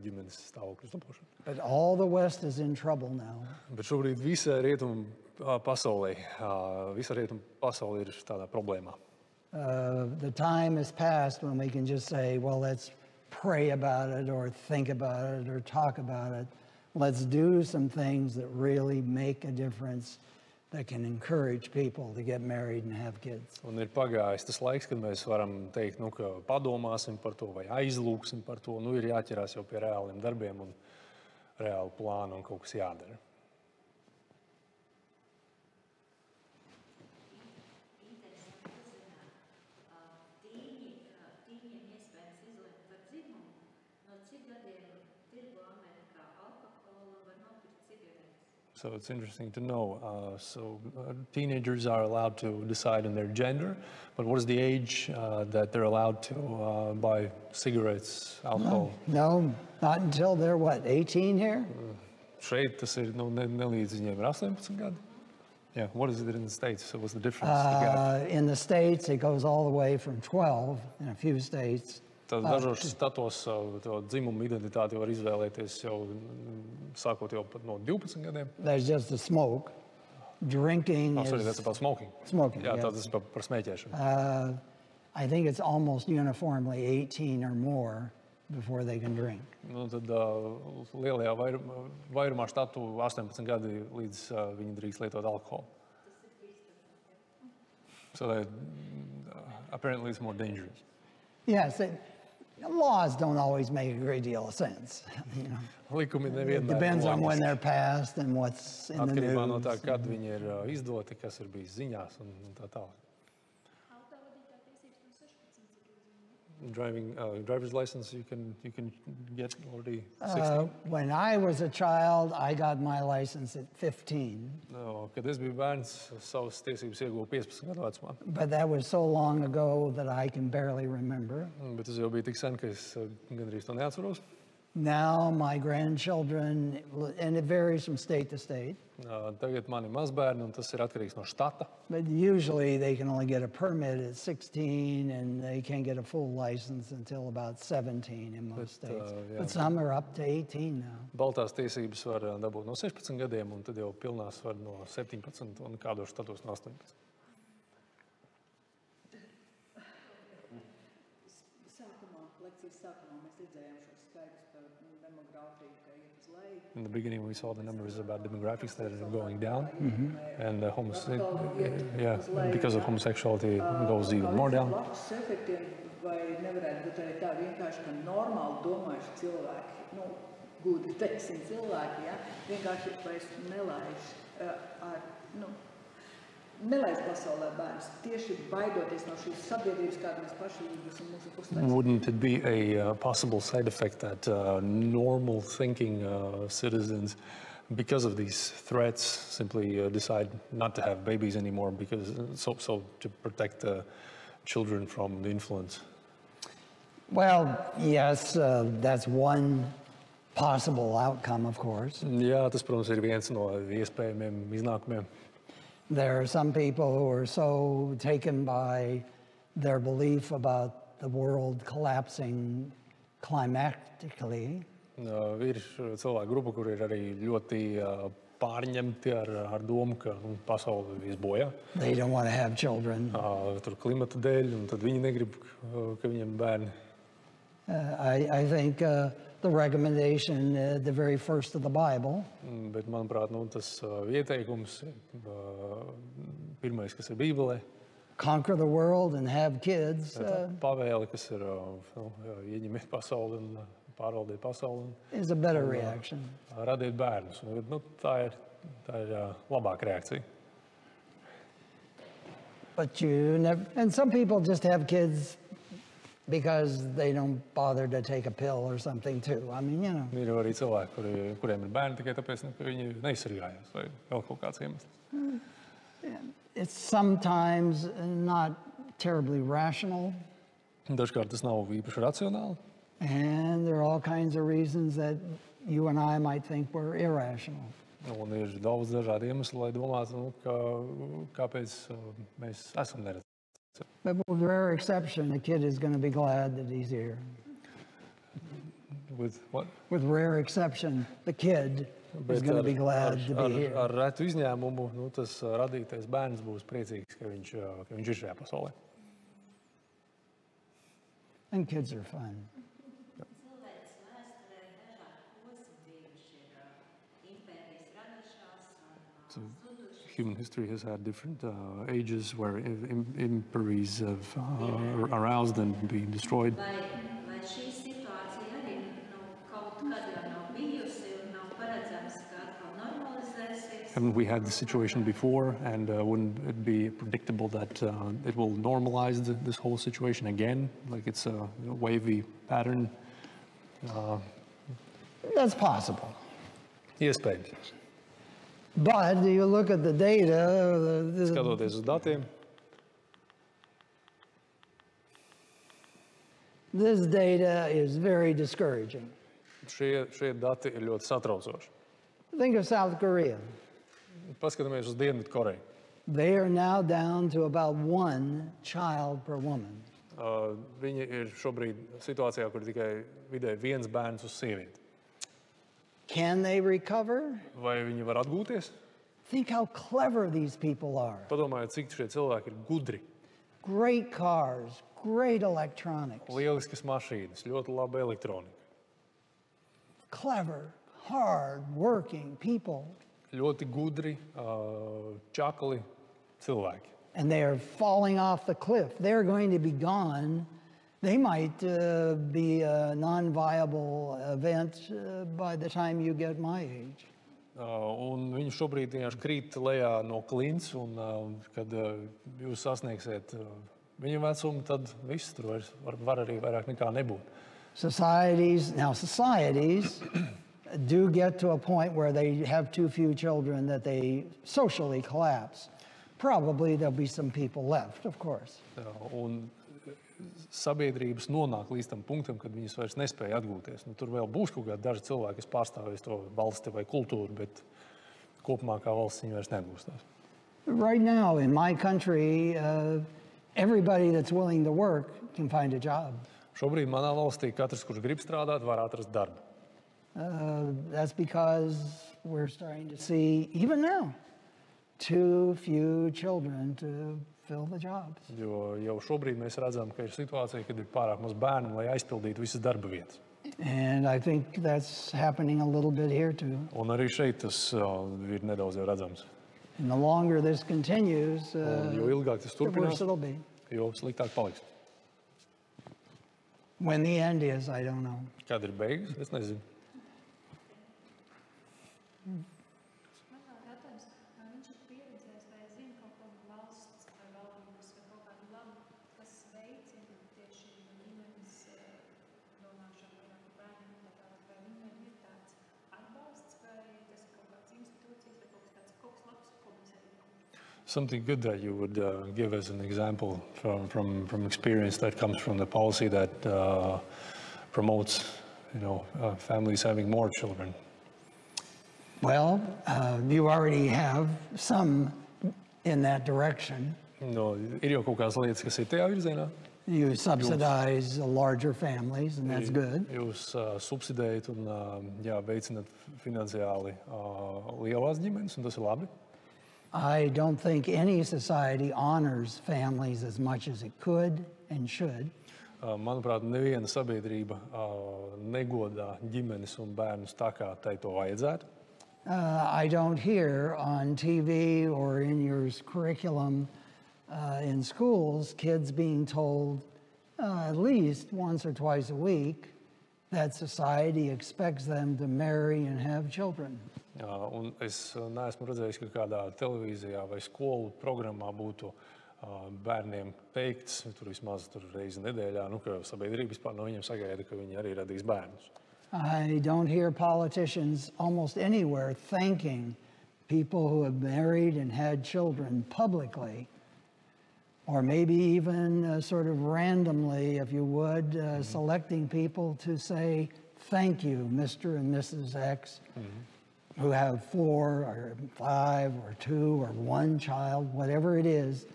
ģimenes stāvokļu uzlabošanu. But all the West is in trouble now. Bet šobrīd visa rietumu pasaulē ir tādā problēmā. The time has passed when we can just say, well, let's pray about it or think about it or talk about it. Let's do some things that really make a difference, that can encourage people to get married and have kids. Un ir pagājis tas laiks, kad mēs varam teikt, ka padomāsim par to vai aizlūksim par to. Ir jāķerās jau pie reāliem darbiem un reālu plānu un kaut kas jādara. So it's interesting to know. Teenagers are allowed to decide on their gender, but what is the age that they're allowed to buy cigarettes, alcohol? No, not until they're, 18 here? Šeit tas ir nelīdz viņiem ir 18 gadi. Yeah, what is it in the States? So what's the difference? In the States, it goes all the way from 12 in a few states. Tad dažos štatos to dzimumu identitāti var izvēlēties jau sākot jau pat no 12 gadiem. There's just the smoke. Drinking Sorry, is... that's about smoking. Smoking, Jā, yes. tas ir par smēķēšanu. I think it's almost uniformly 18 or more before they can drink. Tad lielajā vairumā štatu 18 gadi līdz viņi drīkst lietot alkoholu. So that apparently it's more dangerous. Yes, laws don't always make a great deal of sense. You know. Likumi It nevienmēr depends on when loģiski. they're passed and what's in the Atkarībā no news. tā, kad viņi ir izdoti, kas ir bijis ziņās un tā tālāk. Driver's license you can get already 16. When I was a child, I got my license at 15. Kad es biju bērns, savas tiesības ieguvu 15 gadu vecumā. But that was so long ago that I can barely remember. Bet tas jau bija tik sen, ka es gandrīz to neatceros. Now my grandchildren, and it varies from state to state, Tagad man ir mazbērni, un tas ir atkarīgs no štata. but usually they can only get a permit at 16 and they can't get a full license until about 17 in most states. yeah. But some are up to 18 now. Baltās tiesības var dabūt no 16 gadiem, un tad jau pilnās var no 17, un kādos štatos no 18. Lekcijas sākumā mēs redzējām šos skaidrus par demogrāfiju, ka iet uz leju. In the beginning, we saw the numbers about demographics that are going down, and because of homosexuality, it goes even more down. Blakus efektiem vai nevarētu būt arī tā vienkārši, ka normāli domājuši cilvēki, gudri teiksim cilvēki, ja, vienkārši vairs nelaiž pasaulē bērnus, tieši baidoties no šīs sabiedrības, kāda mēs paši esam mūsu pusē. Wouldn't it be a possible side effect that normal thinking citizens, because of these threats, simply decide not to have babies anymore because so to protect children from the influence? Well, yes, that's one possible outcome, of course. Jā, tas, protams, ir viens no iespējamiem iznākumiem. There are some people who are so taken by their belief about the world collapsing climactically. Ir cilvēku grupa, kur ir arī ļoti pārņemti ar domu, ka pasaule ies bojā. They don't want to have children. Tur klimata dēļ, un tad viņi negrib, ka viņiem bērni. I think the recommendation at the very first of the Bible Bet, manuprāt, tas ieteikums, pirmais, kas ir Bībelē, conquer the world and have kids pavēle, kas ir ieņemiet pasauli un pārvaldiet pasauli un is a better reaction. radiet bērnus. Tā ir labāka reakcija. But you never, and some people just have kids because they don't bother to take a pill or something too. I mean, Ir arī cilvēki, kuriem ir bērni tikai tāpēc, ka viņi neizsargājās vai vēl kaut kāds iemesls. It's sometimes not terribly rational. Dažkārt tas nav īpaši racionāli. And there are all kinds of reasons that you and I might think were irrational. Un ir daudz dažādu iemeslu, lai domātu, kāpēc mēs esam neredzi. But with rare exception, the kid is going to be glad that he's here. With what? With rare exception, the kid is going to be glad to be here. Ar retu izņēmumu, tas radītais bērns būs priecīgs, ka viņš ir šajā pasaulē. And kids are fun. So human history has had different ages where imperies have aroused and been destroyed. Haven't we had the situation before, and wouldn't it be predictable that it will normalize this whole situation again, like it's a wavy pattern? That's possible. Iespējams. But you look at the data, Skatoties uz datiem, this data is very discouraging. šie dati ir ļoti satraucoši. Think of South Korea. Paskatāmies uz Dienvidu Koreju. They are now down to about 1 child per woman. Viņi ir šobrīd situācijā, kur tikai vidēji viens bērns uz sievieti. Can they recover? Vai viņi var atgūties? Think how clever these people are. Padomājiet, cik šie cilvēki ir gudri. Great cars, great electronics. Lieliskas mašīnas, ļoti laba elektronika. Clever, hard working people. Ļoti gudri, čakli cilvēki. And they are falling off the cliff. They're going to be gone. They might be a non-viable event by the time you get my age. Un viņi šobrīd vienkārši krīt lejā no klints, un kad jūs sasniegsiet viņu vecumu, tad viss tur var arī vairāk nekā nebūt. Societies do get to a point where they have too few children that they socially collapse. Probably there'll be some people left, of course. Un sabiedrības nonāk līdz tam punktam, kad viņas vairs nespēja atgūties. Nu, tur vēl būs kaut kādi daži cilvēki, kas pārstāvēs to valsti vai kultūru, bet kopumā kā valsts viņi vairs neatgūstās. Right now in my country, everybody that's willing to work can find a job. Šobrīd manā valstī katrs, kurš grib strādāt, var atrast darbu. That's because we're starting to see, even now, too few children to fill the jobs. Jo jau šobrīd mēs redzam, ka ir situācija, kad ir pārāk maz bērnu, lai aizpildītu visas darba vietas. And I think that's happening a little bit here too. Un arī šeit tas ir nedaudz jau redzams. And the longer this continues, Jo ilgāk tas the worse turpinās, it'll be. jo sliktāk paliks. When the end is, I don't know. Kad ir beigas, es nezinu. Man vēl jautājums, viņš ir pieredzējis vai zina kaut kādu valsts vai valdības vai kaut kādu labu, kas veicina tieši ģimenes nonākšanu vairāk bērniem, vai viņiem ir tāds atbalsts vai tas ir kaut kāds institūcijas vai kaut kas labs, ko mēs arī. Something good that you would give as an example from experience that comes from the policy that promotes, families having more children. Well, you already have some in that direction. No, ir jau kaut kādas lietas, kas ir tajā virzienā. You subsidize larger families, and that's good. Jūs subsidējat un veicinat finansiāli lielās ģimenes, un tas ir labi. I don't think any society honors families as much as it could and should. Manuprāt, neviena sabiedrība negodā ģimenes un bērnus tā, kā tai to vajadzētu. I don't hear on TV or in your curriculum in schools kids being told at least once or twice a week that society expects them to marry and have children. Un es neesmu redzējis, ka kādā televīzijā vai skolu programmā būtu bērniem teikts, tur vismaz reizi nedēļā, ka sabiedrība vispār no viņiem sagaida, ka viņi arī radīs bērnus. I don't hear politicians almost anywhere thanking people who have married and had children publicly, or maybe even sort of randomly, if you would, selecting people to say, thank you, Mr. and Mrs. X, who have 4 or 5 or 2 or 1 child, whatever it is,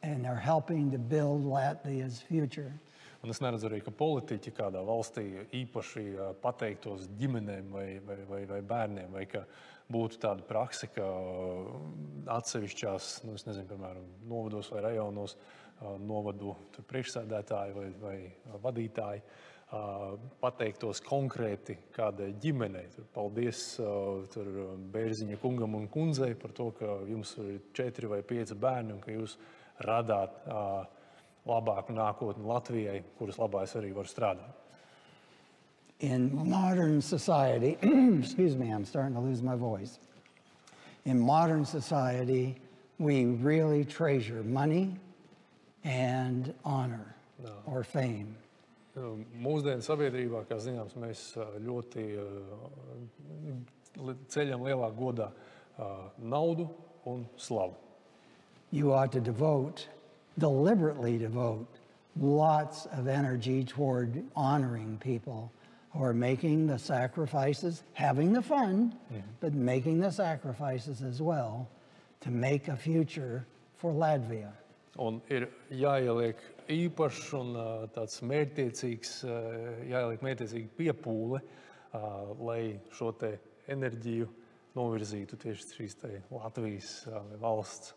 and they're helping to build Latvia's future. Un es neredzu arī, ka politiķi kādā valstī īpaši pateiktos ģimenēm vai bērniem, vai ka būtu tāda prakse, ka atsevišķās, es nezinu, piemēram, novados vai rajonos novadu priekšsēdētāji vai vadītāji pateiktos konkrēti kādai ģimenei. Paldies Bērziņa kungam un kundzei par to, ka jums ir 4 vai 5 bērni un ka jūs radāt labāku nākotni Latvijai, kuras labā es arī varu strādāt. In modern society, excuse me, I'm starting to lose my voice. In modern society, we really treasure money and honor or fame. Mūsdienu sabiedrībā, kā zināms, mēs ļoti ceļam lielā godā naudu un slavu. You ought to deliberately devote lots of energy toward honoring people who are making the sacrifices, having the fun, but making the sacrifices as well to make a future for Latvia. Un ir jāieliek īpašs un tāds mērķtiecīgs, jāieliek mērķtiecīgi piepūle, lai šo te enerģiju novirzītu tieši šīs te Latvijas valsts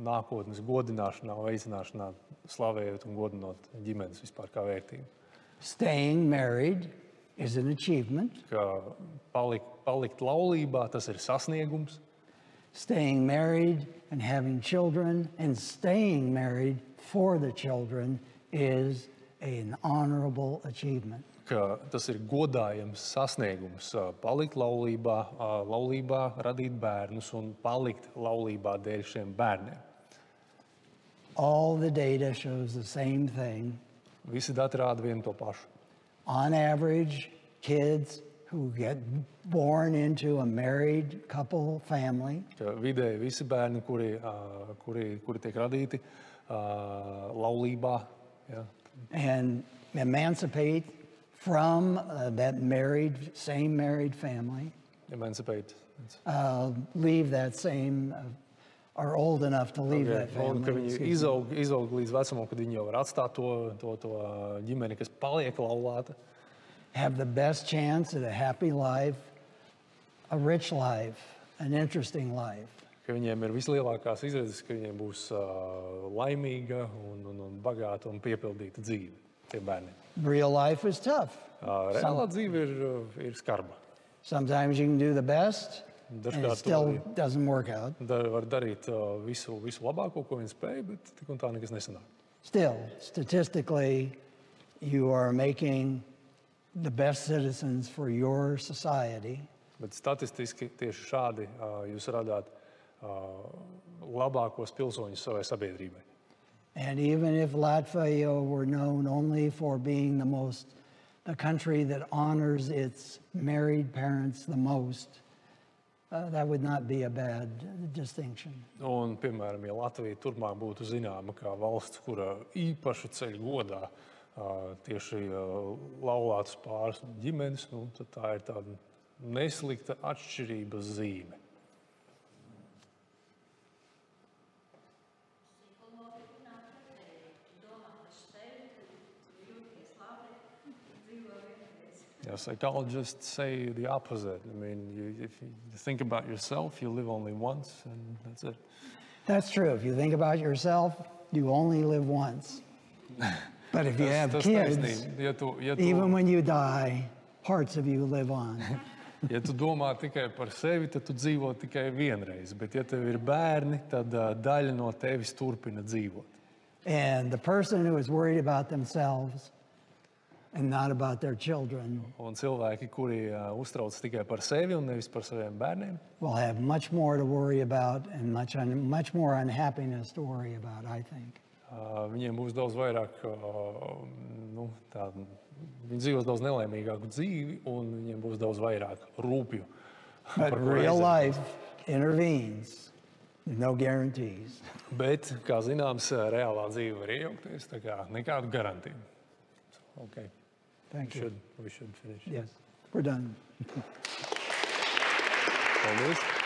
nākotnes godināšanā, veicināšanā, slavējot un godinot ģimenes vispār kā vērtību. Staying married is an achievement. Ka palikt laulībā, tas ir sasniegums. Staying married and having children and staying married for the children is an honorable achievement. Ka tas ir godājams sasniegums. Palikt laulībā, radīt bērnus un palikt laulībā dēļ šiem bērniem. All the data shows the same thing. Visi dati rāda vienu to pašu. On average, kids who get born into a married couple family. Vidēji visi bērni, kuri tiek radīti laulībā. Ja. And emancipate from that same married family. Emancipate. Leave that same, are old enough to leave that family. Ka viņi izaug līdz vecumam, kad viņi jau var atstāt to ģimeni, kas paliek laulāta. Have the best chance at a happy life, a rich life, an interesting life. Ka viņiem ir vislielākās izredzes, ka viņiem būs laimīga un bagāta un piepildīta dzīve, tie bērni. Real life is tough. Reālā dzīve ir skarba. Sometimes you can do the best, and it still doesn't work out. Var darīt visu labāko, ko viņi spēj, bet tik un tā nekas nesanāk. Still, statistically, you are making the best citizens for your society. Bet statistiski tieši šādi jūs radāt labākos pilsoņus savai sabiedrībai. And even if Latvia were known only for being the country that honors its married parents the most, that would not be a bad distinction. Un, piemēram, ja Latvija turpmāk būtu zināma kā valsts, kura īpaši ceļ godā tieši laulātus pārus un ģimenes, tad tā ir tāda neslikta atšķirības zīme. Yeah, psychologists say the opposite. I mean, if you think about yourself, you live only once, and that's it. That's true. If you think about yourself, you only live once. But if you have kids, even when you die, parts of you live on. Ja tu domā tikai par sevi, tad tu dzīvo tikai vienreiz. Bet ja tev ir bērni, tad daļa no tevis turpina dzīvot. And the person who is worried about themselves and not about their children Un cilvēki, kuri uztrauc tikai par sevi un nevis par saviem bērniem, will have much more to worry about and much more unhappiness to worry about, I think. Viņiem būs daudz vairāk, viņi dzīvos daudz nelaimīgāku dzīvi un viņiem būs daudz vairāk rūpju. But real life intervenes. No guarantees. Bet, kā zināms, reālā dzīve var iejaukties, tā kā nekādu garantiju. Okay. Thank you. We should finish. Yes, we're done. Paldies.